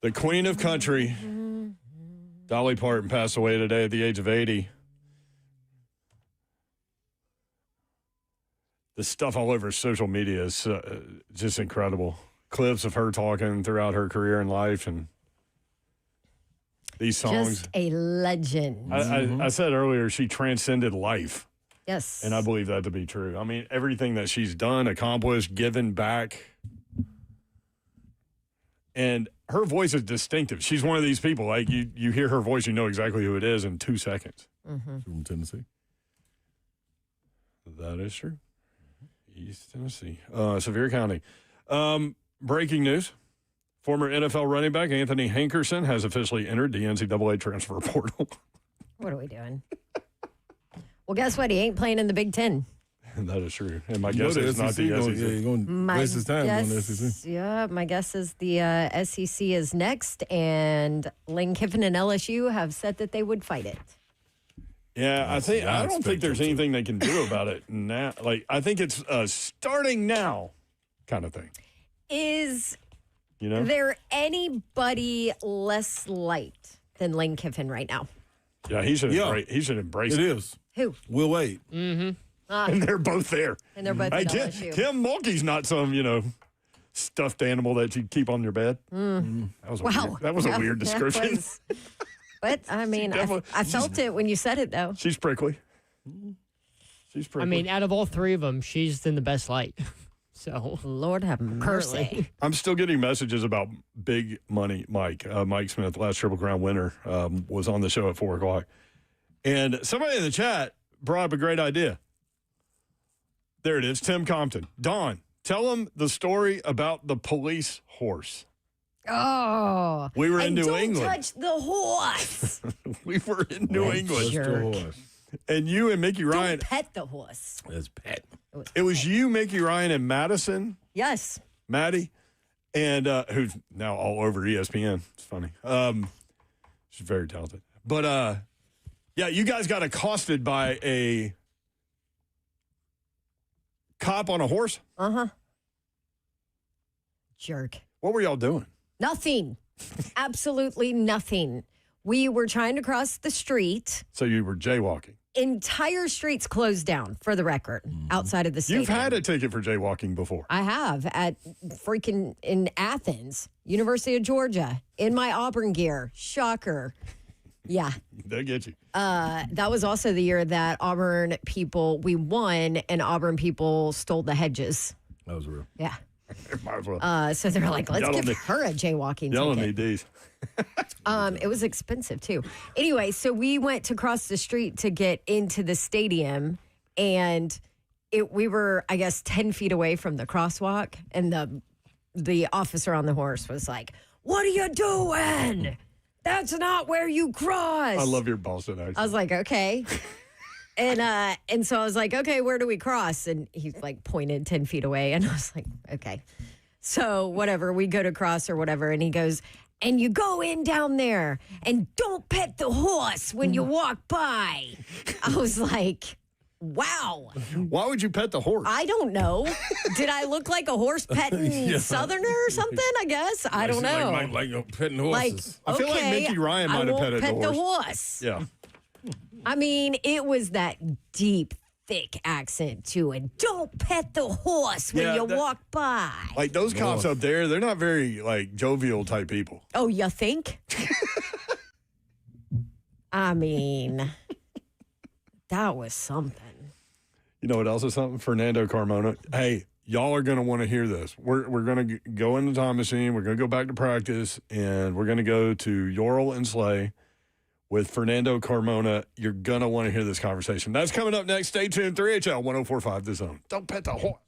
[SPEAKER 2] The queen of country, Dolly Parton, passed away today at the age of 80. The stuff all over social media is just incredible. Clips of her talking throughout her career and life, and these songs.
[SPEAKER 3] Just a legend.
[SPEAKER 2] I said earlier she transcended life.
[SPEAKER 3] Yes.
[SPEAKER 2] And I believe that to be true. I mean, everything that she's done, accomplished, given back. And her voice is distinctive. She's one of these people, like you hear her voice, you know exactly who it is in 2 seconds.
[SPEAKER 4] From Tennessee.
[SPEAKER 2] That is true. East Tennessee. Sevier County. Breaking news. Former NFL running back Anthony Hankerson has officially entered the NCAA transfer portal.
[SPEAKER 3] What are we doing? Well, guess what? He ain't playing in the Big Ten.
[SPEAKER 2] That is true. And my guess is not the SEC.
[SPEAKER 4] He's going to waste his time on the SEC.
[SPEAKER 3] Yeah, my guess is the SEC is next, and Lane Kiffin and LSU have said that they would fight it.
[SPEAKER 2] Yeah, I don't think there's anything they can do about it now. Like, I think it's starting now kind of thing.
[SPEAKER 3] Is
[SPEAKER 2] You know?
[SPEAKER 3] there anybody less liked than Lane Kiffin right now?
[SPEAKER 2] Yeah, he should embrace it.
[SPEAKER 4] It is.
[SPEAKER 3] Who?
[SPEAKER 4] Will Wade.
[SPEAKER 3] Mm-hmm.
[SPEAKER 2] And they're both there.
[SPEAKER 3] And they're both
[SPEAKER 2] Hey,
[SPEAKER 3] at
[SPEAKER 2] Tim,
[SPEAKER 3] LSU.
[SPEAKER 2] Tim Mulkey's not some, stuffed animal that you keep on your bed. That was a weird description.
[SPEAKER 3] But, I mean, I felt it when you said it, though.
[SPEAKER 2] She's prickly. She's prickly.
[SPEAKER 1] I mean, out of all three of them, she's in the best light. So,
[SPEAKER 3] Lord have mercy.
[SPEAKER 2] I'm still getting messages about big money Mike. Mike Smith, last Triple Crown winner, was on the show at 4 o'clock. And somebody in the chat brought up a great idea. There it is, Tim Compton. Don, tell him the story about the police horse.
[SPEAKER 3] Oh.
[SPEAKER 2] We were in New
[SPEAKER 3] don't
[SPEAKER 2] England.
[SPEAKER 3] touch the horse.
[SPEAKER 2] We were in New England.
[SPEAKER 3] jerk.
[SPEAKER 2] And you and Mickey Ryan.
[SPEAKER 3] Don't pet the horse.
[SPEAKER 4] That's pet.
[SPEAKER 2] It was you, Mickey Ryan, and Madison.
[SPEAKER 3] Yes.
[SPEAKER 2] Maddie, and who's now all over ESPN. It's funny. She's very talented. But, yeah, you guys got accosted by a cop on a horse?
[SPEAKER 3] Uh-huh. Jerk.
[SPEAKER 2] What were y'all doing?
[SPEAKER 3] Nothing. Absolutely nothing. We were trying to cross the street.
[SPEAKER 2] So you were jaywalking.
[SPEAKER 3] Entire streets closed down, for the record, outside of the stadium.
[SPEAKER 2] You've had a ticket for jaywalking before.
[SPEAKER 3] I have at freaking in Athens, University of Georgia, in my Auburn gear. Shocker. Yeah.
[SPEAKER 2] They'll get you.
[SPEAKER 3] That was also the year that Auburn people, we won, and Auburn people stole the hedges.
[SPEAKER 4] That was real.
[SPEAKER 3] Yeah.
[SPEAKER 2] Might as well.
[SPEAKER 3] So they're like, let's
[SPEAKER 2] Y'all
[SPEAKER 3] give
[SPEAKER 2] don't
[SPEAKER 3] her a jaywalking
[SPEAKER 2] Y'all don't
[SPEAKER 3] ticket.
[SPEAKER 2] need these.
[SPEAKER 3] It was expensive too. Anyway, so we went to cross the street to get into the stadium, and we were, I guess, 10 feet away from the crosswalk, and the officer on the horse was like, "What are you doing? That's not where you cross."
[SPEAKER 2] I love your Boston accent.
[SPEAKER 3] I was like, okay. And so I was like, okay, where do we cross? And he's like pointed 10 feet away. And I was like, okay. So whatever, we go to cross or whatever. And he goes, and you go in down there and don't pet the horse when you walk by. I was like, wow.
[SPEAKER 2] Why would you pet the horse?
[SPEAKER 3] I don't know. Did I look like a horse petting southerner or something? I guess. I don't know.
[SPEAKER 4] Like petting horses.
[SPEAKER 2] I feel like Mickey Ryan might have petted
[SPEAKER 3] pet
[SPEAKER 2] the
[SPEAKER 3] the
[SPEAKER 2] horse.
[SPEAKER 3] horse.
[SPEAKER 2] Yeah.
[SPEAKER 3] I mean, it was that deep, thick accent to it. Don't pet the horse when
[SPEAKER 2] Yeah,
[SPEAKER 3] you
[SPEAKER 2] that-
[SPEAKER 3] walk by.
[SPEAKER 2] Like those cops up there, they're not very jovial type people.
[SPEAKER 3] Oh, you think? I mean, that was something.
[SPEAKER 2] You know what else is something? Fernando Carmona. Hey, y'all are going to want to hear this. We're going to go in the time machine. We're going to go back to practice, and we're going to go to Yorl and Slay with Fernando Carmona. You're going to want to hear this conversation. That's coming up next. Stay tuned. 3HL 1045 The Zone. Don't pet the horse.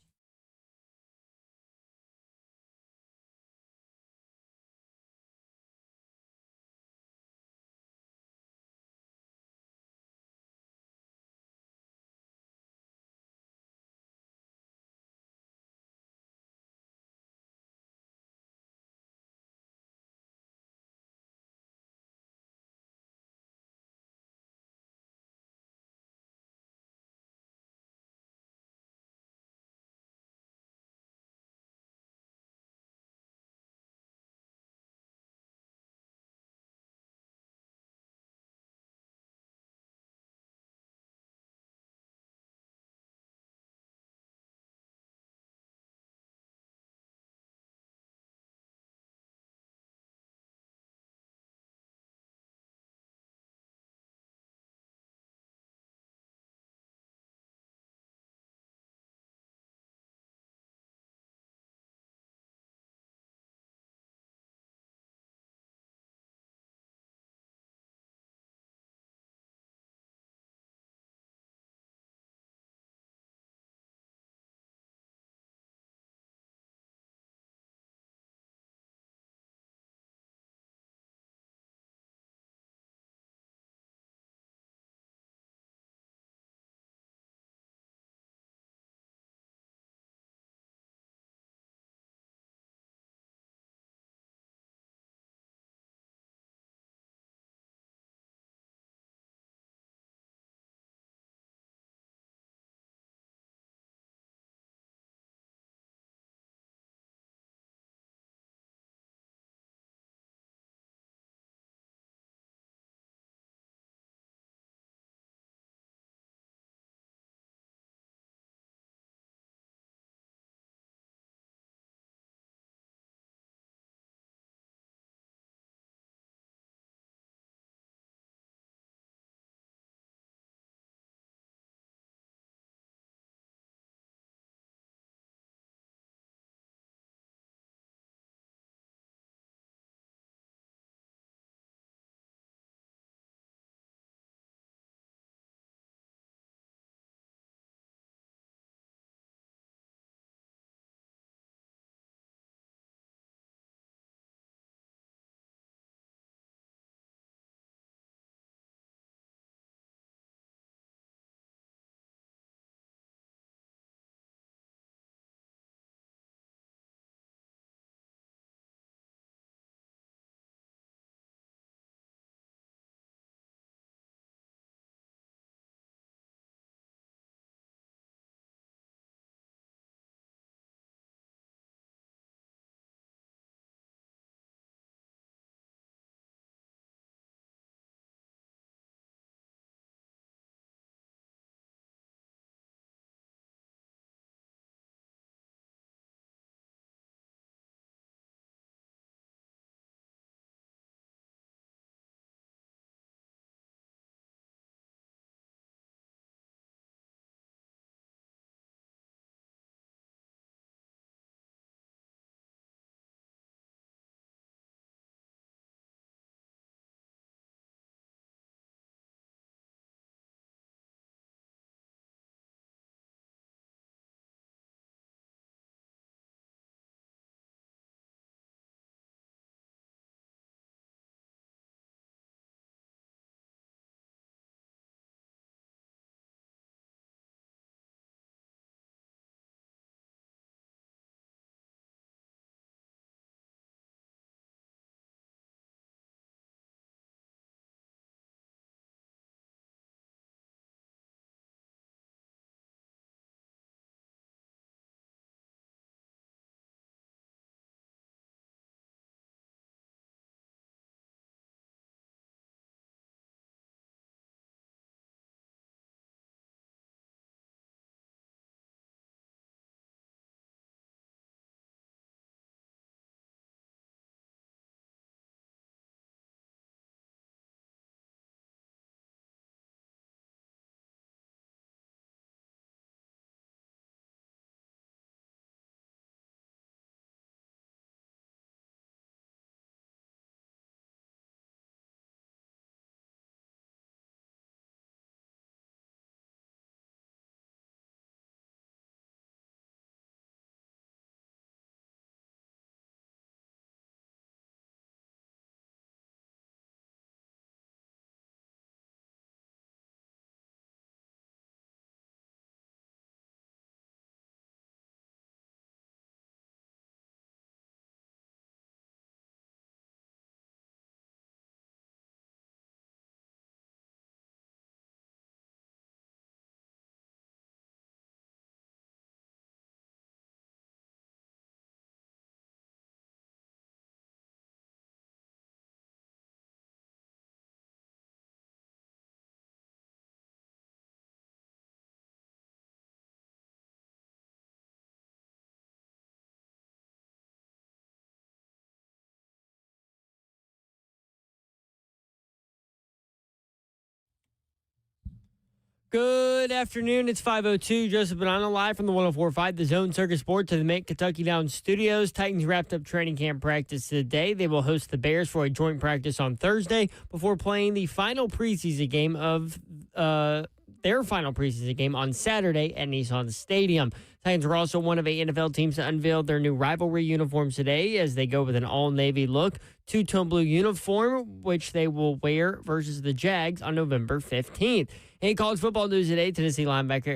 [SPEAKER 1] Good afternoon. It's 5:02. Joseph Bonanno live from the 104.5 The Zone Circus Sports to the Mint Kentucky Downs Studios. Titans wrapped up training camp practice today. They will host the Bears for a joint practice on Thursday before playing the final preseason game of their final preseason game on Saturday at Nissan Stadium. Titans were also one of 8 NFL teams to unveil their new rivalry uniforms today as they go with an all-navy look, two-tone blue uniform, which they will wear versus the Jags on November 15th. In college football news today, Tennessee linebacker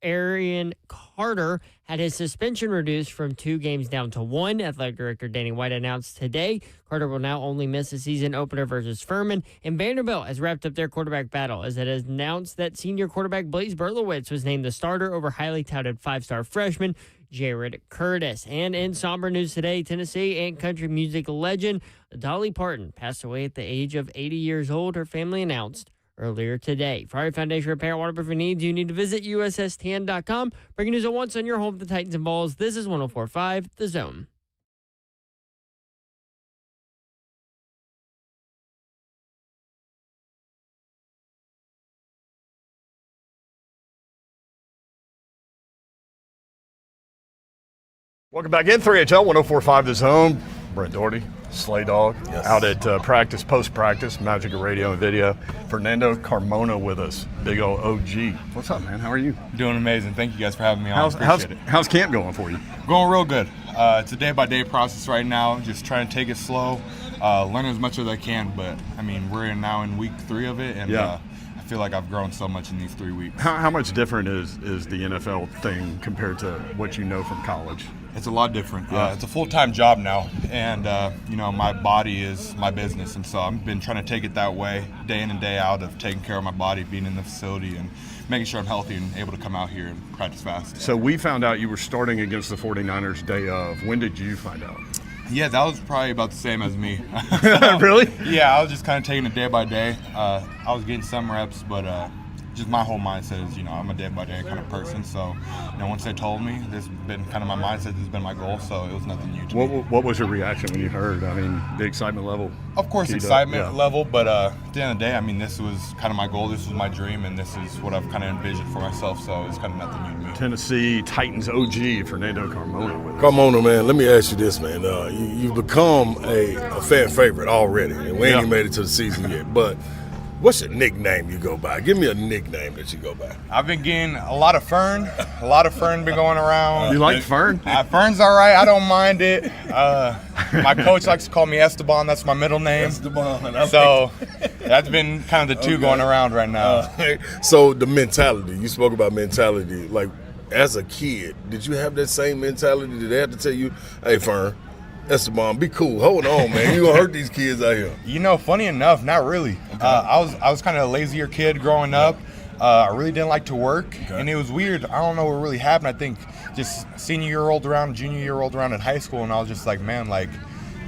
[SPEAKER 1] Arian Carter had his suspension reduced from 2 games down to 1. Athletic Director Danny White announced today Carter will now only miss a season opener versus Furman. And Vanderbilt has wrapped up their quarterback battle as it has announced that senior quarterback Blaise Berlowitz was named the starter over highly touted 5-star freshman Jared Curtis. And in somber news today, Tennessee and country music legend Dolly Parton passed away at the age of 80 years old, her family announced earlier today. For our foundation repair waterproofing needs, you need to visit USSTN.com. Breaking news at once on your home for the Titans and Vols. This is 104.5 The Zone.
[SPEAKER 2] Welcome back in 3HL 104.5 The Zone. Brent Doherty, Slay Dog, out at practice, post-practice, Magic of Radio and Video. Fernando Carmona with us, big old OG. What's up, man? How are you?
[SPEAKER 19] Doing amazing. Thank you guys for having me on.
[SPEAKER 2] How's camp going for you?
[SPEAKER 19] Going real good. It's a day-by-day process right now, just trying to take it slow, learn as much as I can. But, I mean, we're now in week 3 of it, and I feel like I've grown so much in these 3 weeks.
[SPEAKER 2] How much different is the NFL thing compared to what you know from college?
[SPEAKER 19] It's a lot different. It's a full-time job now, and my body is my business, and so I've been trying to take it that way, day in and day out, of taking care of my body, being in the facility, and making sure I'm healthy and able to come out here and practice fast.
[SPEAKER 2] So we found out you were starting against the 49ers day of. When did you find out?
[SPEAKER 19] Yeah, that was probably about the same as me.
[SPEAKER 2] Really?
[SPEAKER 19] Yeah, I was just kind of taking it day by day. I was getting some reps, but just my whole mindset is, I'm a day-by-day kind of person. So, once they told me, this has been kind of my mindset, this has been my goal, so it was nothing new to me.
[SPEAKER 2] What was your reaction when you heard? I mean, the excitement level?
[SPEAKER 19] Of course, excitement level, but at the end of the day, I mean, this was kind of my goal, this was my dream, and this is what I've kind of envisioned for myself, so it's kind of nothing new to me.
[SPEAKER 2] Tennessee Titans OG, Fernando Carmona with us.
[SPEAKER 4] Carmona, man, let me ask you this, man. You've become a fan favorite already, and we ain't even made it to the season yet, but what's your nickname you go by? Give me a nickname that you go by.
[SPEAKER 19] I've been getting a lot of Fern. A lot of Fern been going around.
[SPEAKER 2] You like Fern?
[SPEAKER 19] Fern's all right. I don't mind it. My coach likes to call me Esteban. That's my middle name.
[SPEAKER 4] Esteban.
[SPEAKER 19] So that's been kind of the two going around right now.
[SPEAKER 4] So the mentality, you spoke about mentality. Like, as a kid, did you have that same mentality? Did they have to tell you, hey, Fern, Esteban, be cool. Hold on, man. You gonna hurt these kids out here.
[SPEAKER 19] Funny enough, not really. Okay. I was kind of a lazier kid growing up. I really didn't like to work, and it was weird. I don't know what really happened. I think just senior year rolled around, junior year rolled around in high school, and I was just like, man, I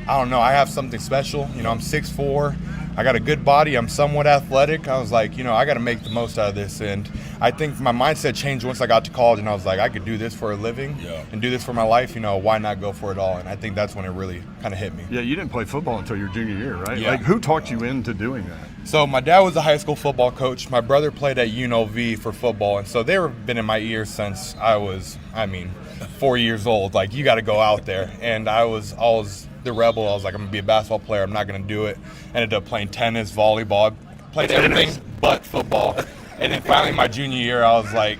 [SPEAKER 19] don't know. I have something special. I'm 6'4". I got a good body. I'm somewhat athletic. I was like, I got to make the most out of this. And I think my mindset changed once I got to college, and I was like, I could do this for a living and do this for my life. Why not go for it all? And I think that's when it really kind of hit me.
[SPEAKER 2] Yeah, you didn't play football until your junior year, right?
[SPEAKER 19] Yeah.
[SPEAKER 2] Who talked you into doing that?
[SPEAKER 19] So my dad was a high school football coach. My brother played at UNLV for football, and so they've been in my ears since I was, 4 years old. Like, you got to go out there. And I was always the rebel. I was like, I'm going to be a basketball player. I'm not going to do it. Ended up playing tennis, volleyball. Played everything but football. And then finally my junior year, I was like,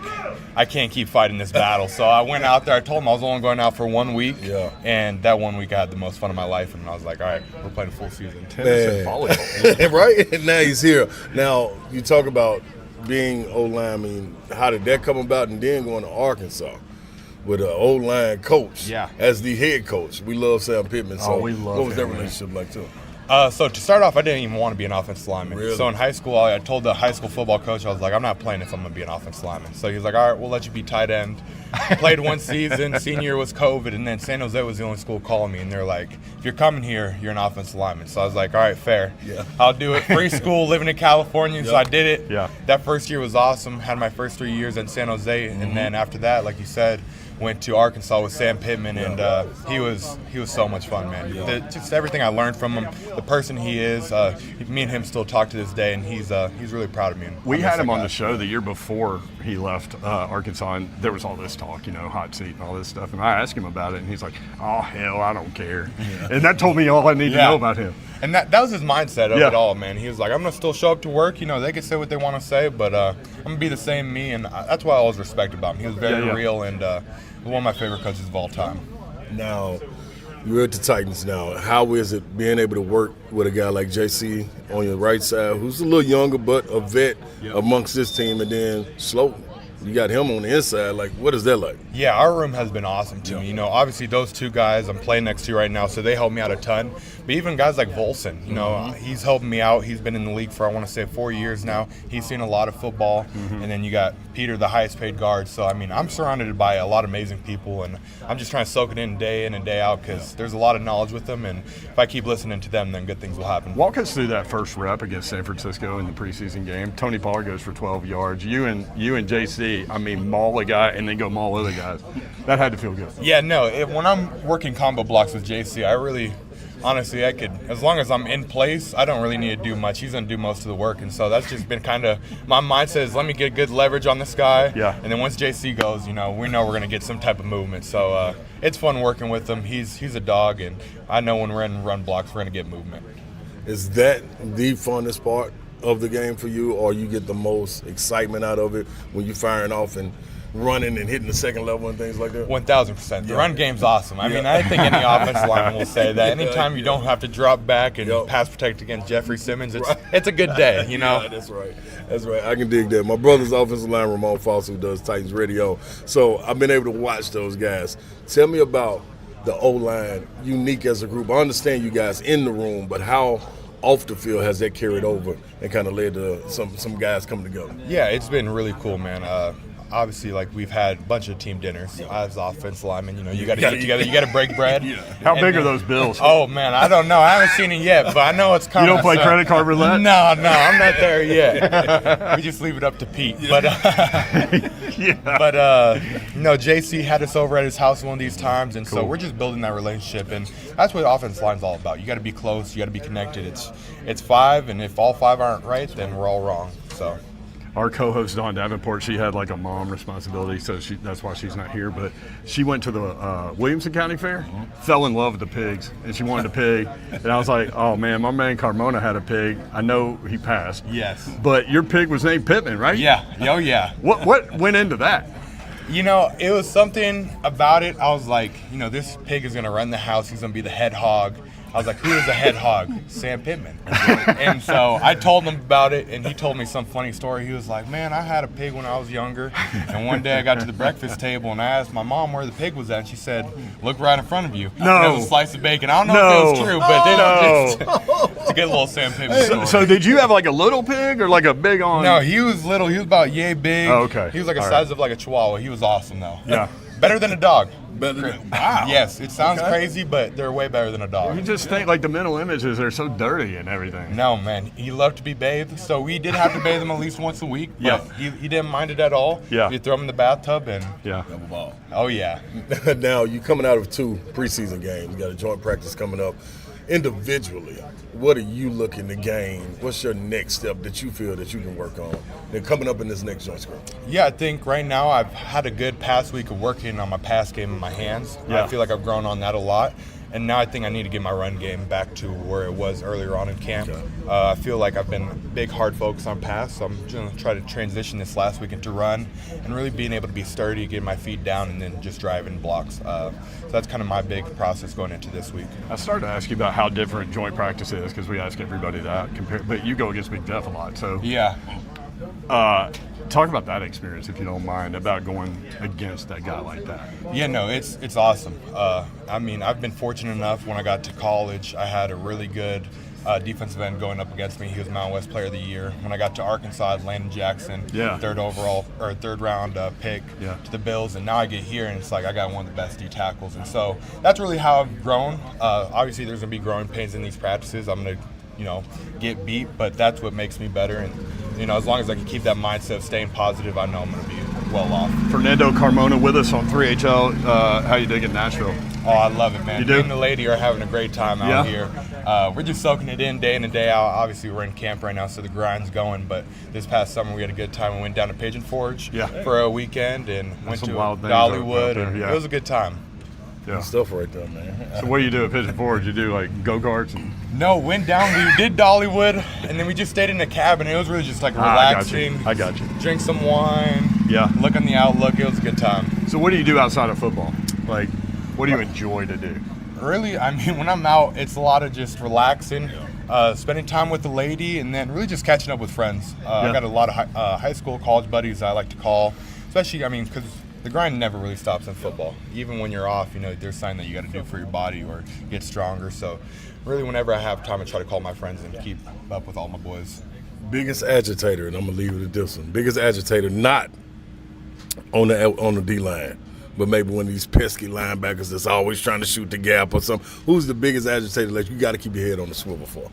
[SPEAKER 19] I can't keep fighting this battle. So I went out there. I told them I was only going out for 1 week. Yeah. And that 1 week I had the most fun of my life. And I was like, all right, we're playing a full season.
[SPEAKER 2] Tennis and volleyball.
[SPEAKER 4] Right? And now he's here. Now, you talk about being O-line. How did that come about? And then going to Arkansas with an O-line coach as the head coach. We love Sam Pittman. So
[SPEAKER 2] we love
[SPEAKER 4] what was
[SPEAKER 2] him,
[SPEAKER 4] that relationship like too?
[SPEAKER 19] So to start off, I didn't even want to be an offensive lineman.
[SPEAKER 4] Really?
[SPEAKER 19] So in high school, I told the high school football coach, I was like, I'm not playing if I'm going to be an offensive lineman. So he was like, all right, we'll let you be tight end. Played 1 season. Senior year was COVID, and then San Jose was the only school calling me, and they're like, if you're coming here, you're an offensive lineman. So I was like, all right, fair. Yeah. I'll do it. Free school, living in California, so I did it.
[SPEAKER 2] Yeah.
[SPEAKER 19] That first year was awesome. Had my first 3 years in San Jose, and then after that, like you said, went to Arkansas with Sam Pittman, and he was so much fun, man. Just everything I learned from him, the person he is. Me and him still talk to this day, and he's really proud of me.
[SPEAKER 2] We had him on the show the year before he left Arkansas, and there was all this talk, hot seat and all this stuff. And I asked him about it, and he's like, "Oh hell, I don't care." And that told me all I need to know about him.
[SPEAKER 19] And that was his mindset of it all, man. He was like, "I'm gonna still show up to work. They can say what they want to say, but I'm gonna be the same me." And that's what I always respect about him. He was very real, and one of my favorite coaches of all time.
[SPEAKER 4] Now, you're at the Titans now. How is it being able to work with a guy like JC on your right side, who's a little younger but a vet amongst this team, and then Sloat? You got him on the inside. Like, what is that like?
[SPEAKER 19] Yeah, our room has been awesome to me. Obviously those two guys I'm playing next to right now, so they help me out a ton. But even guys like Volson, he's helping me out. He's been in the league for, I want to say, 4 years now. He's seen a lot of football. And then you got Peter, the highest paid guard. So, I'm surrounded by a lot of amazing people, and I'm just trying to soak it in and day out, because there's a lot of knowledge with them. And if I keep listening to them, then good things will happen.
[SPEAKER 2] Walk us through that first rep against San Francisco in the preseason game. Tony Pollard goes for 12 yards. You and JC, maul a guy and then go maul other guys. That had to feel good.
[SPEAKER 19] Yeah, no. When I'm working combo blocks with JC, honestly, I could, as long as I'm in place, I don't really need to do much. He's going to do most of the work. And so that's just been kind of, my mindset is let me get good leverage on this guy. Yeah. And then once JC goes, we know we're going to get some type of movement. So it's fun working with him. He's a dog, and I know when we're in run blocks, we're going to get movement.
[SPEAKER 4] Is that the funnest part of the game for you, or you get the most excitement out of it when you're firing off and running and hitting the second level and things like that?
[SPEAKER 19] 1,000%. The run game's awesome. I think any offensive lineman will say that. Anytime you don't have to drop back and pass protect against Jeffrey Simmons, it's a good day,
[SPEAKER 4] Yeah, that's right. That's right. I can dig that. My brother's offensive line, Ramon Foss, who does Titans Radio. So I've been able to watch those guys. Tell me about the O-line, unique as a group. I understand you guys in the room, but how off the field has that carried over and kind of led to some guys coming together?
[SPEAKER 19] Yeah, it's been really cool, man. Obviously, we've had a bunch of team dinners as offensive linemen. You got to eat together. You got to break bread.
[SPEAKER 2] How big are those bills?
[SPEAKER 19] Oh man, I don't know. I haven't seen it yet, but I know it's coming.
[SPEAKER 2] You don't play credit card roulette?
[SPEAKER 19] No, I'm not there yet. We just leave it up to Pete. But no, JC had us over at his house one of these times, and so we're just building that relationship, and that's what offensive line's all about. You got to be close. You got to be connected. It's five, and if all five aren't right, then we're all wrong. So.
[SPEAKER 2] Our co-host Dawn Davenport, she had a mom responsibility, so that's why she's not here. But she went to the Williamson County Fair, fell in love with the pigs, and she wanted a pig. And I was like, oh man, my man Carmona had a pig. I know he passed.
[SPEAKER 19] Yes.
[SPEAKER 2] But your pig was named Pittman, right?
[SPEAKER 19] Yeah. Oh yeah.
[SPEAKER 2] What went into that?
[SPEAKER 19] It was something about it. I was like, this pig is gonna run the house. He's gonna be the head hog. I was like, who is the head hog? Sam Pittman. And so I told him about it, and he told me some funny story. He was like, man, I had a pig when I was younger, and one day I got to the breakfast table, and I asked my mom where the pig was at, and she said, look right in front of you.
[SPEAKER 2] No.
[SPEAKER 19] And it was a slice of bacon. I don't know if it was true, but it's a good little Sam Pittman story.
[SPEAKER 2] So did you have a little pig or a big on?
[SPEAKER 19] No, he was little. He was about yay big.
[SPEAKER 2] Oh, okay.
[SPEAKER 19] He was the size of a chihuahua. He was awesome, though.
[SPEAKER 2] Yeah.
[SPEAKER 19] Better than a dog.
[SPEAKER 4] Wow.
[SPEAKER 19] Yes, it sounds crazy, but they're way better than a dog.
[SPEAKER 2] You just think the mental images are so dirty and everything.
[SPEAKER 19] No, man. He loved to be bathed, so we did have to bathe him at least once a week. But he didn't mind it at all.
[SPEAKER 2] Yeah.
[SPEAKER 19] You throw him in the bathtub and
[SPEAKER 4] double ball.
[SPEAKER 19] Oh yeah.
[SPEAKER 4] Now you coming out of 2 preseason games. You got a joint practice coming up. Individually, what are you looking to gain? What's your next step that you feel that you can work on? Then coming up in this next joint script.
[SPEAKER 19] Yeah, I think right now I've had a good past week of working on my pass game in my hands.
[SPEAKER 2] Yeah.
[SPEAKER 19] I feel like I've grown on that a lot. And now I think I need to get my run game back to where it was earlier on in camp.
[SPEAKER 4] Okay.
[SPEAKER 19] I feel like I've been big, hard focus on pass, so I'm going to try to transition this last week into run and really being able to be sturdy, getting my feet down, and then just driving blocks. So that's kind of my big process going into this week.
[SPEAKER 2] I started to ask you about how different joint practice is because we ask everybody that. But you go against Big Jeff a lot, so
[SPEAKER 19] yeah.
[SPEAKER 2] Talk about that experience, if you don't mind, about going against that guy like that.
[SPEAKER 19] Yeah, no, it's awesome. I've been fortunate enough when I got to college, I had a really good defensive end going up against me. He was Mountain West Player of the Year. When I got to Arkansas, I had Landon Jackson, third round pick to the Bills, and now I get here and it's like I got one of the best D tackles, and so that's really how I've grown. Obviously, there's gonna be growing pains in these practices. I'm gonna get beat, but that's what makes me better. And as long as I can keep that mindset of staying positive, I know I'm going to be well off.
[SPEAKER 2] Fernando Carmona with us on 3HL. How you digging Nashville?
[SPEAKER 19] Oh, I love it, man.
[SPEAKER 2] You do?
[SPEAKER 19] Me and the lady are having a great time out here. We're just soaking it in day and day out. Obviously, we're in camp right now, so the grind's going. But this past summer, we had a good time. We went down to Pigeon Forge for a weekend and went to Dollywood, and it was a good time.
[SPEAKER 2] Yeah.
[SPEAKER 4] Stuff right there, man.
[SPEAKER 2] So what do you do at Pigeon Forge? You do like go-karts?
[SPEAKER 19] No, went down, we did Dollywood, and then we just stayed in a cabin. It was really just like relaxing.
[SPEAKER 2] I got you.
[SPEAKER 19] Drink some wine.
[SPEAKER 2] Yeah.
[SPEAKER 19] Look on the outlook. It was a good time.
[SPEAKER 2] So what do you do outside of football? Like, what do you enjoy to do?
[SPEAKER 19] Really, I mean, when I'm out, it's a lot of just relaxing, spending time with the lady, and then really just catching up with friends. I got a lot of high school, college buddies I like to call, especially, I mean, because the grind never really stops in football. Even when you're off, you know, there's something that you got to do for your body or get stronger. So really, whenever I have time, I try to call my friends and keep up with all my boys.
[SPEAKER 4] Biggest agitator, and I'm going to leave it at this one. Biggest agitator, not on the D-line, but maybe one of these pesky linebackers that's always trying to shoot the gap or something. Who's the biggest agitator that you got to keep your head on the swivel for?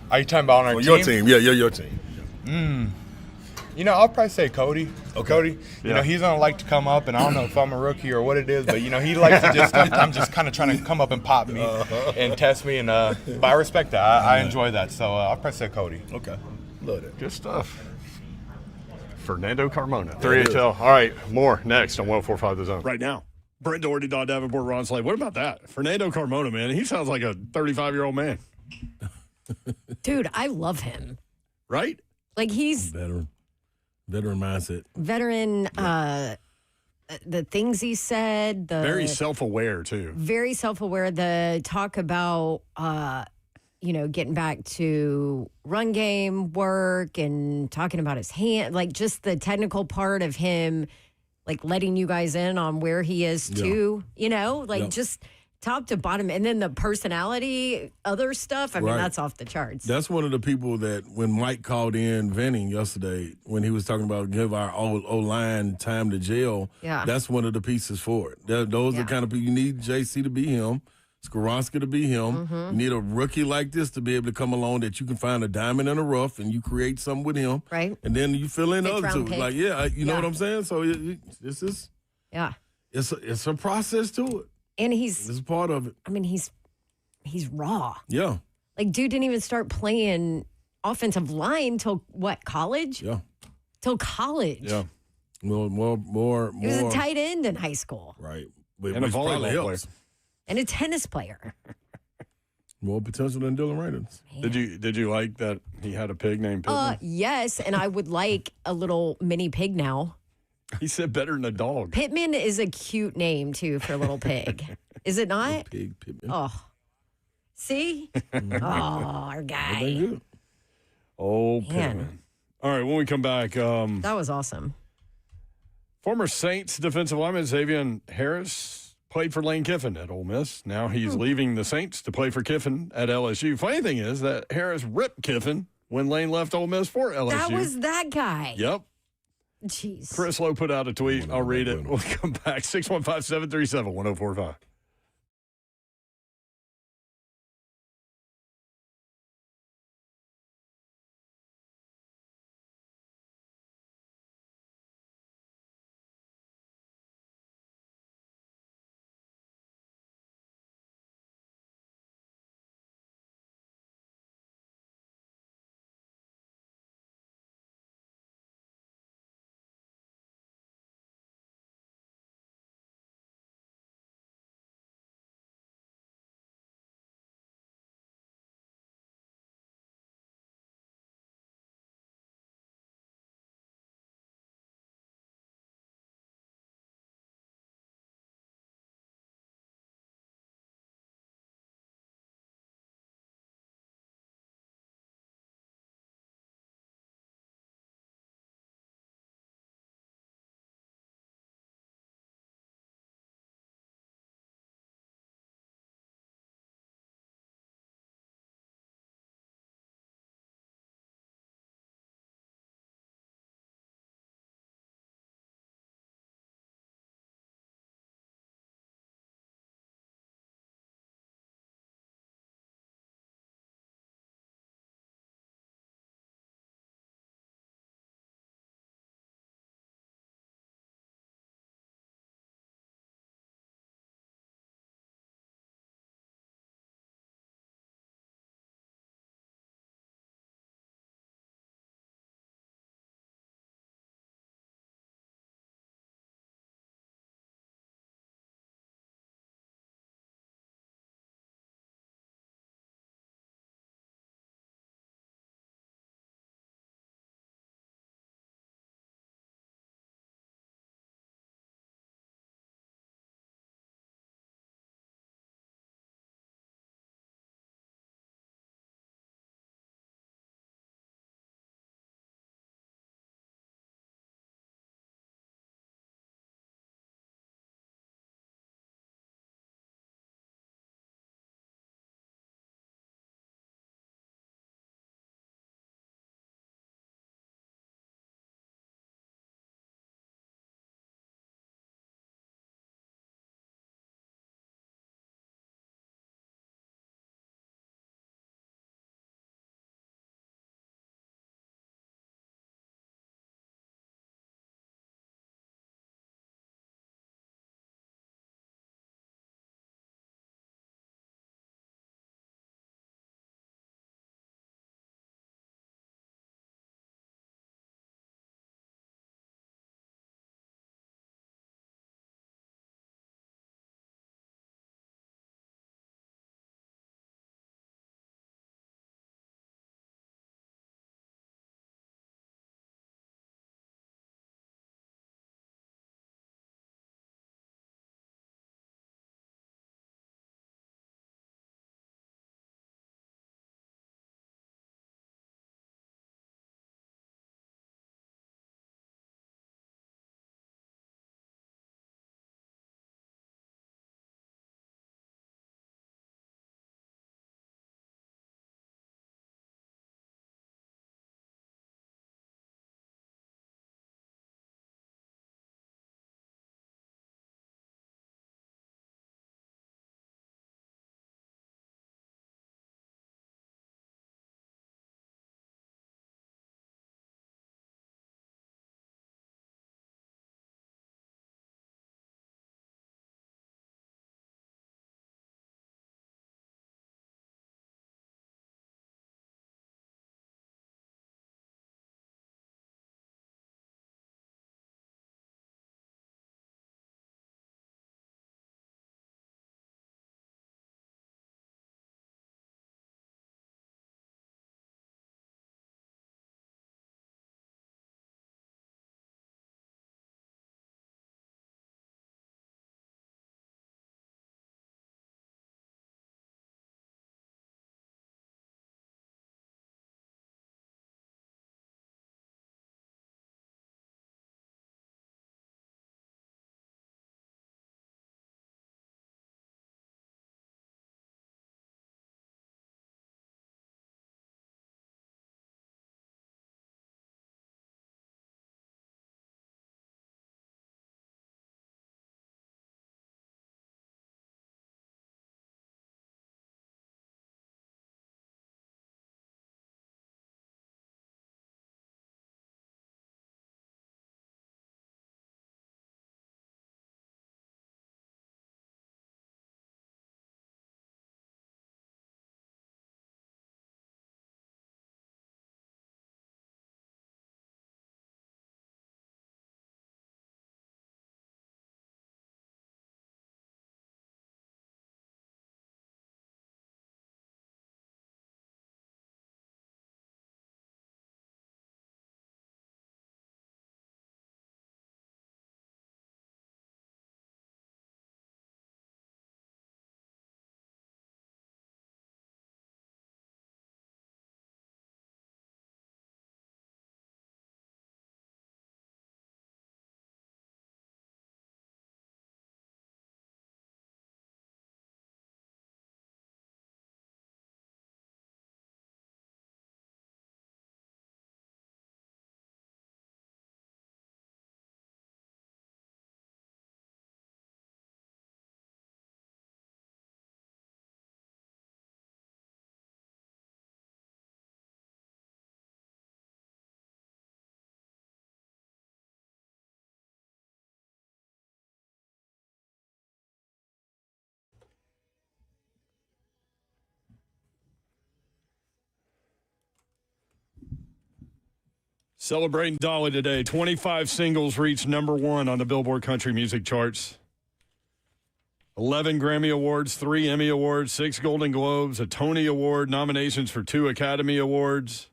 [SPEAKER 19] Are you talking about on our team?
[SPEAKER 4] Your team, yeah, your team.
[SPEAKER 19] You know, I'll probably say Cody.
[SPEAKER 4] Okay.
[SPEAKER 19] Cody, you know, he's going to like to come up, and I don't know if I'm a rookie or what it is, but, you know, he likes to just sometimes just kind of trying to come up and pop me and test me, and but I respect that. I enjoy that, so I'll probably say Cody.
[SPEAKER 4] Okay. Love it.
[SPEAKER 2] Good stuff. Fernando Carmona, 3HL. All right, more next on 104.5 The Zone. Right now. Brent Doherty, Don Davenport, Ron Slade. What about that? Fernando Carmona, man. He sounds like a 35-year-old man.
[SPEAKER 3] Dude, I love him.
[SPEAKER 2] Right?
[SPEAKER 3] Like he's
[SPEAKER 4] Veteran mindset.
[SPEAKER 3] Veteran, the things he said.
[SPEAKER 2] Very self-aware, too.
[SPEAKER 3] Very self-aware. The talk about, getting back to run game work and talking about his hand, like just the technical part of him, like letting you guys in on where he is too, just top to bottom. And then the personality, other stuff, I mean, that's off the charts.
[SPEAKER 4] That's one of the people that when Mike called in venting yesterday, when he was talking about give our O-line time to jail, that's one of the pieces for it. Those are the kind of people you need JC to be him. Skoronski to be him. You need a rookie like this to be able to come along that you can find a diamond in the rough and you create something with him.
[SPEAKER 3] Right.
[SPEAKER 4] And then you fill in the other two.
[SPEAKER 3] Pick.
[SPEAKER 4] Like, you know what I'm saying? So this is it's a process to it.
[SPEAKER 3] And
[SPEAKER 4] it's part of it.
[SPEAKER 3] I mean, he's raw.
[SPEAKER 4] Yeah.
[SPEAKER 3] Like, dude didn't even start playing offensive line till what, college?
[SPEAKER 4] Yeah.
[SPEAKER 3] Till college.
[SPEAKER 4] Yeah. More.
[SPEAKER 3] He was a tight end in high school.
[SPEAKER 4] Right.
[SPEAKER 2] And a volleyball player.
[SPEAKER 3] And a tennis player.
[SPEAKER 4] More potential than Dylan Raiders.
[SPEAKER 2] Did you like that he had a pig named Pittman?
[SPEAKER 3] Yes, and I would like a little mini pig now.
[SPEAKER 2] He said better than a dog.
[SPEAKER 3] Pittman is a cute name, too, for a little pig. Is it not?
[SPEAKER 4] Pig, Pittman.
[SPEAKER 3] Oh. See? Our guy.
[SPEAKER 2] Oh, Pittman. All right, when we come back.
[SPEAKER 3] That was awesome.
[SPEAKER 2] Former Saints defensive lineman Xavier Harris played for Lane Kiffin at Ole Miss. Now he's leaving the Saints to play for Kiffin at LSU. Funny thing is that Harris ripped Kiffin when Lane left Ole Miss for LSU.
[SPEAKER 3] That was that guy.
[SPEAKER 2] Yep.
[SPEAKER 3] Jeez.
[SPEAKER 2] Chris Lowe put out a tweet. I'll read it. We'll come back. 615-737-1045. Celebrating Dolly today. 25 singles reached number 1 on the Billboard Country Music charts. 11 Grammy Awards, 3 Emmy Awards, 6 Golden Globes, a Tony Award, nominations for 2 Academy Awards.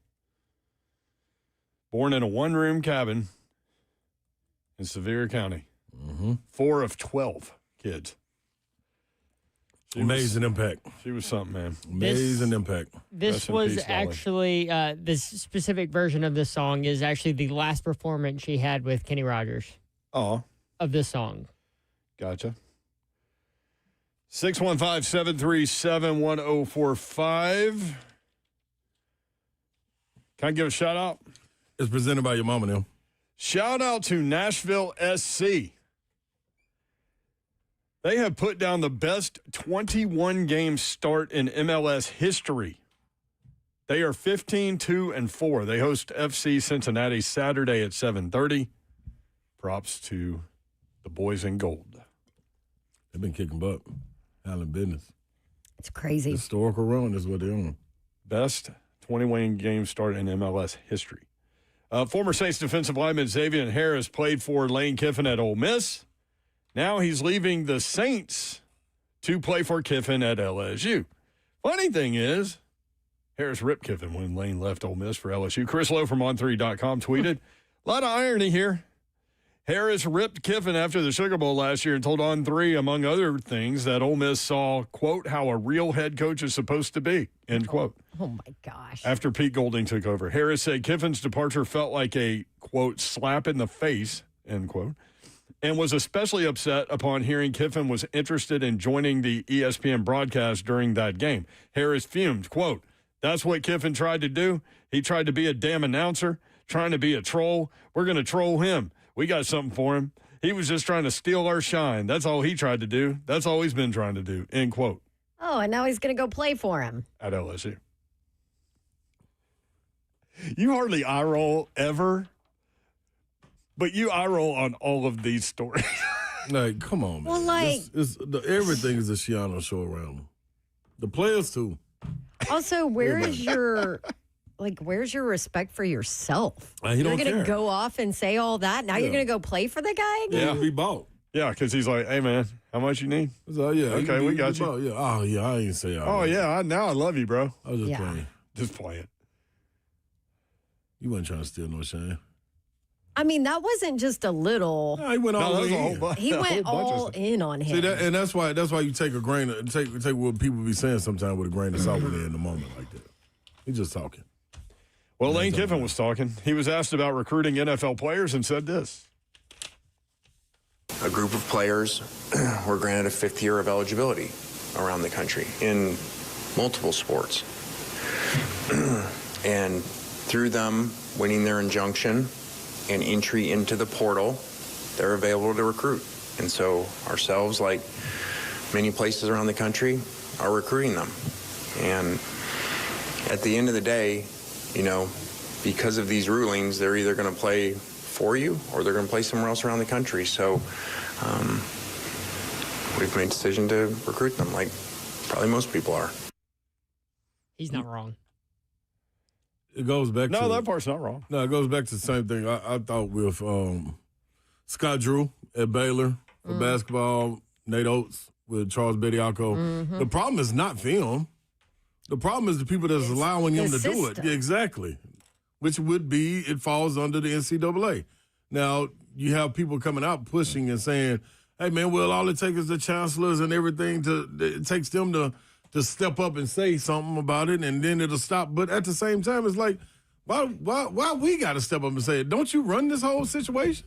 [SPEAKER 2] Born in a one-room cabin in Sevier County. 4 of 12 kids.
[SPEAKER 4] Amazing impact.
[SPEAKER 2] She was something, man.
[SPEAKER 4] Amazing impact.
[SPEAKER 1] This
[SPEAKER 2] Rest in
[SPEAKER 1] was
[SPEAKER 2] peace, Dolly.
[SPEAKER 1] actually, this specific version of this song is actually the last performance she had with Kenny Rogers.
[SPEAKER 2] Oh.
[SPEAKER 1] Of this song.
[SPEAKER 2] Gotcha. 615-737-1045. Can I give a shout out?
[SPEAKER 4] It's presented by your mama now.
[SPEAKER 2] Shout out to Nashville SC. They have put down the best 21-game start in MLS history. They are 15-2-4. They host FC Cincinnati Saturday at 7:30. Props to the boys in gold.
[SPEAKER 4] They've been kicking butt. Handling business.
[SPEAKER 3] It's crazy.
[SPEAKER 4] Historical run is what they're on.
[SPEAKER 2] Best 21-game start in MLS history. Former Saints defensive lineman Xavier Harris played for Lane Kiffin at Ole Miss. Now he's leaving the Saints to play for Kiffin at LSU. Funny thing is, Harris ripped Kiffin when Lane left Ole Miss for LSU. Chris Lowe from On3.com tweeted, a lot of irony here. Harris ripped Kiffin after the Sugar Bowl last year and told On3, among other things, that Ole Miss saw, quote, how a real head coach is supposed to be, end quote.
[SPEAKER 3] Oh, my gosh.
[SPEAKER 2] After Pete Golding took over. Harris said Kiffin's departure felt like a, quote, slap in the face, end quote, and was especially upset upon hearing Kiffin was interested in joining the ESPN broadcast during that game. Harris fumed, quote, that's what Kiffin tried to do. He tried to be a damn announcer, trying to be a troll. We're going to troll him. We got something for him. He was just trying to steal our shine. That's all he tried to do. That's all he's been trying to do, end quote.
[SPEAKER 3] Oh, and now he's going to go play for him.
[SPEAKER 2] At LSU. You hardly eye roll ever, but you eye roll on all of these stories.
[SPEAKER 4] Like, come on, man.
[SPEAKER 3] Well, like,
[SPEAKER 4] everything is a Shiano show around them. The players, too.
[SPEAKER 3] Also, where's your respect for yourself?
[SPEAKER 4] He
[SPEAKER 3] You're
[SPEAKER 4] don't
[SPEAKER 3] going to
[SPEAKER 4] care.
[SPEAKER 3] go off and say all that? Now you're going to go play for the guy again?
[SPEAKER 2] Yeah.
[SPEAKER 4] Be bought.
[SPEAKER 2] Yeah, because he's like, hey, man, how much you need?
[SPEAKER 4] So, yeah,
[SPEAKER 2] okay, we got you.
[SPEAKER 4] Yeah. Oh, yeah, I ain't say all
[SPEAKER 2] Oh,
[SPEAKER 4] right.
[SPEAKER 2] yeah, now I love you, bro.
[SPEAKER 4] I was just
[SPEAKER 3] Yeah.
[SPEAKER 4] playing.
[SPEAKER 2] Just play it.
[SPEAKER 4] You wasn't trying to steal no shine.
[SPEAKER 3] I mean, that wasn't just a little.
[SPEAKER 4] No, he went all
[SPEAKER 2] that was a
[SPEAKER 4] in.
[SPEAKER 2] whole bunch.
[SPEAKER 3] He
[SPEAKER 2] a whole
[SPEAKER 3] went
[SPEAKER 2] bunch of
[SPEAKER 3] all
[SPEAKER 2] stuff.
[SPEAKER 3] in on him.
[SPEAKER 4] See that, and that's why you take a grain of take what people be saying sometimes with a grain of salt when they're in the moment like that. He's just talking.
[SPEAKER 2] Well, Lane Kiffin was talking. He was asked about recruiting NFL players and said this.
[SPEAKER 20] A group of players were granted a 5th year of eligibility around the country in multiple sports. And through them winning their injunction and entry into the portal, they're available to recruit. And so ourselves, like many places around the country, are recruiting them. And at the end of the day, you know, because of these rulings, they're either going to play for you or they're going to play somewhere else around the country. So we've made a decision to recruit them, like probably most people are.
[SPEAKER 1] He's not wrong.
[SPEAKER 4] It goes back to...
[SPEAKER 2] No, that part's not wrong.
[SPEAKER 4] No, it goes back to the same thing I thought with Scott Drew at Baylor for basketball, Nate Oates with Charles Bediako. The problem is not film. The problem is the people that's allowing him to do it. Yeah, exactly. Which would be, it falls under the NCAA. Now, you have people coming out pushing and saying, hey, man, well, all it takes is the chancellors and everything it takes them to step up and say something about it, and then it'll stop. But at the same time, it's like, why we got to step up and say it? Don't you run this whole situation?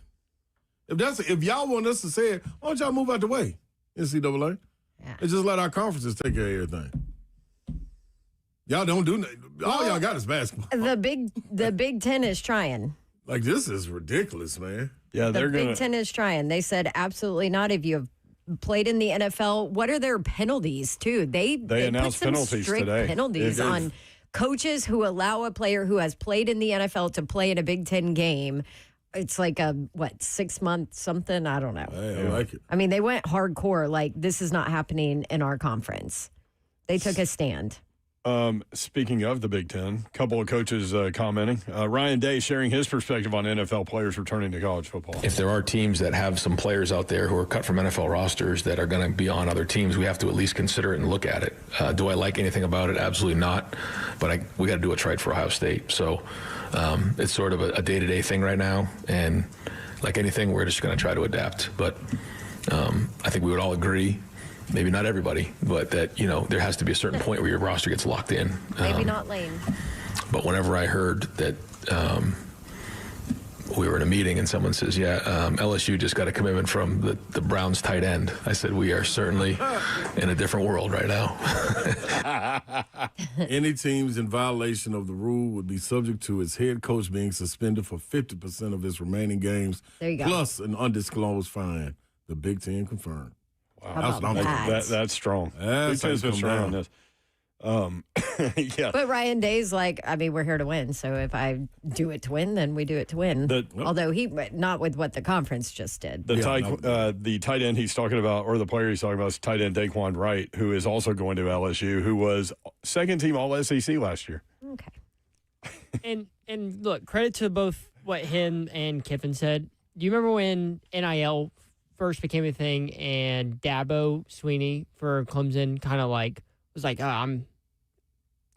[SPEAKER 4] If y'all want us to say it, why don't y'all move out the way, NCAA? Yeah. And just let our conferences take care of everything. Y'all don't do nothing. All y'all got is basketball.
[SPEAKER 3] The Big Ten is trying.
[SPEAKER 4] Like, this is ridiculous, man.
[SPEAKER 2] Yeah,
[SPEAKER 3] The Big Ten is trying. They said absolutely not. If you have played in the NFL, what are their penalties, too? They
[SPEAKER 2] announced
[SPEAKER 3] put some
[SPEAKER 2] penalties
[SPEAKER 3] strict
[SPEAKER 2] today.
[SPEAKER 3] penalties on coaches who allow a player who has played in the NFL to play in a Big Ten game. It's like a, 6-month something? I don't know.
[SPEAKER 4] Hey, I like it.
[SPEAKER 3] I mean, they went hardcore. Like, this is not happening in our conference. They took a stand.
[SPEAKER 2] Speaking of the Big Ten, a couple of coaches commenting. Ryan Day sharing his perspective on NFL players returning to college football.
[SPEAKER 21] If there are teams that have some players out there who are cut from NFL rosters that are going to be on other teams, we have to at least consider it and look at it. Do I like anything about it? Absolutely not. But we got to do what's right for Ohio State. So it's sort of a day-to-day thing right now. And like anything, we're just going to try to adapt. But I think we would all agree, maybe not everybody, but that, there has to be a certain point where your roster gets locked in.
[SPEAKER 3] Maybe not Lane.
[SPEAKER 21] But whenever I heard that we were in a meeting and someone says, LSU just got a commitment from the Browns tight end, I said, we are certainly in a different world right now.
[SPEAKER 4] Any teams in violation of the rule would be subject to its head coach being suspended for 50% of its remaining games,
[SPEAKER 3] there you go,
[SPEAKER 4] plus an undisclosed fine. The Big Ten confirmed.
[SPEAKER 2] Wow, that's strong.
[SPEAKER 4] That's
[SPEAKER 2] Big Ten's been strong on this. Yeah.
[SPEAKER 3] But Ryan Day's like, we're here to win. So if I do it to win, then we do it to win. Although not with what the conference just did.
[SPEAKER 2] The tight end he's talking about, or the player he's talking about, is tight end Daquan Wright, who is also going to LSU, who was second team All SEC last year.
[SPEAKER 1] Okay. and look, credit to both what him and Kiffin said. Do you remember when NIL first became a thing and Dabo Sweeney for Clemson kind of was like, I'm.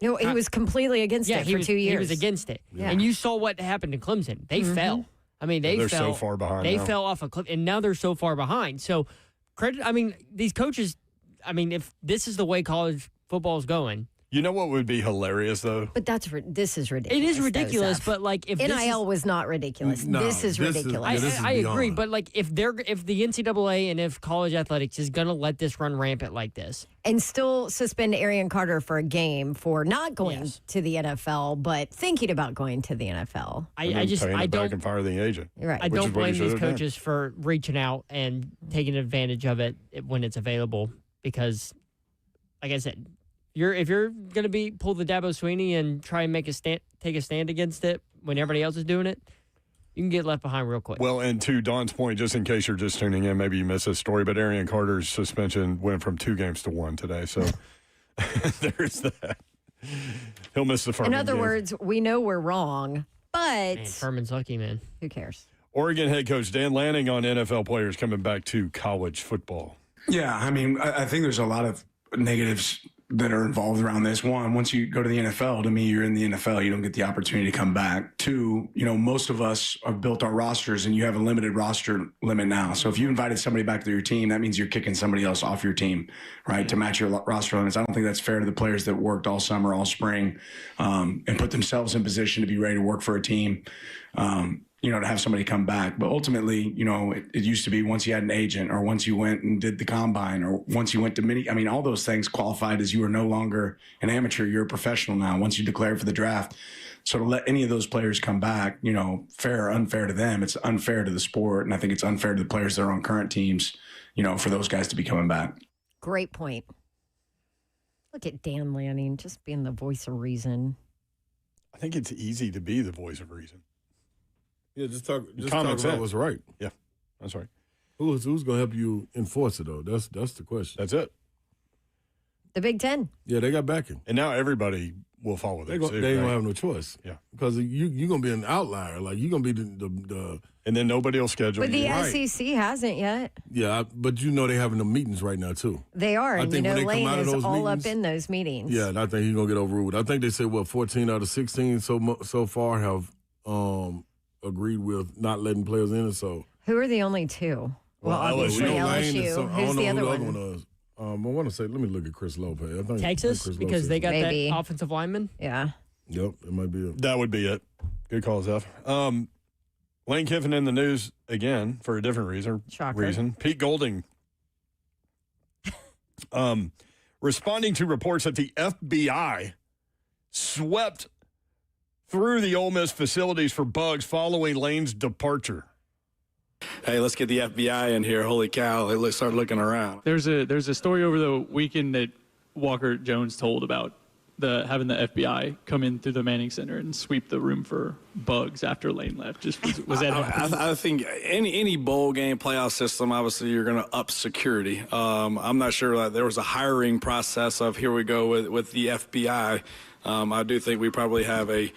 [SPEAKER 3] No, he was completely against it for 2 years.
[SPEAKER 1] He was against it. Yeah. And you saw what happened to Clemson. They fell.
[SPEAKER 2] They're so far behind.
[SPEAKER 1] They fell off a cliff, and now they're so far behind. So, these coaches, if this is the way college football is going.
[SPEAKER 2] You know what would be hilarious, though?
[SPEAKER 3] But this is ridiculous.
[SPEAKER 1] It is ridiculous, but if
[SPEAKER 3] NIL was not ridiculous.
[SPEAKER 4] No,
[SPEAKER 3] this is ridiculous.
[SPEAKER 1] I agree, but if the NCAA and if college athletics is going to let this run rampant like this.
[SPEAKER 3] And still suspend Arian Carter for a game for not going to the NFL, but thinking about going to the NFL.
[SPEAKER 2] I don't back and fire the agent.
[SPEAKER 3] You're right.
[SPEAKER 1] I don't blame these coaches for reaching out and taking advantage of it when it's available because, like I said, if you're going to pull the Dabo Sweeney and try and take a stand against it when everybody else is doing it, you can get left behind real quick.
[SPEAKER 2] Well, and to Don's point, just in case you're just tuning in, maybe you missed this story, but Arian Carter's suspension went from 2 games to 1 today. So there's that. He'll miss the Furman
[SPEAKER 3] In other
[SPEAKER 2] game.
[SPEAKER 3] words, we know we're wrong, but
[SPEAKER 1] Man, Furman's lucky, man.
[SPEAKER 3] Who cares?
[SPEAKER 2] Oregon head coach Dan Lanning on NFL players coming back to college football.
[SPEAKER 22] Yeah, I think there's a lot of negatives that are involved around this. One, once you go to the NFL, to me, you're in the NFL. You don't get the opportunity to come back. 2, most of us have built our rosters, and you have a limited roster limit now. So if you invited somebody back to your team, that means you're kicking somebody else off your team, right, to match your roster limits. I don't think that's fair to the players that worked all summer, all spring, and put themselves in position to be ready to work for a team. To have somebody come back. But ultimately, it used to be once you had an agent or once you went and did the combine or once you went to all those things qualified as you were no longer an amateur, you're a professional now once you declared for the draft. So to let any of those players come back, fair or unfair to them, it's unfair to the sport. And I think it's unfair to the players that are on current teams, for those guys to be coming back.
[SPEAKER 3] Great point. Look at Dan Lanning, just being the voice of reason.
[SPEAKER 2] I think it's easy to be the voice of reason.
[SPEAKER 4] Yeah, just talk about what's right.
[SPEAKER 2] Yeah, that's right.
[SPEAKER 4] Who's going to help you enforce it, though? That's the question.
[SPEAKER 2] That's it.
[SPEAKER 3] The Big Ten.
[SPEAKER 4] Yeah, they got backing.
[SPEAKER 2] And now everybody will follow
[SPEAKER 4] They
[SPEAKER 2] this.
[SPEAKER 4] ain't going to have no choice.
[SPEAKER 2] Yeah.
[SPEAKER 4] Because you're going to be an outlier. Like, you're going to be the
[SPEAKER 2] and then nobody will schedule
[SPEAKER 3] But the
[SPEAKER 2] you.
[SPEAKER 3] SEC hasn't yet.
[SPEAKER 4] Yeah, but they're having the meetings right now, too.
[SPEAKER 3] They are.
[SPEAKER 4] I
[SPEAKER 3] And
[SPEAKER 4] think when they
[SPEAKER 3] Lane
[SPEAKER 4] come out of
[SPEAKER 3] is
[SPEAKER 4] those
[SPEAKER 3] all
[SPEAKER 4] meetings,
[SPEAKER 3] up in those meetings.
[SPEAKER 4] Yeah, and I think he's going to get overruled. I think they said, 14 out of 16 so far have agreed with not letting players in. So
[SPEAKER 3] who are the only 2? Well, obviously LSU. Who's the other one?
[SPEAKER 4] is. I want to say, let me look at Chris Lopez. I think
[SPEAKER 1] Texas,
[SPEAKER 4] Chris
[SPEAKER 1] because
[SPEAKER 4] Lopez.
[SPEAKER 1] they got
[SPEAKER 3] Maybe.
[SPEAKER 1] that offensive lineman.
[SPEAKER 3] Yeah.
[SPEAKER 4] Yep, it might be it.
[SPEAKER 2] That would be it. Good call, Zeph. Lane Kiffin in the news again for a different reason.
[SPEAKER 3] Shocker.
[SPEAKER 2] Pete Golding responding to reports that the FBI swept through the Ole Miss facilities for bugs following Lane's departure.
[SPEAKER 23] Hey, let's get the FBI in here. Holy cow. Let's start looking around.
[SPEAKER 24] There's a story over the weekend that Walker Jones told about
[SPEAKER 5] having the FBI come in through the Manning Center and sweep the room for bugs after Lane left? Just was that?
[SPEAKER 23] I think any bowl game playoff system, obviously you're going to up security. I'm not sure that there was a hiring process of here we go with the FBI. I do think we probably have a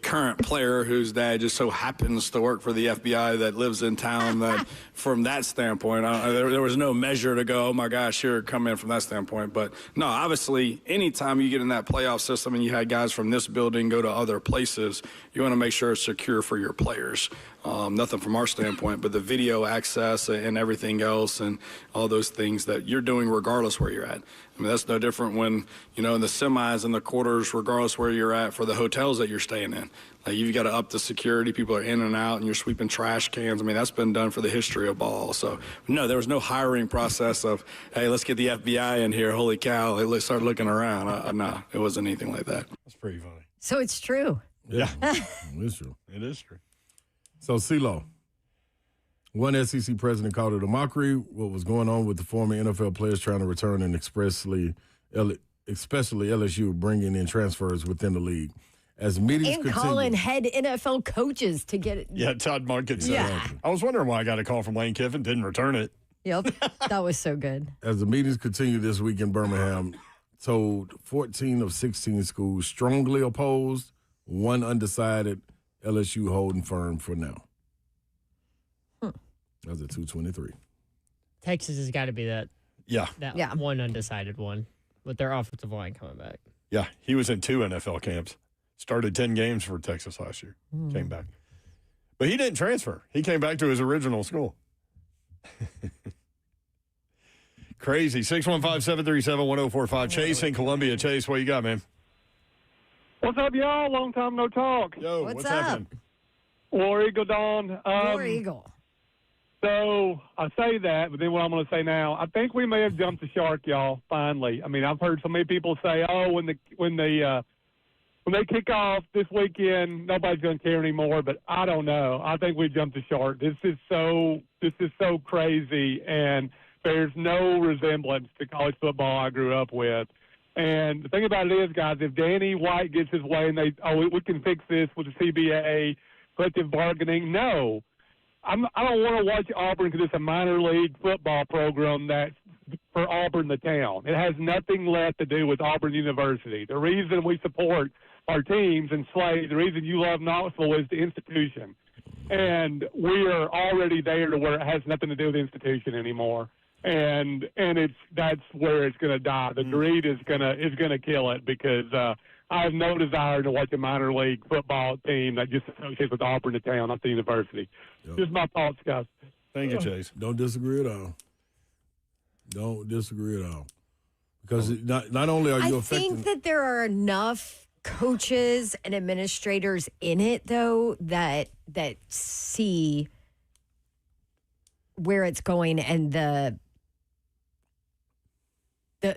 [SPEAKER 23] current player whose dad just so happens to work for the FBI that lives in town. That from that standpoint, there was no measure to go, oh my gosh, here, come in from that standpoint. But no, obviously, anytime you get in that playoff system and you had guys from this building go to other places, you want to make sure it's secure for your players. Nothing from our standpoint, but the video access and everything else and all those things that you're doing regardless where you're at. I mean, that's no different when, in the semis and the quarters, regardless where you're at, for the hotels that you're staying in. Like, you've got to up the security. People are in and out, and you're sweeping trash cans. I mean, that's been done for the history of ball. So, no, there was no hiring process of, hey, let's get the FBI in here. Holy cow, let's start looking around. No, it wasn't anything like that.
[SPEAKER 2] That's pretty funny.
[SPEAKER 3] So it's true.
[SPEAKER 2] Yeah.
[SPEAKER 4] It's true.
[SPEAKER 2] It is true.
[SPEAKER 4] So, CeeLo, one SEC president called it a mockery. What was going on with the former NFL players trying to return and especially LSU bringing in transfers within the league. As meetings
[SPEAKER 3] and calling head NFL coaches to get it.
[SPEAKER 2] Yeah, Todd Monken said.
[SPEAKER 3] Yeah.
[SPEAKER 2] I was wondering why I got a call from Lane Kiffin, didn't return it.
[SPEAKER 3] Yep, that was so good.
[SPEAKER 4] As the meetings continue this week in Birmingham, told 14 of 16 schools strongly opposed, one undecided, LSU holding firm for now. That's a 223.
[SPEAKER 1] Texas has got to be that.
[SPEAKER 2] Yeah.
[SPEAKER 1] That one undecided one with their offensive line coming back.
[SPEAKER 2] Yeah, he was in 2 NFL camps. Started 10 games for Texas last year. Came back. But he didn't transfer. He came back to his original school. Crazy. 615-737-1045. Chase in Columbia. Chase, what you got, man?
[SPEAKER 6] What's up, y'all? Long time no talk.
[SPEAKER 2] Yo, what's happening?
[SPEAKER 6] War Eagle Dawn.
[SPEAKER 3] War Eagle.
[SPEAKER 6] So I say that, but then what I'm going to say now, I think we may have jumped the shark, y'all. Finally, I mean, I've heard so many people say, "Oh, when they kick off this weekend, nobody's going to care anymore." But I don't know. I think we jumped the shark. This is so crazy, and there's no resemblance to college football I grew up with. And the thing about it is, guys, if Danny White gets his way and we can fix this with the CBA, collective bargaining, no. I don't want to watch Auburn because it's a minor league football program that's for Auburn, the town. It has nothing left to do with Auburn University. The reason we support our teams and Slade, the reason you love Knoxville is the institution. And we are already there to where it has nothing to do with the institution anymore. And that's where it's going to die. The greed is gonna kill it because I have no desire to watch a minor league football team that just associates with Auburn, the town, not the university. Yep. Just my thoughts, guys.
[SPEAKER 2] Thank you, Chase.
[SPEAKER 4] Don't disagree at all. Don't disagree at all. Because not only are you affecting...
[SPEAKER 3] I think that there are enough coaches and administrators in it, though, that see where it's going and the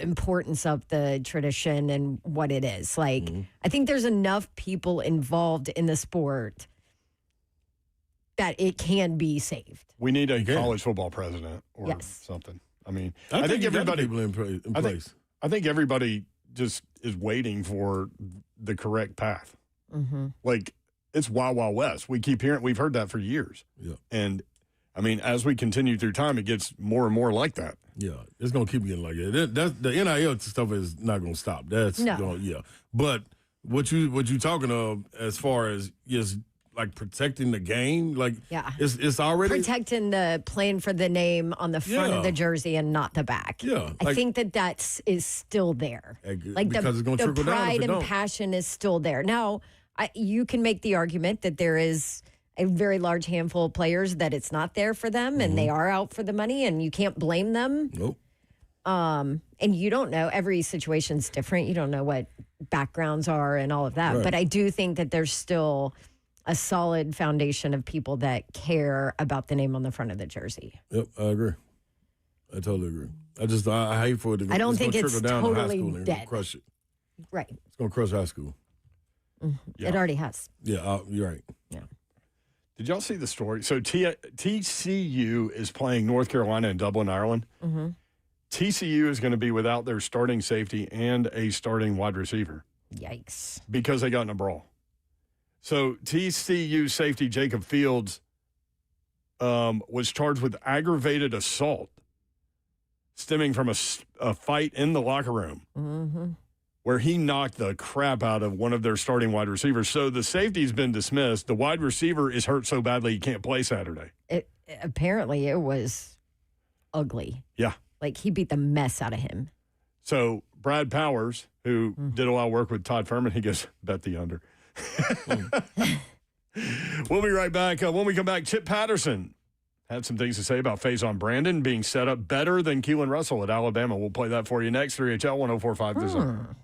[SPEAKER 3] importance of the tradition and what it is. Like, I think there's enough people involved in the sport that it can be saved.
[SPEAKER 2] We need a college football president or something. I mean, I think everybody
[SPEAKER 4] in place.
[SPEAKER 2] I think everybody just is waiting for the correct path. Like, it's Wild Wild West. We keep hearing, we've heard that for years.
[SPEAKER 4] Yeah.
[SPEAKER 2] And I mean, as we continue through time, it gets more and more like that.
[SPEAKER 4] Yeah, it's going to keep getting like that. The NIL stuff is not going to stop. But what you talking of as far as just like protecting the game, like it's already
[SPEAKER 3] protecting the playing for the name on the front of the jersey and not the back.
[SPEAKER 4] Yeah,
[SPEAKER 3] I think that is still there. Like
[SPEAKER 4] because it's going to trickle down.
[SPEAKER 3] Pride and passion is still there. Now, you can make the argument that there is a very large handful of players that it's not there for them and they are out for the money and you can't blame them.
[SPEAKER 4] Nope.
[SPEAKER 3] And you don't know. Every situation's different. You don't know what backgrounds are and all of that.
[SPEAKER 4] Right.
[SPEAKER 3] But I do think that there's still a solid foundation of people that care about the name on the front of the jersey.
[SPEAKER 4] Yep, I agree. I totally agree. I hate for it to
[SPEAKER 3] I don't think
[SPEAKER 4] trickle
[SPEAKER 3] it's
[SPEAKER 4] down to high
[SPEAKER 3] totally
[SPEAKER 4] school and
[SPEAKER 3] dead.
[SPEAKER 4] crush it.
[SPEAKER 3] Right.
[SPEAKER 4] It's going to crush high school.
[SPEAKER 3] It already has.
[SPEAKER 4] Yeah, you're right.
[SPEAKER 3] Yeah.
[SPEAKER 2] Did y'all see the story? So TCU is playing North Carolina in Dublin, Ireland. TCU is going to be without their starting safety and a starting wide receiver.
[SPEAKER 3] Yikes.
[SPEAKER 2] because they got in a brawl. So TCU safety Jacob Fields was charged with aggravated assault stemming from a fight in the locker room where he knocked the crap out of one of their starting wide receivers. So the safety's been dismissed. The wide receiver is hurt so badly he can't play Saturday.
[SPEAKER 3] Apparently it was ugly.
[SPEAKER 2] Yeah.
[SPEAKER 3] Like he beat the mess out of him.
[SPEAKER 2] So Brad Powers, who did a lot of work with Todd Furman, he goes, bet the under. We'll be right back. When we come back, Chip Patterson had some things to say about Faison Brandon being set up better than Keelan Russell at Alabama. We'll play that for you next. 3HL 104.5 The Zone.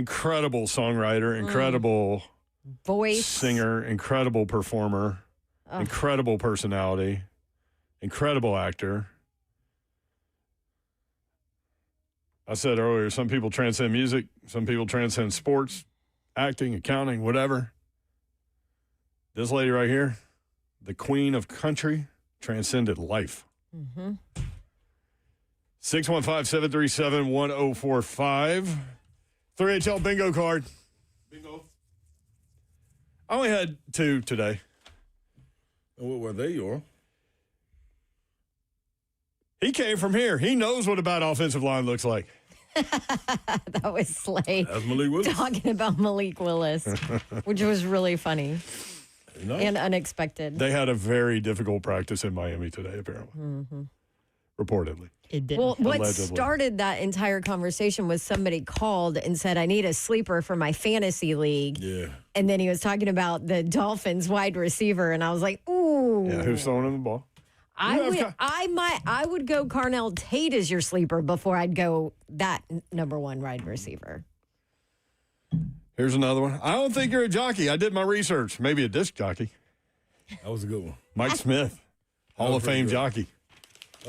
[SPEAKER 2] Incredible songwriter, incredible
[SPEAKER 3] voice,
[SPEAKER 2] singer, incredible performer, incredible personality, incredible actor. I said earlier, some people transcend music, some people transcend sports, acting, accounting, whatever. This lady right here, the queen of country, transcended life. 615-737-1045. 3HL bingo card.
[SPEAKER 4] Bingo.
[SPEAKER 2] I only had 2 today.
[SPEAKER 4] And what were they, your?
[SPEAKER 2] He came from here. He knows what a bad offensive line looks like.
[SPEAKER 3] That was Slay.
[SPEAKER 4] That's Malik Willis.
[SPEAKER 3] Talking about Malik Willis, which was really funny and unexpected.
[SPEAKER 2] They had a very difficult practice in Miami today, apparently. Reportedly.
[SPEAKER 1] It did.
[SPEAKER 3] Well, what
[SPEAKER 2] Allegedly.
[SPEAKER 3] started that entire conversation was somebody called and said, I need a sleeper for my fantasy league.
[SPEAKER 4] Yeah.
[SPEAKER 3] And then he was talking about the Dolphins wide receiver, and I was like, ooh.
[SPEAKER 2] Yeah, who's throwing him the ball?
[SPEAKER 3] I would go Carnell Tate as your sleeper before I'd go that number 1 wide receiver.
[SPEAKER 2] Here's another one. I don't think you're a jockey. I did my research. Maybe a disc jockey.
[SPEAKER 4] That was a good one.
[SPEAKER 2] Mike Smith, Hall of Fame jockey.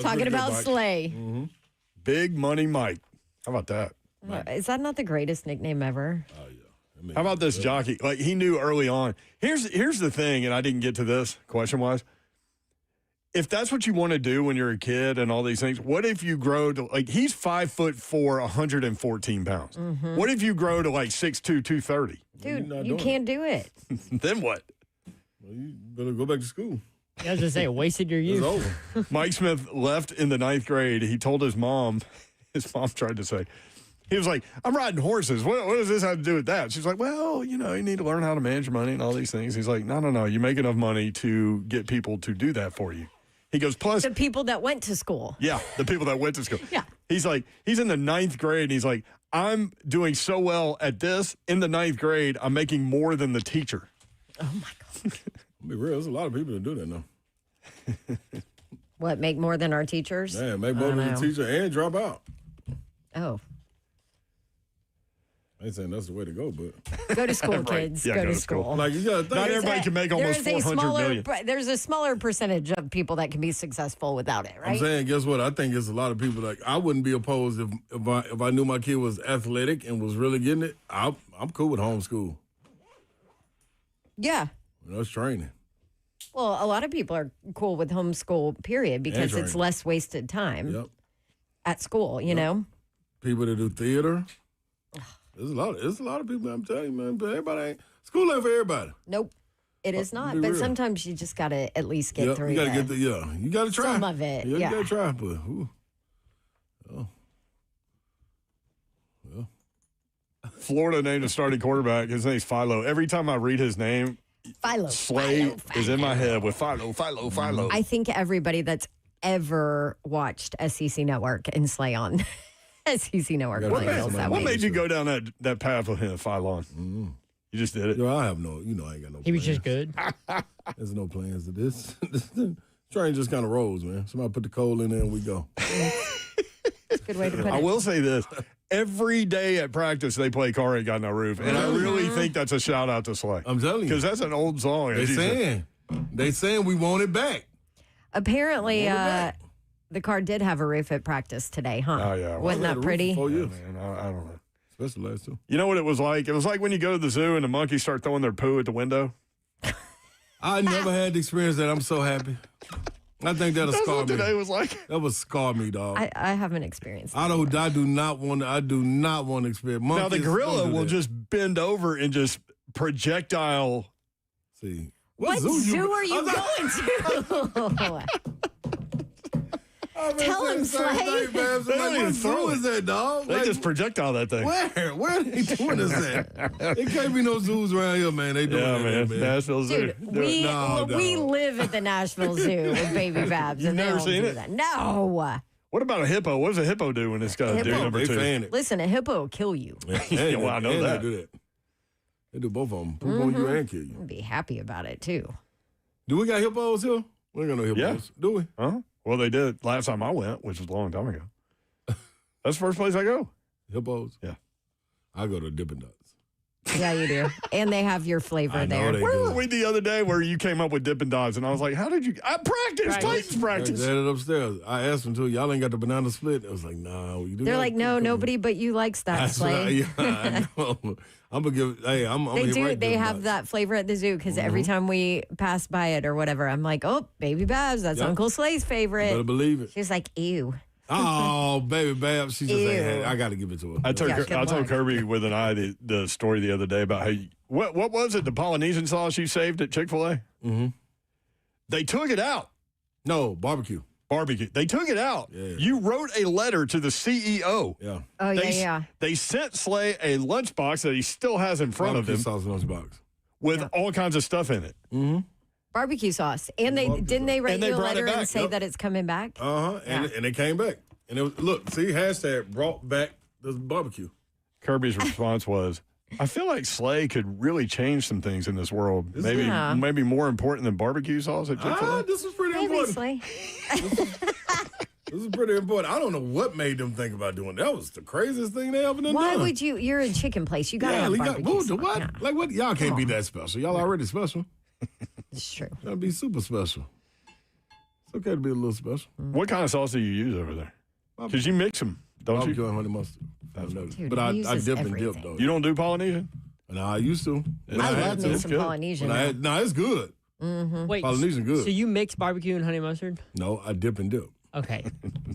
[SPEAKER 3] Talking about Slay.
[SPEAKER 2] Big Money Mike. How about that?
[SPEAKER 3] Is that not the greatest nickname ever?
[SPEAKER 2] How about this jockey? Like, he knew early on. Here's the thing, and I didn't get to this question-wise. If that's what you want to do when you're a kid and all these things, what if you grow to, like, he's 5'4", 114 pounds. What if you grow to like 6'2", 230?
[SPEAKER 3] Dude, you can't do it.
[SPEAKER 2] Then what?
[SPEAKER 4] Well, you better go back to school.
[SPEAKER 1] I was just saying, wasted your youth.
[SPEAKER 4] It's over.
[SPEAKER 2] Mike Smith left in the 9th grade. He told his mom tried to say, he was like, I'm riding horses. What does this have to do with that? She's like, well, you need to learn how to manage your money and all these things. He's like, no. You make enough money to get people to do that for you. He goes, plus.
[SPEAKER 3] The people that went to school.
[SPEAKER 2] Yeah, the people that went to school.
[SPEAKER 3] Yeah.
[SPEAKER 2] He's like, he's in the 9th grade, and he's like, I'm doing so well at this. In the 9th grade, I'm making more than the teacher.
[SPEAKER 3] Oh, my God.
[SPEAKER 4] I'll be real. There's a lot of people that do that now.
[SPEAKER 3] What, make more than our teachers?
[SPEAKER 4] Yeah, make more than the teacher and drop out.
[SPEAKER 3] Oh.
[SPEAKER 4] I ain't saying that's the way to go, but
[SPEAKER 3] Go to school,
[SPEAKER 2] Right.
[SPEAKER 3] kids.
[SPEAKER 2] Yeah,
[SPEAKER 3] go to school.
[SPEAKER 4] like you got to
[SPEAKER 2] Not
[SPEAKER 4] think.
[SPEAKER 2] everybody can make almost
[SPEAKER 3] There's a
[SPEAKER 2] 400 million.
[SPEAKER 3] There's a smaller percentage of people that can be successful without it, right?
[SPEAKER 4] I'm saying, guess what? I think it's a lot of people. Like, I wouldn't be opposed if I knew my kid was athletic and was really getting it. I'm cool with homeschool.
[SPEAKER 3] Yeah.
[SPEAKER 4] That's training.
[SPEAKER 3] Well, a lot of people are cool with homeschool, period, because it's
[SPEAKER 4] training.
[SPEAKER 3] less wasted time
[SPEAKER 4] Yep.
[SPEAKER 3] at school, you know?
[SPEAKER 4] People that do theater. There's a lot of people. I'm telling you, man. But everybody ain't school ain't for everybody.
[SPEAKER 3] Nope. It is not.
[SPEAKER 4] be
[SPEAKER 3] But
[SPEAKER 4] real.
[SPEAKER 3] sometimes you just got to at least get through
[SPEAKER 4] you got to
[SPEAKER 3] the-
[SPEAKER 4] you got to try
[SPEAKER 3] some of it.
[SPEAKER 4] Yeah,
[SPEAKER 3] Yeah.
[SPEAKER 4] you got to try. But
[SPEAKER 2] Florida named a starting quarterback. His name's Philo. Every time I read his name,
[SPEAKER 3] Philo.
[SPEAKER 2] Slay is in my head with Philo.
[SPEAKER 3] I think everybody that's ever watched SEC Network and Slay on SEC Network really feels that
[SPEAKER 2] What
[SPEAKER 3] way.
[SPEAKER 2] made you go down that path with him, Philon? You just did it.
[SPEAKER 4] I have no, I ain't got no.
[SPEAKER 1] He was just good.
[SPEAKER 4] There's no plans to this. Train just kind of rolls, man. Somebody put the coal in there and we go.
[SPEAKER 3] That's a good way to put it.
[SPEAKER 2] I will say this. Every day at practice, they play Car Ain't Got No Roof. And I really think that's a shout out to Slay.
[SPEAKER 4] I'm telling you.
[SPEAKER 2] Because that's an old song.
[SPEAKER 4] They saying we want it back.
[SPEAKER 3] Apparently, the car did have a roof at practice today, huh?
[SPEAKER 2] Oh, yeah.
[SPEAKER 3] Wasn't that pretty?
[SPEAKER 2] Yeah, man, I don't know.
[SPEAKER 4] Especially last two.
[SPEAKER 2] You know what it was like? It was like when you go to the zoo and the monkeys start throwing their poo at the window.
[SPEAKER 4] I never had to experience that. I'm so happy. I think that'll
[SPEAKER 2] That's
[SPEAKER 4] scar
[SPEAKER 2] what
[SPEAKER 4] me.
[SPEAKER 2] today was like.
[SPEAKER 4] That would scar me, dog.
[SPEAKER 3] I haven't experienced that.
[SPEAKER 4] I do not want to experience.
[SPEAKER 2] Now, the
[SPEAKER 4] Monkeys
[SPEAKER 2] gorilla
[SPEAKER 4] don't do
[SPEAKER 2] will
[SPEAKER 4] that.
[SPEAKER 2] just bend over and just projectile.
[SPEAKER 4] See.
[SPEAKER 3] What zoo are you going to? Tell him, Slay.
[SPEAKER 2] They don't even throw
[SPEAKER 4] is that, dog?
[SPEAKER 2] They just projectile that thing.
[SPEAKER 4] Where are they doing this at? There can't be no zoos around here, man. They doing
[SPEAKER 2] Yeah,
[SPEAKER 4] that,
[SPEAKER 2] man. Nashville Zoo.
[SPEAKER 3] Dude, we live at the Nashville Zoo with Baby Babs.
[SPEAKER 2] You've
[SPEAKER 3] and they
[SPEAKER 2] never
[SPEAKER 3] don't
[SPEAKER 2] seen
[SPEAKER 3] do
[SPEAKER 2] it?
[SPEAKER 3] that. No.
[SPEAKER 2] What about a hippo? What does a hippo do when it's got to do
[SPEAKER 3] Hippo.
[SPEAKER 2] number
[SPEAKER 4] They
[SPEAKER 2] two?
[SPEAKER 4] fan it.
[SPEAKER 3] Listen, a hippo will kill you.
[SPEAKER 2] Yeah, well, I know
[SPEAKER 4] And
[SPEAKER 2] that.
[SPEAKER 4] They do that. They do both of them. Poop on you and kill you.
[SPEAKER 3] I'd be happy about it, too.
[SPEAKER 4] Do we got hippos here? We ain't got no hippos.
[SPEAKER 2] Yeah.
[SPEAKER 4] Do we?
[SPEAKER 2] Huh? Well, they did last time I went, which was a long time ago. That's the first place I go.
[SPEAKER 4] Hippos?
[SPEAKER 2] Yeah.
[SPEAKER 4] I go to Dippin' Dots.
[SPEAKER 3] Yeah, you do. And they have your flavor there.
[SPEAKER 2] Where were we the other day where you came up with Dippin' Dots? And I was like, how did you? I practiced. Titans practice.
[SPEAKER 4] They had it upstairs. I asked them to. Y'all ain't got the banana split. I was like, nah.
[SPEAKER 3] They're like, no, nobody but you likes that, Slay.
[SPEAKER 4] I know. I'm going to give, hey, I'm
[SPEAKER 3] They do. They have that flavor at the zoo because every time we pass by it or whatever, I'm like, oh, Baby Babs, that's Uncle Slay's favorite.
[SPEAKER 4] Better believe it.
[SPEAKER 3] She's like, ew.
[SPEAKER 4] Oh, Baby Babs. She just like, hey, I got to give it to her.
[SPEAKER 2] I told Kirby with an eye the story the other day about how what was it, the Polynesian sauce you saved at Chick-fil-A?
[SPEAKER 4] Mm-hmm.
[SPEAKER 2] They took it out.
[SPEAKER 4] No, barbecue.
[SPEAKER 2] They took it out.
[SPEAKER 4] Yeah.
[SPEAKER 2] You wrote a letter to the CEO.
[SPEAKER 4] Yeah.
[SPEAKER 3] Oh, yeah.
[SPEAKER 2] They sent Slay a lunchbox that he still has in front of him.
[SPEAKER 4] Sauce lunchbox.
[SPEAKER 2] With all kinds of stuff in it.
[SPEAKER 4] Mm-hmm.
[SPEAKER 3] Barbecue sauce. And didn't they write you a letter and say that it's coming back?
[SPEAKER 4] Uh-huh. And it came back. And it was, look, see, hashtag brought back the barbecue.
[SPEAKER 2] Kirby's response was, I feel like Slay could really change some things in this world. Maybe more important than barbecue sauce at Chick-fil-A.
[SPEAKER 4] This is pretty important.
[SPEAKER 3] Slay.
[SPEAKER 4] This is pretty important. I don't know what made them think about doing that. That was the craziest thing they ever done.
[SPEAKER 3] Why would you? You're a chicken place. You got to have barbecue sauce.
[SPEAKER 4] What?
[SPEAKER 3] Yeah.
[SPEAKER 4] Like what? Y'all can't be that special. Y'all already special.
[SPEAKER 3] It's true.
[SPEAKER 4] Gotta be super special. It's okay to be a little special.
[SPEAKER 2] What kind of sauce do you use over there? Because you mix them, don't you?
[SPEAKER 4] Barbecue and honey mustard.
[SPEAKER 3] Dude,
[SPEAKER 4] but I
[SPEAKER 3] uses
[SPEAKER 4] dip and
[SPEAKER 3] everything.
[SPEAKER 4] dip, though.
[SPEAKER 2] You don't do Polynesian?
[SPEAKER 4] No, I used to.
[SPEAKER 3] I love me some Polynesian.
[SPEAKER 4] No, it's good.
[SPEAKER 3] Mm-hmm.
[SPEAKER 1] Wait,
[SPEAKER 4] Polynesian good.
[SPEAKER 1] So you mix barbecue and honey mustard?
[SPEAKER 4] No, I dip and dip.
[SPEAKER 1] Okay.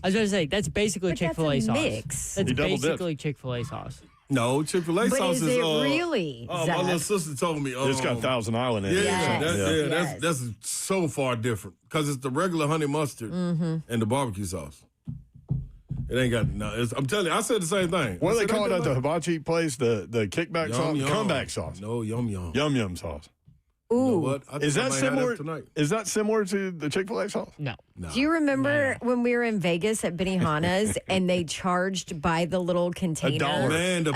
[SPEAKER 1] I was going to say, that's basically
[SPEAKER 3] But
[SPEAKER 1] Chick-fil-A
[SPEAKER 3] that's a
[SPEAKER 1] sauce.
[SPEAKER 3] mix.
[SPEAKER 1] That's
[SPEAKER 2] He double dips.
[SPEAKER 1] basically Chick-fil-A sauce.
[SPEAKER 4] No, Chick-fil-A
[SPEAKER 3] But
[SPEAKER 4] sauce
[SPEAKER 3] is it really,
[SPEAKER 4] my
[SPEAKER 3] Zach?
[SPEAKER 4] little sister told me.
[SPEAKER 2] It's got Thousand Island in it.
[SPEAKER 3] Yes.
[SPEAKER 4] That's so far different because it's the regular honey mustard and the barbecue sauce. It ain't got no. I'm telling you, I said the same thing.
[SPEAKER 2] What do they call it at the hibachi place? The kickback sauce,
[SPEAKER 4] yum.
[SPEAKER 2] comeback sauce.
[SPEAKER 4] No, yum.
[SPEAKER 2] Yum sauce.
[SPEAKER 3] Ooh.
[SPEAKER 4] You know what?
[SPEAKER 2] Is that similar? Is that similar to the Chick-fil-A sauce?
[SPEAKER 1] No.
[SPEAKER 3] Do you remember when we were in Vegas at Benihana's and they charged by the little container?
[SPEAKER 2] $1.
[SPEAKER 4] Man, the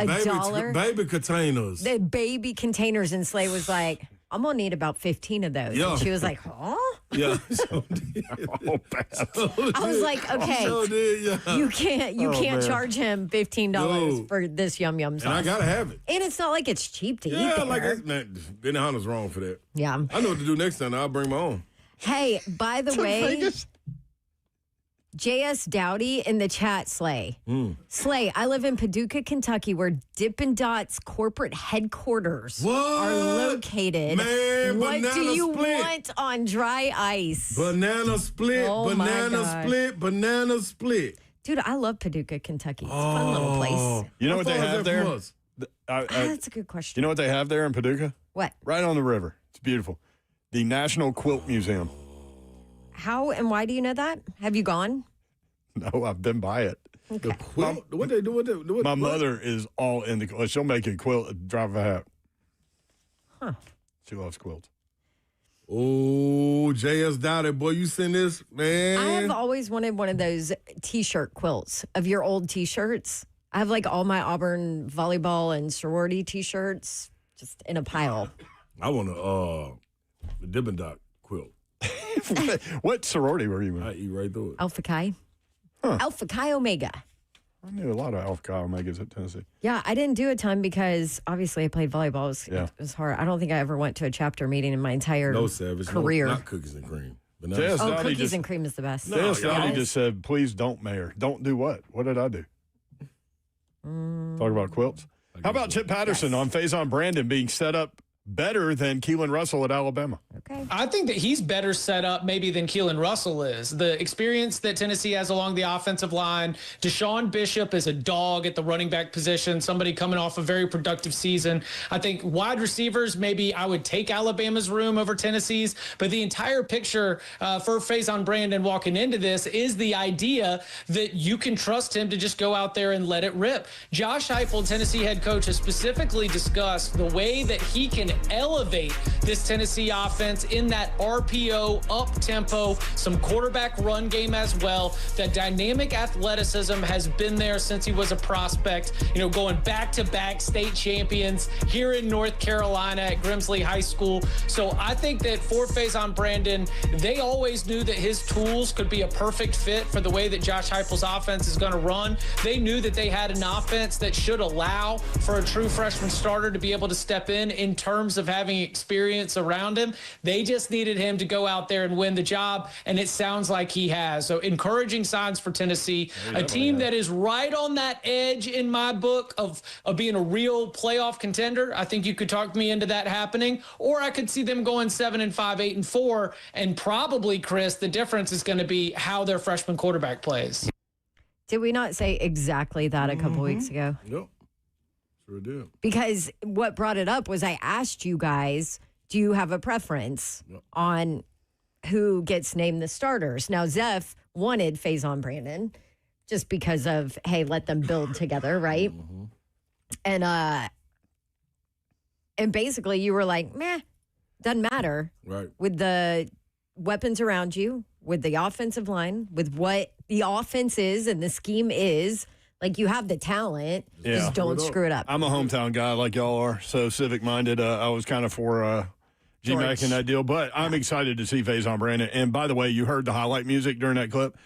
[SPEAKER 4] baby containers.
[SPEAKER 3] The baby containers, and Slay was like, I'm going to need about 15 of those.
[SPEAKER 4] Yeah.
[SPEAKER 3] And she was like, huh?
[SPEAKER 4] Yeah.
[SPEAKER 3] I was like, okay, you can't charge him $15 for this yum sauce.
[SPEAKER 4] And I gotta have it.
[SPEAKER 3] And it's not like it's cheap to eat there.
[SPEAKER 4] Like Benihana's wrong for that.
[SPEAKER 3] Yeah.
[SPEAKER 4] I know what to do next time. I'll bring my own.
[SPEAKER 3] Hey, by the way, JS Dowdy in the chat, Slay. Slay, I live in Paducah, Kentucky, where Dippin' Dots corporate headquarters are located.
[SPEAKER 4] Man,
[SPEAKER 3] what do
[SPEAKER 4] banana
[SPEAKER 3] you
[SPEAKER 4] split.
[SPEAKER 3] want on dry ice?
[SPEAKER 4] Banana split,
[SPEAKER 3] Oh my
[SPEAKER 4] banana
[SPEAKER 3] God.
[SPEAKER 4] split, banana split.
[SPEAKER 3] Dude, I love Paducah, Kentucky. It's a fun little place.
[SPEAKER 2] You know
[SPEAKER 4] How
[SPEAKER 2] what they
[SPEAKER 4] far is
[SPEAKER 2] have
[SPEAKER 4] that
[SPEAKER 2] there?
[SPEAKER 4] from us?
[SPEAKER 3] That's a good question.
[SPEAKER 2] You know what they have there in Paducah?
[SPEAKER 3] What?
[SPEAKER 2] Right on the river. It's beautiful. The National Quilt Museum.
[SPEAKER 3] How and why do you know that? Have you gone?
[SPEAKER 2] No, I've been by it.
[SPEAKER 3] Okay.
[SPEAKER 4] Quilt? What they do?
[SPEAKER 2] My mother is all in the quilt. She'll make a quilt, drive a hat.
[SPEAKER 3] Huh.
[SPEAKER 2] She loves quilts.
[SPEAKER 4] Oh, JS Dowdy, boy, you seen this, man?
[SPEAKER 3] I have always wanted one of those T-shirt quilts of your old T-shirts. I have like all my Auburn volleyball and sorority T-shirts just in a pile.
[SPEAKER 4] I want the Dippin' Dot quilt.
[SPEAKER 2] What sorority were you in?
[SPEAKER 4] I eat right through it.
[SPEAKER 3] Alpha Chi. Alpha Chi Omega.
[SPEAKER 2] I knew a lot of Alpha Chi Omegas at Tennessee.
[SPEAKER 3] Yeah, I didn't do a ton because obviously I played volleyball. It was hard. I don't think I ever went to a chapter meeting in my entire career.
[SPEAKER 4] Not cookies and cream.
[SPEAKER 3] Cookies and cream is the best.
[SPEAKER 2] JS Dowdy just said, please don't, Mayor. Don't do what? What did I do? Talk about quilts. How about Chip Patterson on Faison Brandon being set up better than Keelan Russell at Alabama?
[SPEAKER 3] Okay.
[SPEAKER 7] I think that he's better set up maybe than Keelan Russell is. The experience that Tennessee has along the offensive line, Deshaun Bishop is a dog at the running back position, somebody coming off a very productive season. I think wide receivers, maybe I would take Alabama's room over Tennessee's, but the entire picture for Faison Brandon walking into this is the idea that you can trust him to just go out there and let it rip. Josh Heupel, Tennessee head coach, has specifically discussed the way that he can elevate this Tennessee offense offense in that RPO, up-tempo, some quarterback run game as well. That dynamic athleticism has been there since he was a prospect, going back-to-back state champions here in North Carolina at Grimsley High School. So I think that for Faison Brandon, they always knew that his tools could be a perfect fit for the way that Josh Heupel's offense is going to run. They knew that they had an offense that should allow for a true freshman starter to be able to step in terms of having experience around him. They just needed him to go out there and win the job, and it sounds like he has. So encouraging signs for Tennessee, a team that is right on that edge in my book of being a real playoff contender. I think you could talk me into that happening, or I could see them going 7-5, 8-4, and probably, Chris, the difference is going to be how their freshman quarterback plays.
[SPEAKER 3] Did we not say exactly that a couple weeks ago?
[SPEAKER 4] Yep. Sure did.
[SPEAKER 3] Because what brought it up was I asked you guys, do you have a preference on who gets named the starters? Now, Zeph wanted Faison Brandon just because of, hey, let them build together, right? And basically you were like, meh, doesn't matter.
[SPEAKER 4] Right.
[SPEAKER 3] With the weapons around you, with the offensive line, with what the offense is and the scheme is, like, you have the talent. Just don't screw it up.
[SPEAKER 2] I'm a hometown guy like y'all are, so civic-minded. I was kind of for GMAC in that deal, but I'm excited to see Faison Brandon. And by the way, you heard the highlight music during that clip.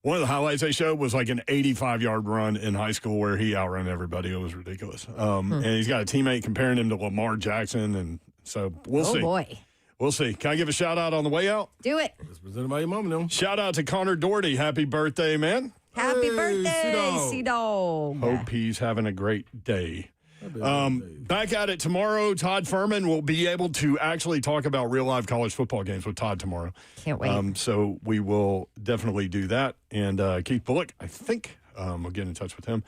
[SPEAKER 2] One of the highlights they showed was like an 85-yard run in high school where he outran everybody. It was ridiculous. And he's got a teammate comparing him to Lamar Jackson, and so we'll see.
[SPEAKER 3] Oh, boy.
[SPEAKER 2] We'll see. Can I give a shout-out on the way out?
[SPEAKER 3] Do it.
[SPEAKER 4] It's presented by your mom now.
[SPEAKER 2] Shout-out to Connor Doherty. Happy birthday, man.
[SPEAKER 3] Happy birthday, Sea-Dog.
[SPEAKER 2] Hope he's having a great day. Back at it tomorrow. Todd Furman will be able to actually talk about real-life college football games with Todd tomorrow.
[SPEAKER 3] Can't wait.
[SPEAKER 2] So we will definitely do that. And Keith Bullock, I think we'll get in touch with him.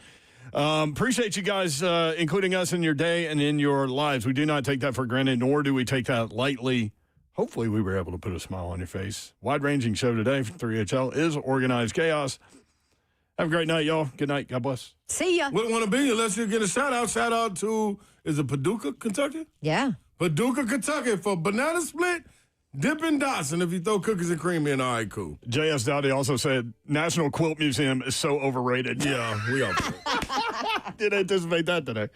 [SPEAKER 2] Appreciate you guys including us in your day and in your lives. We do not take that for granted, nor do we take that lightly. Hopefully we were able to put a smile on your face. Wide-ranging show today from 3HL is Organized Chaos. Have a great night, y'all. Good night. God bless.
[SPEAKER 3] See ya.
[SPEAKER 4] Wouldn't want to be unless you get a shout-out. Shout-out to, is it Paducah, Kentucky?
[SPEAKER 3] Yeah.
[SPEAKER 4] Paducah, Kentucky for banana split, Dippin' Dots. And if you throw cookies and cream in, all right, cool.
[SPEAKER 2] J.S. Dowdy also said, National Quilt Museum is so overrated.
[SPEAKER 4] Yeah, we all
[SPEAKER 2] didn't anticipate that today.